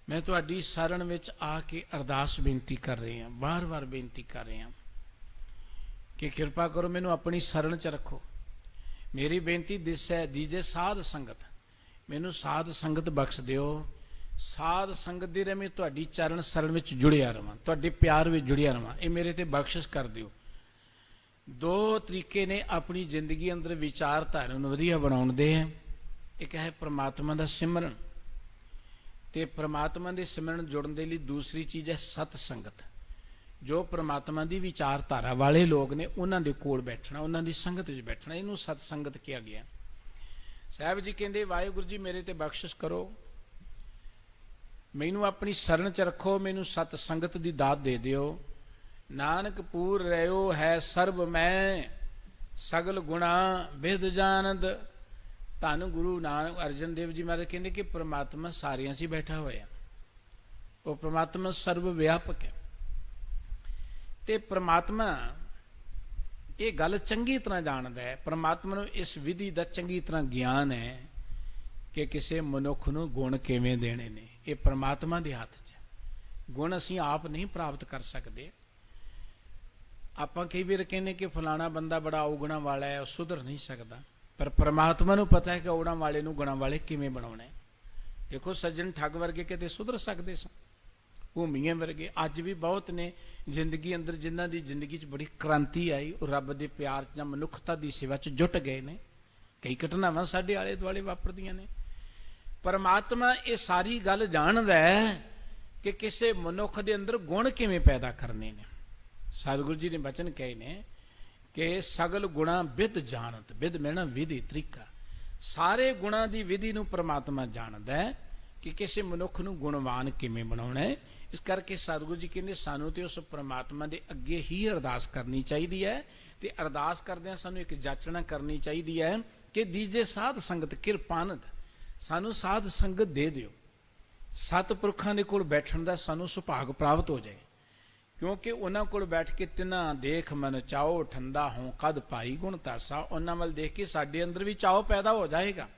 ਮੈਂ ਤੁਹਾਡੀ ਸ਼ਰਨ ਵਿੱਚ ਆ ਕੇ ਅਰਦਾਸ ਬੇਨਤੀ ਕਰ ਰਹੇ ਹਾਂ, ਵਾਰ-ਵਾਰ ਬੇਨਤੀ ਕਰ ਰਹੇ ਹਾਂ ਕਿ ਕਿਰਪਾ ਕਰੋ ਮੈਨੂੰ ਆਪਣੀ ਸ਼ਰਨ 'ਚ ਰੱਖੋ। ਮੇਰੀ ਬੇਨਤੀ ਦੀਜੇ ਸਾਧ ਸੰਗਤ, ਮੈਨੂੰ ਸਾਧ ਸੰਗਤ ਬਖਸ਼ ਦਿਓ। ਸਾਧ ਸੰਗਤ ਦੀ ਰਹਿ ਮੈਂ ਤੁਹਾਡੀ ਚਰਨ ਸ਼ਰਨ ਵਿੱਚ ਜੁੜਿਆ ਰਵਾਂ, ਤੁਹਾਡੇ ਪਿਆਰ ਵਿੱਚ ਜੁੜਿਆ ਰਵਾਂ, ਇਹ ਮੇਰੇ ਤੇ ਬਖਸ਼ਿਸ਼ ਕਰ ਦਿਓ। ਦੋ ਤਰੀਕੇ ਨੇ ਆਪਣੀ ਜ਼ਿੰਦਗੀ ਅੰਦਰ ਵਿਚਾਰਧਾਰਾ ਨੂੰ ਵਧੀਆ ਬਣਾਉਣ ਦੇ। ਇੱਕ ਹੈ ਪ੍ਰਮਾਤਮਾ ਦਾ ਸਿਮਰਨ, ਤੇ ਪ੍ਰਮਾਤਮਾ ਦੇ ਸਿਮਰਨ ਜੁੜਨ ਦੇ ਲਈ ਦੂਸਰੀ ਚੀਜ਼ ਹੈ ਸਤ ਸੰਗਤ। ਜੋ ਪ੍ਰਮਾਤਮਾ ਦੀ ਵਿਚਾਰਧਾਰਾ ਵਾਲੇ ਲੋਕ ਨੇ ਉਹਨਾਂ ਦੇ ਕੋਲ ਬੈਠਣਾ, ਉਹਨਾਂ ਦੀ ਸੰਗਤ ਵਿੱਚ ਬੈਠਣਾ, ਇਹਨੂੰ ਸਤ ਸੰਗਤ ਕਿਹਾ ਗਿਆ। ਸਾਹਿਬ ਜੀ ਕਹਿੰਦੇ ਵਾਹਿਗੁਰੂ ਜੀ ਮੇਰੇ ਤੇ ਬਖਸ਼ਿਸ਼ ਕਰੋ, ਮੈਨੂੰ ਆਪਣੀ ਸ਼ਰਨ 'ਚ ਰੱਖੋ, ਮੈਨੂੰ ਸਤ ਸੰਗਤ ਦੀ ਦਾਤ ਦੇ ਦਿਓ। ਨਾਨਕ ਪੂਰ ਰਹਿਓ ਹੈ ਸਰਬ ਮੈਂ, ਸਗਲ ਗੁਣਾ ਬਿਦ ਜਾਣਦ। ਧੰਨ ਗੁਰੂ ਨਾਨਕ ਅਰਜਨ ਦੇਵ ਜੀ ਮਹਾਰਾਜ ਕਹਿੰਦੇ ਕਿ ਪ੍ਰਮਾਤਮਾ ਸਾਰਿਆਂ 'ਚ ਬੈਠਾ ਹੋਇਆ, ਉਹ ਪ੍ਰਮਾਤਮਾ ਸਰਬ ਵਿਆਪਕ ਹੈ। ਤੇ ਪ੍ਰਮਾਤਮਾ ਇਹ ਗੱਲ ਚੰਗੀ ਤਰ੍ਹਾਂ ਜਾਣਦਾ ਹੈ। ਪ੍ਰਮਾਤਮਾ ਨੂੰ ਇਸ ਵਿਧੀ ਦਾ ਚੰਗੀ ਤਰ੍ਹਾਂ ਗਿਆਨ ਹੈ ਕਿ ਕਿਸੇ ਮਨੁੱਖ ਨੂੰ ਗੁਣ ਕਿਵੇਂ ਦੇਣੇ ਨੇ। ਇਹ ਪ੍ਰਮਾਤਮਾ ਦੇ ਹੱਥ 'ਚ ਹੈ। ਗੁਣ ਅਸੀਂ ਆਪ ਨਹੀਂ ਪ੍ਰਾਪਤ ਕਰ ਸਕਦੇ। ਆਪਾਂ ਕਈ ਵਾਰ ਕਹਿੰਦੇ ਕਿ ਫਲਾਣਾ ਬੰਦਾ ਬੜਾ ਔਗੁਣਾਂ ਵਾਲਾ ਹੈ, ਉਹ ਸੁਧਰ ਨਹੀਂ ਸਕਦਾ, ਪਰ ਪ੍ਰਮਾਤਮਾ ਨੂੰ ਪਤਾ ਹੈ ਕਿ ਔਗੁਣਾਂ ਵਾਲੇ ਨੂੰ ਗੁਣਾਂ ਵਾਲੇ ਕਿਵੇਂ ਬਣਾਉਣਾ ਹੈ। ਦੇਖੋ ਸੱਜਣ ਠੱਗ ਵਰਗੇ ਕਿਤੇ ਸੁਧਰ ਸਕਦੇ ਸਨ, ਭੂਮੀਆਂ ਵਰਗੇ ਅੱਜ ਵੀ ਬਹੁਤ ਨੇ ਜ਼ਿੰਦਗੀ ਅੰਦਰ ਜਿਨ੍ਹਾਂ ਦੀ ਜ਼ਿੰਦਗੀ 'ਚ ਬੜੀ ਕ੍ਰਾਂਤੀ ਆਈ, ਉਹ ਰੱਬ ਦੇ ਪਿਆਰ 'ਚ ਜਾਂ ਮਨੁੱਖਤਾ ਦੀ ਸੇਵਾ 'ਚ ਜੁਟ ਗਏ ਨੇ। ਕਈ ਘਟਨਾਵਾਂ ਸਾਡੇ ਆਲੇ ਦੁਆਲੇ ਵਾਪਰਦੀਆਂ ਨੇ। ਪਰਮਾਤਮਾ ਇਹ ਸਾਰੀ ਗੱਲ ਜਾਣਦਾ ਹੈ ਕਿ ਕਿਸੇ ਮਨੁੱਖ ਦੇ ਅੰਦਰ ਗੁਣ ਕਿਵੇਂ ਪੈਦਾ ਕਰਨੇ ਨੇ। ਸਤਿਗੁਰੂ ਜੀ ਨੇ ਬਚਨ ਕਹੇ ਨੇ ਕਿ ਸਗਲ ਗੁਣਾ ਵਿਦ ਜਾਣਤ। ਵਿਦ ਮੈਨਾ ਵਿਧੀ, ਤਰੀਕਾ। ਸਾਰੇ ਗੁਣਾਂ ਦੀ ਵਿਧੀ ਨੂੰ ਪਰਮਾਤਮਾ ਜਾਣਦਾ ਹੈ ਕਿ ਕਿਸੇ ਮਨੁੱਖ ਨੂੰ ਗੁਣਵਾਨ ਕਿਵੇਂ ਬਣਾਉਣਾ ਹੈ। ਇਸ ਕਰਕੇ ਸਤਿਗੁਰੂ ਜੀ ਕਹਿੰਦੇ ਸਾਨੂੰ ਤੇ ਉਸ ਪਰਮਾਤਮਾ ਦੇ ਅੱਗੇ ਹੀ ਅਰਦਾਸ ਕਰਨੀ ਚਾਹੀਦੀ ਹੈ, ਤੇ ਅਰਦਾਸ ਕਰਦਿਆਂ ਸਾਨੂੰ ਇੱਕ ਜਾਚਨਾ ਕਰਨੀ ਚਾਹੀਦੀ ਹੈ ਕਿ ਦੀਜੇ ਸਾਧ ਸੰਗਤ ਕਿਰਪਾਨੰਦ, ਸਾਨੂੰ ਸਾਧ ਸੰਗਤ ਦੇ ਦਿਓ। ਸਤਿਪੁਰਖਾਂ ਦੇ ਕੋਲ ਬੈਠਣ ਦਾ ਸਾਨੂੰ ਸੁਭਾਗ ਪ੍ਰਾਪਤ ਹੋ ਜਾਏ, ਕਿਉਂਕਿ ਉਹਨਾਂ ਕੋਲ ਬੈਠ ਕੇ ਤਿਨਾ ਦੇਖ ਮਨ ਚਾਓ ਠੰਡਾ ਹੋਂ ਕਦ ਭਾਈ ਗੁਣ ਤਾਸਾ। ਉਹਨਾਂ ਵੱਲ ਦੇਖ ਕੇ ਸਾਡੇ ਅੰਦਰ ਵੀ ਚਾਓ ਪੈਦਾ ਹੋ ਜਾਏਗਾ।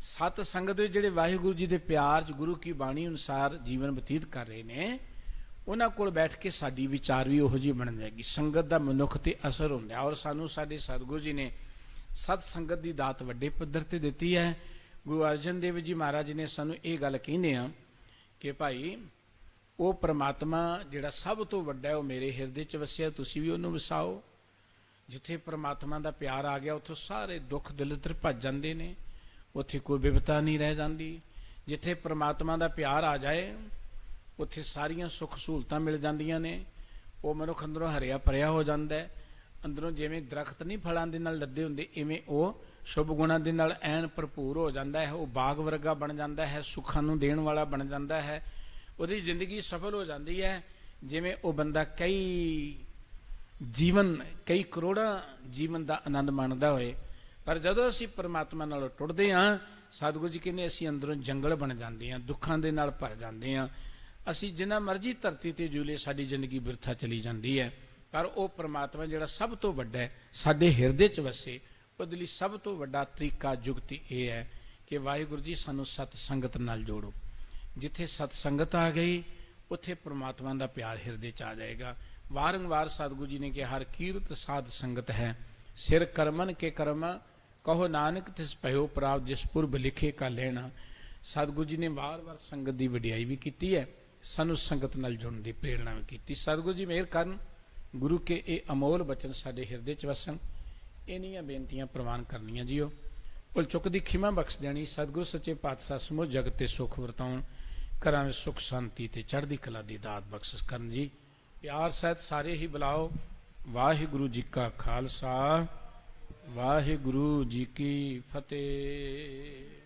ਸਤ ਸੰਗਤ ਵਿੱਚ ਜਿਹੜੇ ਵਾਹਿਗੁਰੂ ਜੀ ਦੇ ਪਿਆਰ 'ਚ ਗੁਰੂ ਕੀ ਬਾਣੀ ਅਨੁਸਾਰ ਜੀਵਨ ਬਤੀਤ ਕਰ ਰਹੇ ਨੇ, ਉਹਨਾਂ ਕੋਲ ਬੈਠ ਕੇ ਸਾਡੀ ਵਿਚਾਰ ਵੀ ਉਹੋ ਜਿਹੀ ਬਣ ਜਾਏਗੀ। ਸੰਗਤ ਦਾ ਮਨੁੱਖ ਤੇ ਅਸਰ ਹੁੰਦਾ, ਔਰ ਸਾਨੂੰ ਸਾਡੇ ਸਤਿਗੁਰੂ ਜੀ ਨੇ ਸਤ ਸੰਗਤ ਦੀ ਦਾਤ ਵੱਡੇ ਪੱਧਰ ਤੇ ਦਿੱਤੀ ਹੈ। ਗੁਰੂ ਅਰਜਨ ਦੇਵ ਜੀ ਮਹਾਰਾਜ ਨੇ ਸਾਨੂੰ ਇਹ ਗੱਲ ਕਹਿੰਦੇ ਆ ਕਿ ਭਾਈ ਉਹ ਪ੍ਰਮਾਤਮਾ ਜਿਹੜਾ ਸਭ ਤੋਂ ਵੱਡਾ ਹੈ ਉਹ ਮੇਰੇ ਹਿਰਦੇ 'ਚ ਵਸਿਆ, ਤੁਸੀਂ ਵੀ ਉਹਨੂੰ ਵਸਾਓ। ਜਿੱਥੇ ਪ੍ਰਮਾਤਮਾ ਦਾ ਪਿਆਰ ਆ ਗਿਆ ਉੱਥੋਂ ਸਾਰੇ ਦੁੱਖ ਦਲਿੱਦਰ ਭੱਜ ਜਾਂਦੇ ਨੇ, ਉੱਥੇ ਕੋਈ ਬਿਪਤਾ ਨਹੀਂ ਰਹਿ ਜਾਂਦੀ। ਜਿੱਥੇ ਪ੍ਰਮਾਤਮਾ ਦਾ ਪਿਆਰ ਆ ਜਾਏ ਉੱਥੇ ਸਾਰੀਆਂ ਸੁੱਖ ਸਹੂਲਤਾਂ ਮਿਲ ਜਾਂਦੀਆਂ ਨੇ। ਉਹ ਮਨੁੱਖ ਅੰਦਰੋਂ ਹਰਿਆ ਭਰਿਆ ਹੋ ਜਾਂਦਾ ਹੈ। ਅੰਦਰੋਂ ਜਿਵੇਂ ਦਰਖਤ ਨਹੀਂ ਫਲਾਂ ਦੇ ਨਾਲ ਲੱਦੇ ਹੁੰਦੇ, ਇਵੇਂ ਉਹ ਸ਼ੁਭ ਗੁਣਾਂ ਦੇ ਨਾਲ ਐਨ ਭਰਪੂਰ ਹੋ ਜਾਂਦਾ ਹੈ। ਉਹ ਬਾਗ ਵਰਗਾ ਬਣ ਜਾਂਦਾ ਹੈ, ਸੁੱਖਾਂ ਨੂੰ ਦੇਣ ਵਾਲਾ ਬਣ ਜਾਂਦਾ ਹੈ। ਉਹਦੀ ਜ਼ਿੰਦਗੀ ਸਫਲ ਹੋ ਜਾਂਦੀ ਹੈ। ਜਿਵੇਂ ਉਹ ਬੰਦਾ ਕਈ ਕਰੋੜਾਂ ਜੀਵਨ ਦਾ ਆਨੰਦ ਮਾਣਦਾ ਹੋਏ, ਪਰ ਜਦੋਂ ਅਸੀਂ ਪਰਮਾਤਮਾ ਨਾਲੋਂ ਟੁੱਟਦੇ ਹਾਂ, ਸਤਿਗੁਰੂ ਜੀ ਕਹਿੰਦੇ ਅਸੀਂ ਅੰਦਰੋਂ ਜੰਗਲ ਬਣ ਜਾਂਦੇ ਹਾਂ, ਦੁੱਖਾਂ ਦੇ ਨਾਲ ਭਰ ਜਾਂਦੇ ਹਾਂ। ਅਸੀਂ ਜਿੰਨਾ ਮਰਜ਼ੀ ਧਰਤੀ ਤੇ ਜੂਲੇ, ਸਾਡੀ ਜ਼ਿੰਦਗੀ ਬਿਰਥਾ ਚਲੀ ਜਾਂਦੀ ਹੈ। ਪਰ ਉਹ ਪਰਮਾਤਮਾ ਜਿਹੜਾ ਸਭ ਤੋਂ ਵੱਡਾ ਹੈ, ਸਾਡੇ ਹਿਰਦੇ 'ਚ ਵਸੇ, ਉਹਦੇ ਲਈ ਸਭ ਤੋਂ ਵੱਡਾ ਤਰੀਕਾ ਜੁਗਤੀ ਇਹ ਹੈ ਕਿ ਵਾਹਿਗੁਰੂ ਜੀ ਸਾਨੂੰ ਸਤ ਸੰਗਤ ਨਾਲ ਜੋੜੋ। ਜਿੱਥੇ ਸਤ ਸੰਗਤ ਆ ਗਈ ਉੱਥੇ ਪ੍ਰਮਾਤਮਾ ਦਾ ਪਿਆਰ ਹਿਰਦੇ 'ਚ ਆ ਜਾਏਗਾ। ਵਾਰੰਵਾਰ ਸਤਿਗੁਰੂ ਜੀ ਨੇ ਕਿਹਾ ਹਰ ਕੀਰਤ ਸਾਧ ਸੰਗਤ ਹੈ, ਸਿਰ ਕਰਮਨ ਕੇ ਕਰਮਾ ਕਹੋ ਨਾਨਕ ਤਿਸ ਭਇਓ ਪ੍ਰਾਪਤ ਜਿਸ ਪੁਰਬ ਲਿਖੇ ਕਾ ਲੈਣਾ। ਸਤਿਗੁਰੂ ਜੀ ਨੇ ਵਾਰ-ਵਾਰ ਸੰਗਤ ਦੀ ਵਡਿਆਈ ਵੀ ਕੀਤੀ ਹੈ, ਸਾਨੂੰ ਸੰਗਤ ਨਾਲ ਜੁੜਨ ਦੀ ਪ੍ਰੇਰਣਾ ਵੀ ਕੀਤੀ। ਸਤਿਗੁਰੂ ਜੀ ਮਿਹਰ ਕਰਨ, ਗੁਰੂ ਕੇ ਇਹ ਅਮੋਲ ਬਚਨ ਸਾਡੇ ਹਿਰਦੇ 'ਚ ਵਸਣ। ਇਹਨੀਆਂ ਬੇਨਤੀਆਂ ਪ੍ਰਵਾਨ ਕਰਨੀਆਂ ਜੀਓ। ਭੁੱਲ ਚੁੱਕ ਦੀ ਖਿਮਾ ਬਖਸ਼ ਦੇਣੀ। ਸਤਿਗੁਰੂ ਸੱਚੇ ਪਾਤਸ਼ਾਹ ਸਮੂਹ ਜਗਤ ਤੇ ਸੁੱਖ ਵਰਤਾਉਣ, ਘਰਾਂ ਵਿੱਚ ਸੁੱਖ ਸ਼ਾਂਤੀ ਤੇ ਚੜ੍ਹਦੀ ਕਲਾ ਦੀ ਦਾਤ ਬਖਸ਼ਿਸ਼ ਕਰਨ ਜੀ। ਪਿਆਰ ਸਹਿਤ ਸਾਰੇ ਹੀ ਬੁਲਾਓ। ਵਾਹਿਗੁਰੂ ਜੀ ਕਾ ਖਾਲਸਾ, ਵਾਹਿਗੁਰੂ ਜੀ ਕੀ ਫਤਿਹ।